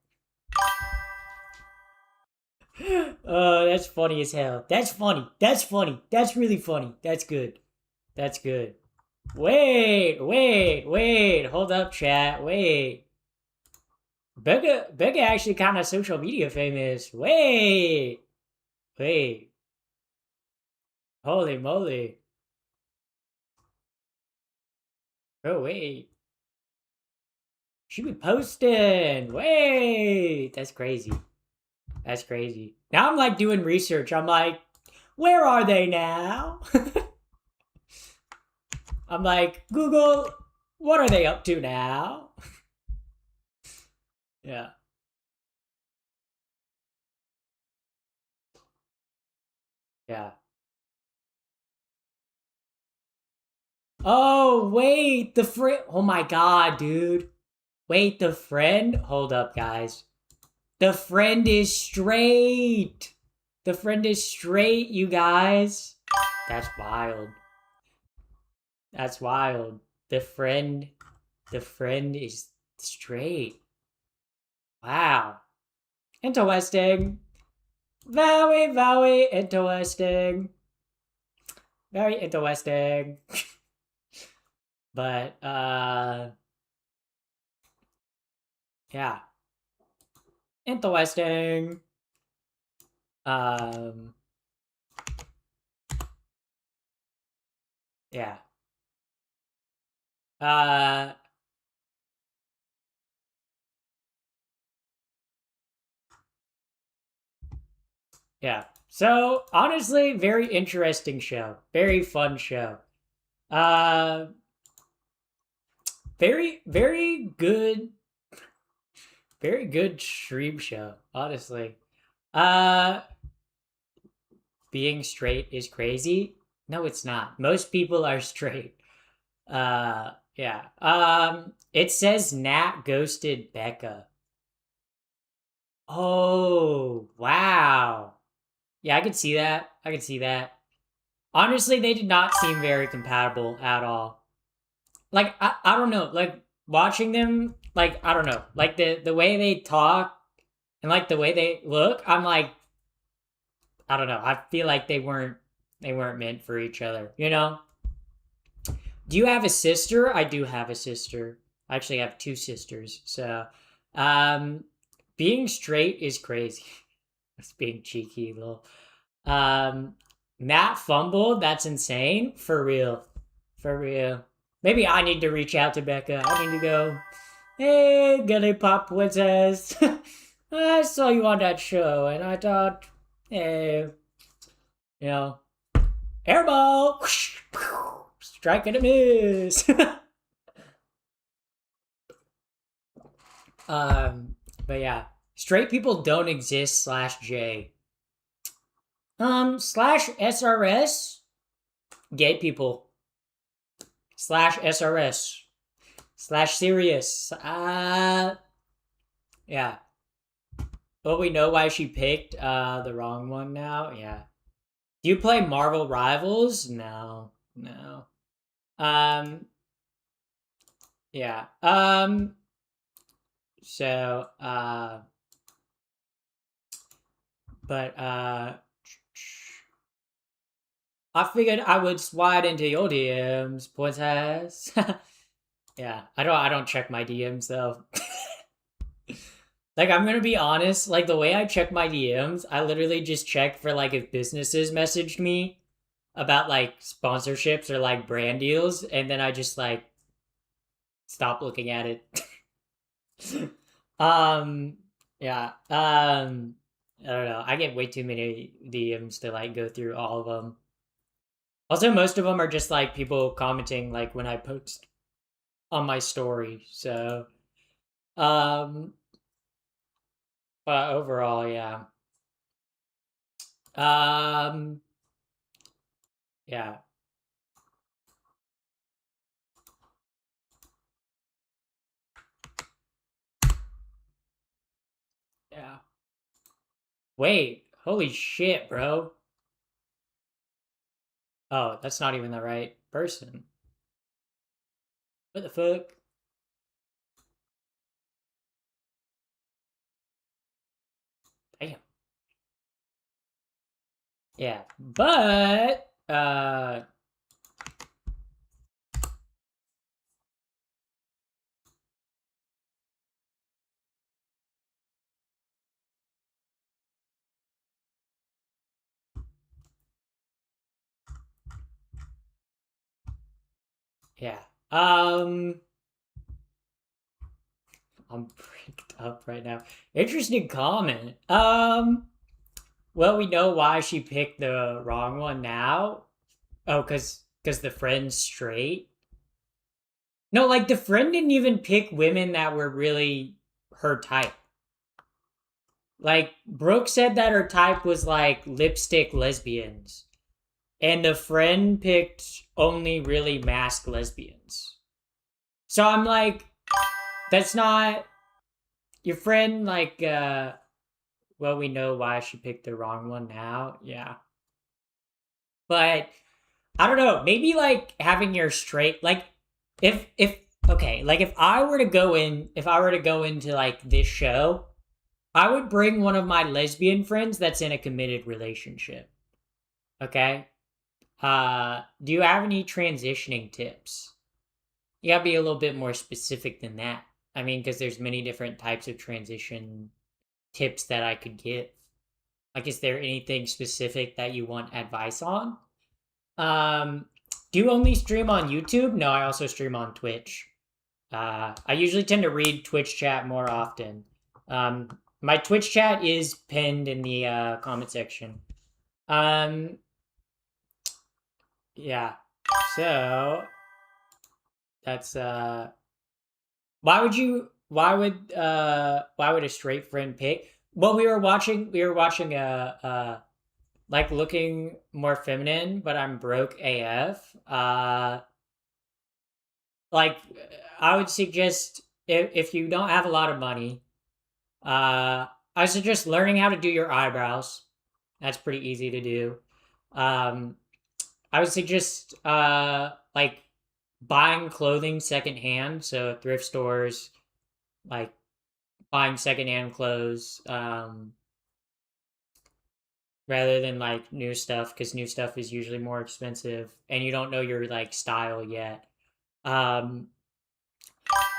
Oh, that's funny as hell. That's funny. That's funny. That's really funny. That's good. That's good. Wait. Hold up, chat. Wait. Becca actually kind of social media famous. Wait. Holy moly. Oh, wait. She be posting. Wait. That's crazy. That's crazy. Now I'm like doing research. I'm like, where are they now? I'm like, Google, what are they up to now? Yeah. Yeah. Oh, wait, the friend. Oh my god, dude. Wait, the friend? Hold up, guys. The friend is straight. The friend is straight, you guys. That's wild. That's wild. The friend is straight. Wow. Interesting. Very, very interesting. Very interesting. But yeah. Interesting. Um yeah. Uh yeah. So honestly, very interesting show. Very fun show. Uh very good stream show, honestly. Uh being straight is crazy. No, it's not. Most people are straight. Yeah. It says Nat ghosted Becca. Oh, wow. Yeah, I could see that. I could see that. Honestly, they did not seem very compatible at all. Like, I don't know. Like, watching them, like, I don't know. Like, the way they talk and, like, the way they look, I'm like, I don't know. I feel like they weren't meant for each other, you know? Do you have a sister? I do have a sister. I actually have two sisters. So, um, being straight is crazy. It's being cheeky, little. Um, Matt fumbled. That's insane. For real. For real. Maybe I need to reach out to Becca. I need to go, hey, Gilly Pop Princess. I saw you on that show and I thought, hey, you know, airball. Strike and a miss. But yeah, straight people don't exist slash J. Slash SRS, gay people. Slash SRS. Slash serious. Yeah. But we know why she picked the wrong one now. Yeah. Do you play Marvel Rivals? No. No. Yeah. So, but I figured I would slide into your DMs, princess. Yeah, I don't check my DMs though. Like, I'm gonna be honest, like the way I check my DMs, I literally just check for like if businesses messaged me about like sponsorships or like brand deals, and then I just like stop looking at it. um yeah. I don't know. I get way too many DMs to like go through all of them. Also, most of them are just like people commenting like when I post on my story. So, um, but overall, yeah. Um, yeah, yeah. Wait, holy shit, bro. Oh, that's not even the right person. What the fuck? Damn. Yeah, but yeah. I'm freaked up right now. Interesting comment. Well, we know why she picked the wrong one now. Oh, cause the friend's straight. No, like the friend didn't even pick women that were really her type. Like Brooke said that her type was like lipstick lesbians. And the friend picked only really masked lesbians. So I'm like, that's not your friend, like, well, we know why she picked the wrong one now. Yeah. But I don't know, maybe like having your straight, like, if, okay, like if I were to go into like this show, I would bring one of my lesbian friends that's in a committed relationship. Okay? Do you have any transitioning tips? You gotta be a little bit more specific than that. I mean, because there's many different types of transition tips that I could give. Like, is there anything specific that you want advice on? Um, do you only stream on YouTube? No, I also stream on Twitch. I usually tend to read Twitch chat more often. My Twitch chat is pinned in the comment section. Yeah. So that's why would a straight friend pick? Well, we were watching like looking more feminine, but I'm broke AF. Like I would suggest if you don't have a lot of money, I suggest learning how to do your eyebrows. That's pretty easy to do. Um, I would suggest like buying clothing secondhand, so thrift stores, like buying secondhand clothes, rather than like new stuff, because new stuff is usually more expensive and you don't know your like style yet. Um,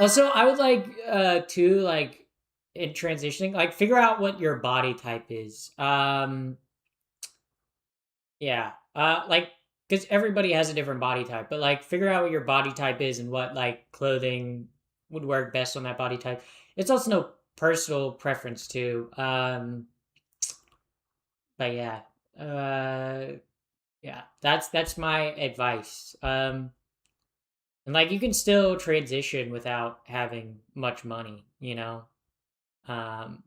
Also, I would like to like in transitioning, like figure out what your body type is. Yeah. Like because everybody has a different body type, but like figure out what your body type is and what like clothing would work best on that body type. It's also no personal preference too. But yeah. Yeah, that's my advice. And like you can still transition without having much money, you know. Um,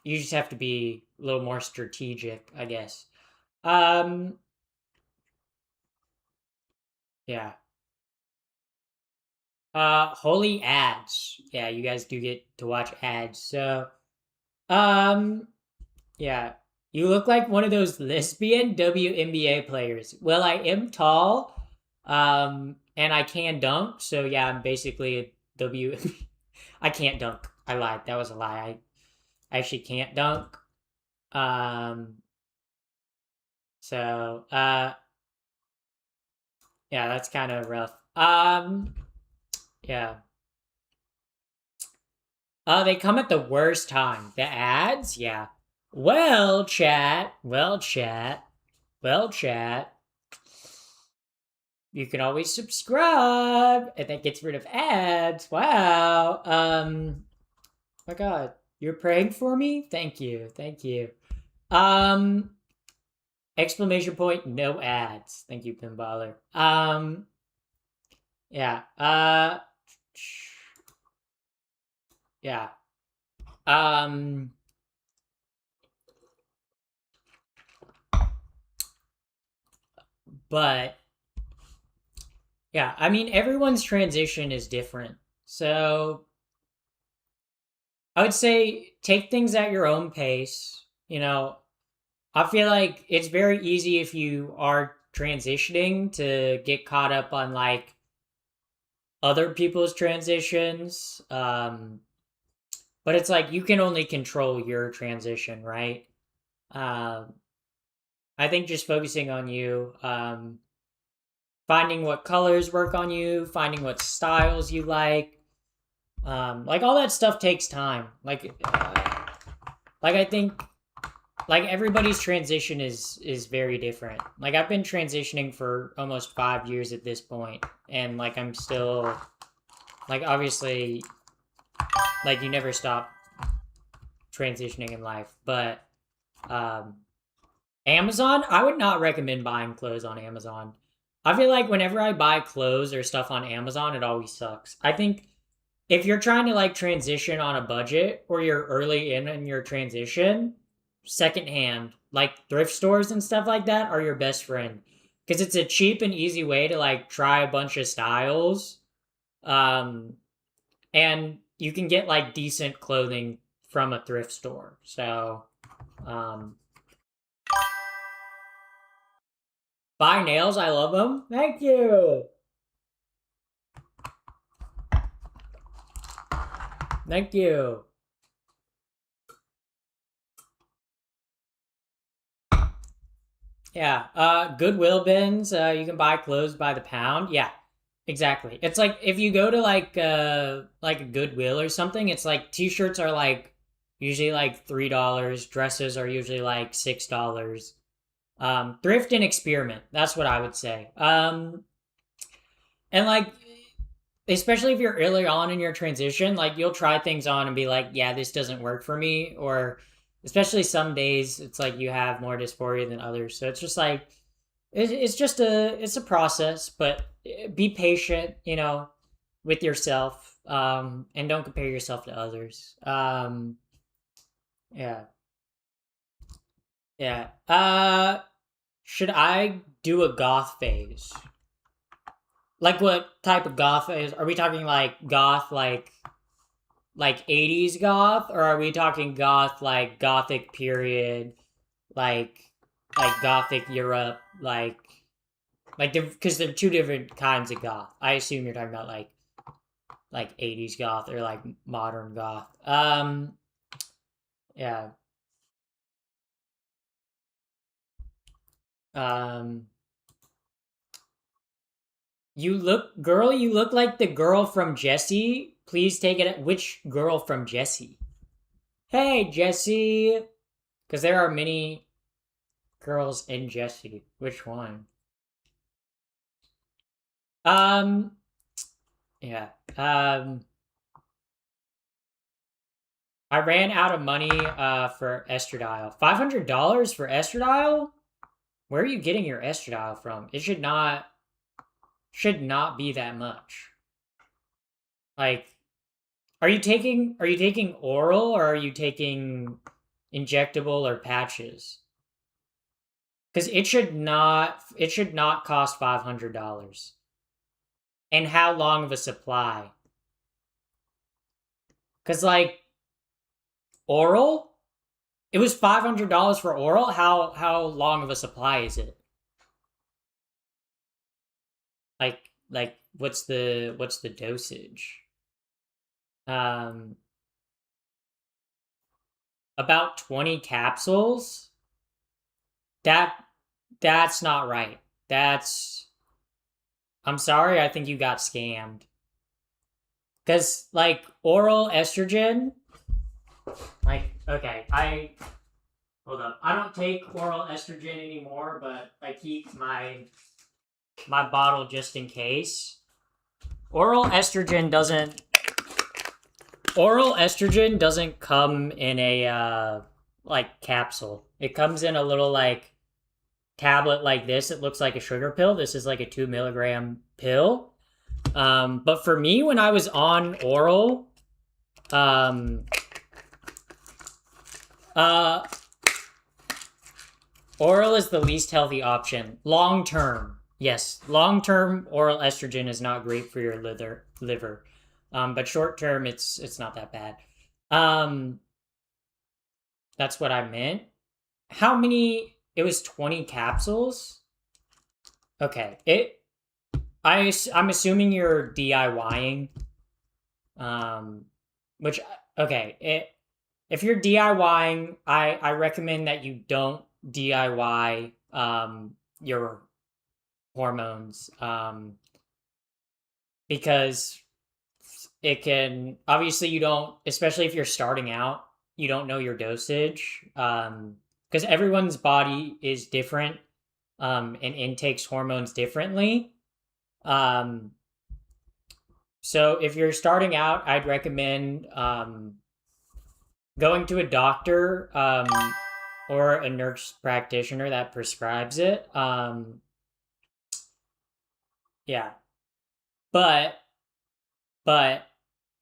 you just have to be a little more strategic, I guess. Um, yeah. Holy ads. Yeah, you guys do get to watch ads. So, um, yeah. You look like one of those lesbian WNBA players. Well, I am tall, and I can dunk. So yeah, I'm basically a W. I can't dunk. I lied. That was a lie. I actually can't dunk. Um, so, yeah, that's kind of rough. Yeah. They come at the worst time. The ads? Yeah. Well, chat. Well, chat. Well, chat. You can always subscribe, and that gets rid of ads. Wow. My God, you're praying for me? Thank you. Thank you. Um, exclamation point, no ads. Thank you, Pinballer. Yeah. Yeah. Um, but yeah, I mean, everyone's transition is different. So I would say take things at your own pace. You know, I feel like it's very easy if you are transitioning to get caught up on like other people's transitions. But it's like you can only control your transition, right? Um, I think just focusing on you, finding what colors work on you, finding what styles you like all that stuff takes time. Like I think like everybody's transition is very different. Like I've been transitioning for almost 5 years at this point, and like I'm still like obviously like you never stop transitioning in life, but um Amazon, I would not recommend buying clothes on Amazon. I feel like whenever I buy clothes or stuff on Amazon, it always sucks. I think if you're trying to like transition on a budget or you're early in your transition, secondhand, like thrift stores and stuff like that are your best friend. Because it's a cheap and easy way to like try a bunch of styles. Um, and you can get like decent clothing from a thrift store. So, um, buy nails. I love them. Thank you. Thank you. Yeah. Goodwill bins. You can buy clothes by the pound. Yeah. Exactly. It's like if you go to like a Goodwill or something, it's like t-shirts are like usually like $3, dresses are usually like $6. Thrift and experiment. That's what I would say. And like especially if you're early on in your transition, like you'll try things on and be like, yeah, this doesn't work for me. Or especially some days it's like you have more dysphoria than others. So it's just like it's just a process, but be patient, with yourself, and don't compare yourself to others. Yeah, yeah. Should I do a goth phase? Like what type of goth phase? Are we talking like goth like 80s goth, or are we talking goth like gothic period, like gothic Europe, like because they're two different kinds of goth. I assume you're talking about like 80s goth or like modern goth. Yeah. Um you look like the girl from Jessie. Please take it. Which girl from Jessie? Hey, Jessie. Because there are many girls in Jessie. Which one? Um, yeah. I ran out of money for estradiol. $500 for estradiol? Where are you getting your estradiol from? It should not be that much. Like, are you taking oral, or are you taking injectable or patches? Because it should not cost $500. And how long of a supply? Because like oral, it was $500 for oral. How long of a supply is it? Like what's the dosage? Um, about 20 capsules. That that's not right. That's I'm sorry. I think you got scammed. Cause like oral estrogen, like okay, I hold up. I don't take oral estrogen anymore, but I keep my bottle just in case. Oral estrogen doesn't come in a like capsule. It comes in a little like tablet like this. It looks like a sugar pill. This is like a 2 milligram pill. But for me, when I was on oral, um, oral is the least healthy option. Long term, yes, long term oral estrogen is not great for your liver. But short term, it's not that bad. Um, that's what I meant. How many? It was 20 capsules. Okay, I'm assuming you're DIYing. Which okay, if you're DIYing, I recommend that you don't DIY your hormones, because it can obviously you don't, especially if you're starting out, you don't know your dosage, because everyone's body is different, and intakes hormones differently. um so if you're starting out, I'd recommend going to a doctor, or a nurse practitioner that prescribes it. yeah. But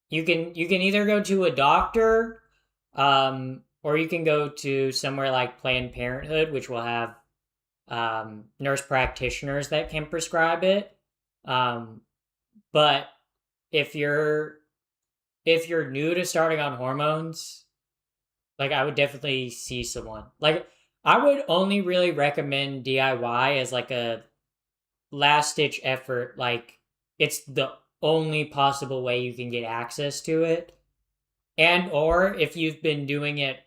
you can either go to a doctor, or you can go to somewhere like Planned Parenthood, which will have nurse practitioners that can prescribe it. But if you're new to starting on hormones, like I would definitely see someone. Like I would only really recommend DIY as like a last ditch effort. Like it's the only possible way you can get access to it. And or if you've been doing it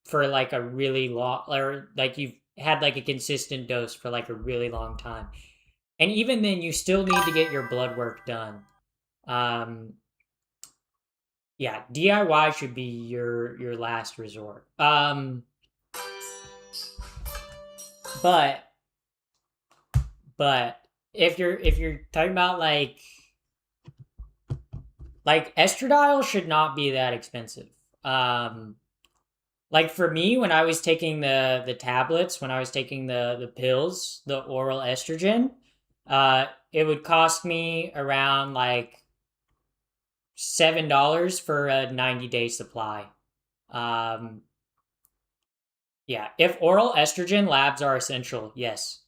for like a really long, or like you've had like a consistent dose for like a really long time. And even then you still need to get your blood work done. Yeah, DIY should be your last resort. But if you're talking about like estradiol should not be that expensive. Like for me, when I was taking the tablets, when I was taking the pills, the oral estrogen, it would cost me around like $7 for a 90-day supply. Yeah, if oral estrogen labs are essential, yes.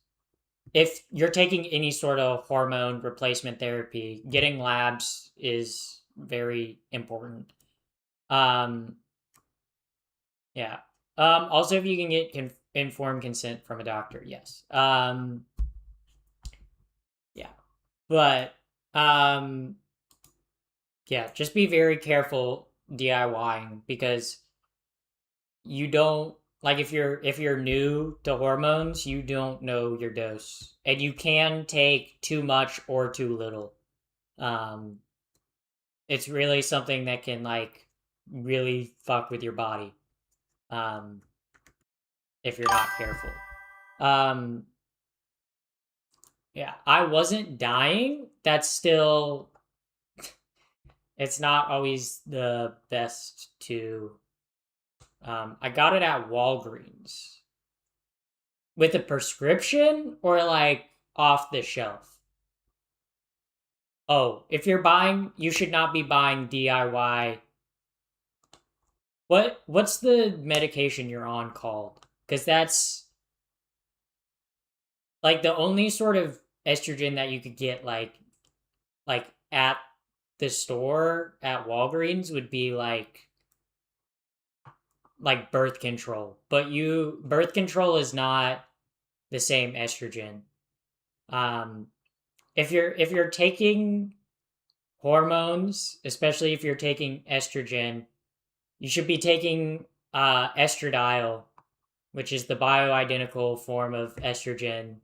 If you're taking any sort of hormone replacement therapy, getting labs is very important. Yeah. Also, if you can get informed consent from a doctor, yes. Yeah. But, yeah, just be very careful DIYing because you don't like if you're new to hormones, you don't know your dose, and you can take too much or too little. It's really something that can like really fuck with your body, if you're not careful. Yeah, I wasn't dying. That's still, it's not always the best to. I got it at Walgreens with a prescription or like off the shelf. Oh, if you're buying, you should not be buying DIY. What's the medication you're on called? Because that's like the only sort of estrogen that you could get like at the store at Walgreens would be like birth control. But birth control is not the same estrogen. If you're taking hormones, especially if you're taking estrogen, you should be taking estradiol, which is the bioidentical form of estrogen.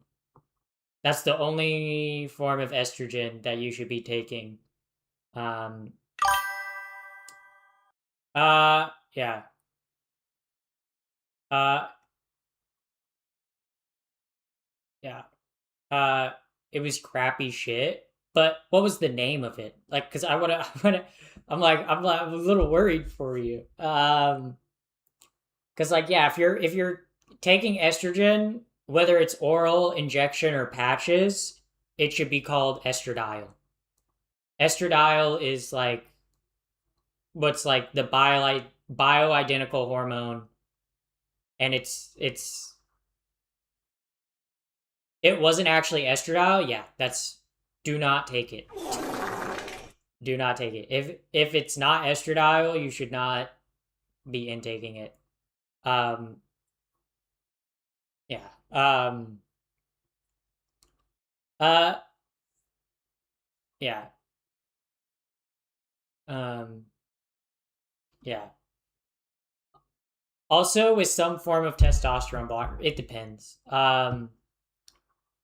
That's the only form of estrogen that you should be taking. Yeah. Uh, yeah. It was crappy shit. But what was the name of it? Like, cause I'm a little worried for you. Cause like, yeah, if you're taking estrogen, whether it's oral, injection, or patches, it should be called estradiol. Estradiol is like what's like the bioidentical hormone, and it wasn't actually estradiol. Yeah, that's do not take it. Do not take it. If it's not estradiol, you should not be intaking it. Yeah. Uh yeah. Um yeah. Also with some form of testosterone blocker, it depends.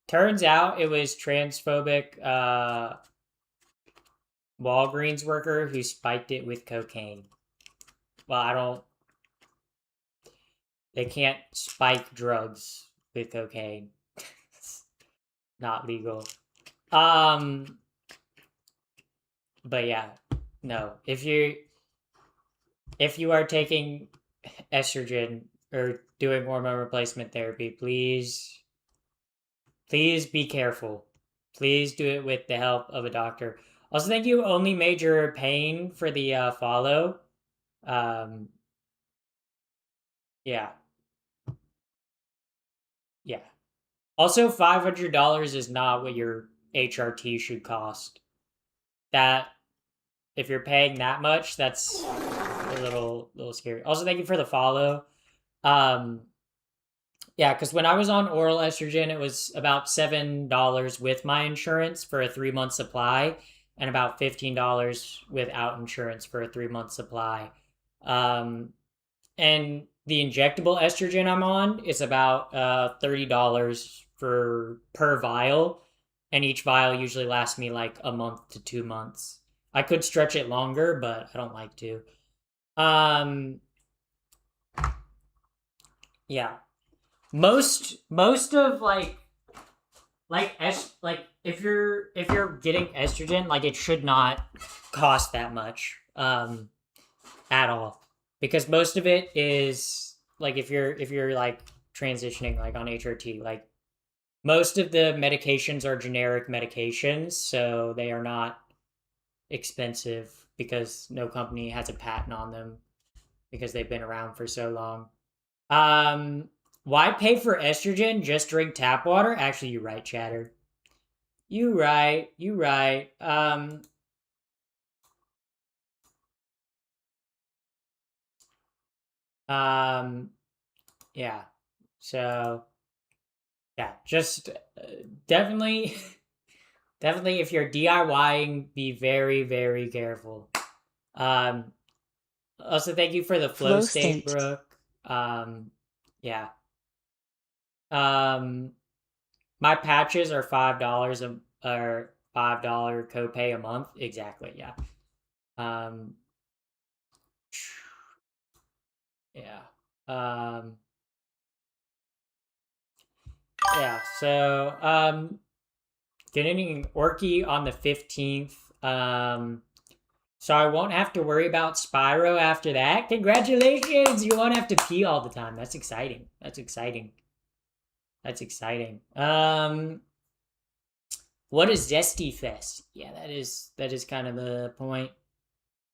Turns out it was transphobic Walgreens worker who spiked it with cocaine. Well, they can't spike drugs with cocaine. It's not legal. But yeah, no. If you are taking estrogen or doing hormone replacement therapy, please be careful. Please do it with the help of a doctor. Also, thank you, Only Major Pain, for the follow. Yeah. Yeah. Also, $500 is not what your HRT should cost. That, if you're paying that much, that's a little scary. Also, thank you for the follow. Yeah, because when I was on oral estrogen, it was about $7 with my insurance for a 3-month supply, and about $15 without insurance for a 3-month supply. And the injectable estrogen I'm on is about $30 per vial, and each vial usually lasts me like a month to 2 months. I could stretch it longer, but I don't like to. Yeah. Most of like if you're getting estrogen, like it should not cost that much at all, because most of it is like if you're like transitioning like on HRT, like most of the medications are generic medications, so they are not expensive because no company has a patent on them because they've been around for so long. Why pay for estrogen? Just drink tap water? Actually, you're right, Chatter. You right. Yeah. So, yeah, just definitely, definitely, if you're DIYing, be very, very careful. Also, thank you for the flow state, Brooke. Yeah. My patches are $5 or $5 copay a month. Exactly. Yeah. Yeah. Yeah. So, getting Orky on the 15th. So I won't have to worry about Spyro after that. Congratulations! You won't have to pee all the time. That's exciting. That's exciting. That's exciting. What is Zesty Fest? Yeah, that is kind of the point.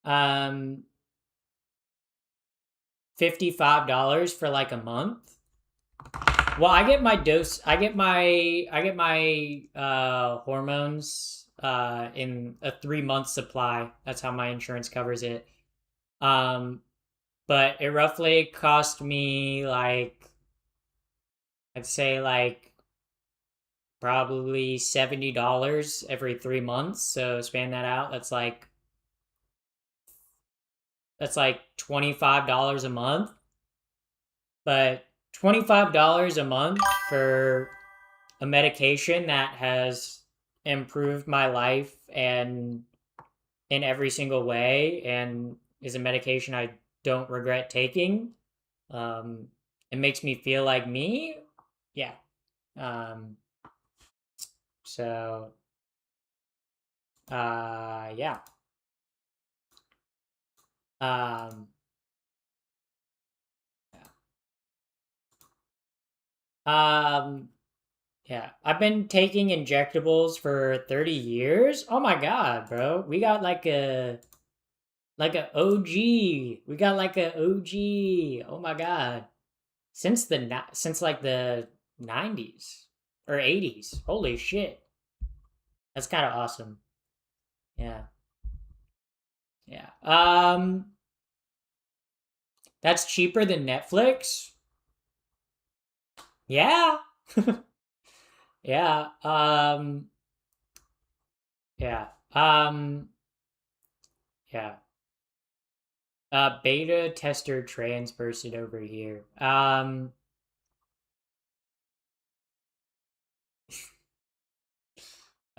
$55 for like a month. Well, I get my dose. I get my hormones in a 3-month supply. That's how my insurance covers it. But it roughly cost me like, I'd say like probably $70 every 3 months. So span that out. That's like $25 a month. But $25 a month for a medication that has improved my life and in every single way, and is a medication I don't regret taking. It makes me feel like me. Yeah. So yeah. Um yeah. I've been taking injectables for 30 years. Oh my god, bro. We got like a OG. We got like a OG. Oh my god. Since like the 90s or 80s. Holy shit. That's kind of awesome. Yeah. Yeah. That's cheaper than Netflix. Yeah. Yeah. Yeah. Yeah. Beta tester trans person over here.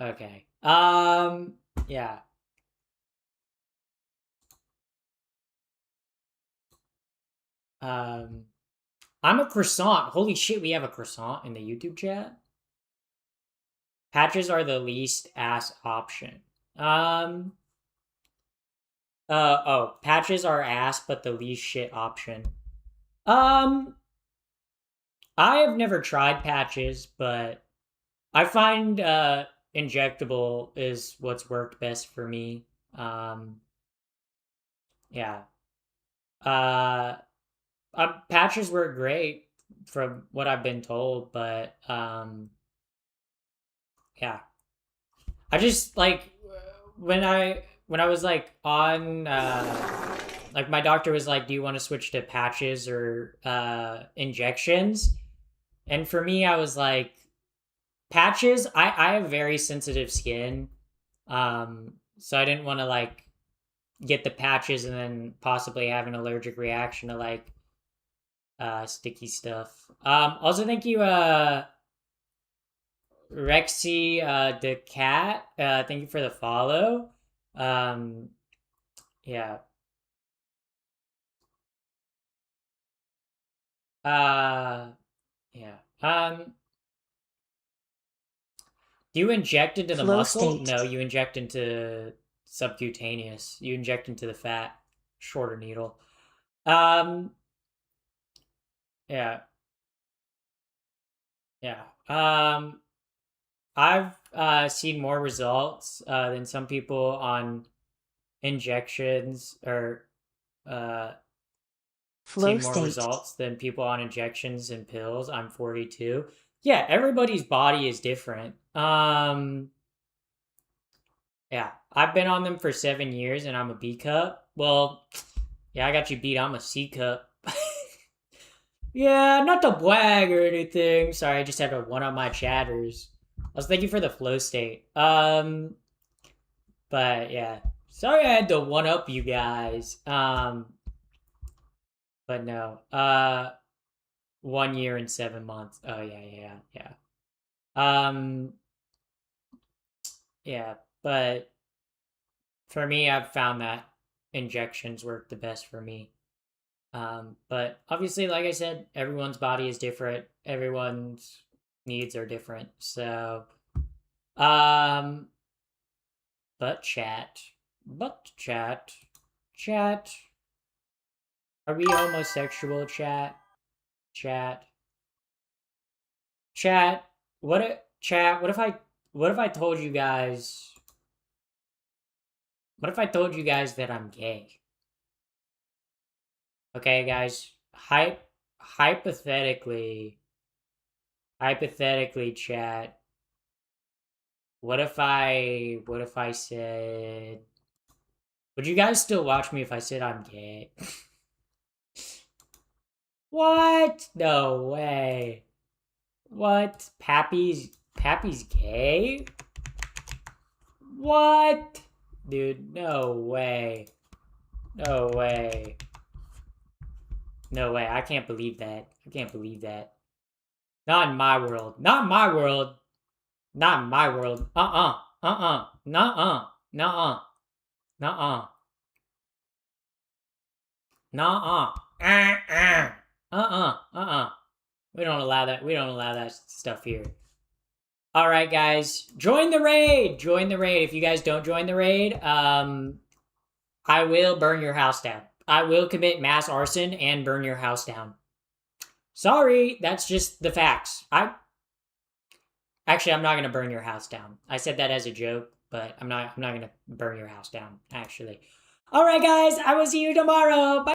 Okay. Yeah. I'm a croissant. Holy shit, we have a croissant in the YouTube chat. Patches are the least ass option. Oh, patches are ass, but the least shit option. I have never tried patches, but I find injectable is what's worked best for me. Yeah. Patches were great from what I've been told, but yeah. I just like when I was like on like my doctor was like, "Do you want to switch to patches or injections?" And for me, I was like, patches. I have very sensitive skin, so I didn't want to like get the patches and then possibly have an allergic reaction to like sticky stuff. Also, thank you, Rexy the cat. Thank you for the follow. Yeah. Yeah. Do you inject into the Flow muscle? state. No, you inject into subcutaneous. You inject into the fat, shorter needle. Yeah. Yeah. I've seen more results than some people on injections or Flow seen more state. results than people on injections and pills. I'm 42. Yeah, everybody's body is different. Yeah, I've been on them for 7 years and I'm a B cup. Well, yeah, I got you beat. I'm a C cup. Yeah, not to brag or anything. Sorry, I just had to one up my chatters. I was thanking for the flow state. But yeah, sorry I had to one up you guys. But no. 1 year and 7 months. Oh yeah. Um, yeah, but for me, I've found that injections work the best for me. But obviously, like I said, everyone's body is different. Everyone's needs are different. So, um, but chat. Are we homosexual? Chat. Chat? What if I told you guys? What if I told you guys that I'm gay? Okay, guys. Hypothetically, chat. What if I said, would you guys still watch me if I said I'm gay? What? No way. What? Pappy's gay? What? Dude, no way. No way. No way. I can't believe that. I can't believe that. Not in my world. Not in my world. Not in my world. Nuh-uh. Nuh-uh. Nuh-uh. Nuh-uh. Nuh-uh. We don't allow that. We don't allow that stuff here. All right, guys. Join the raid. Join the raid. If you guys don't join the raid, I will burn your house down. I will commit mass arson and burn your house down. Sorry, that's just the facts. Actually, I'm not going to burn your house down. I said that as a joke, but I'm not going to burn your house down, actually. All right, guys. I will see you tomorrow. Bye.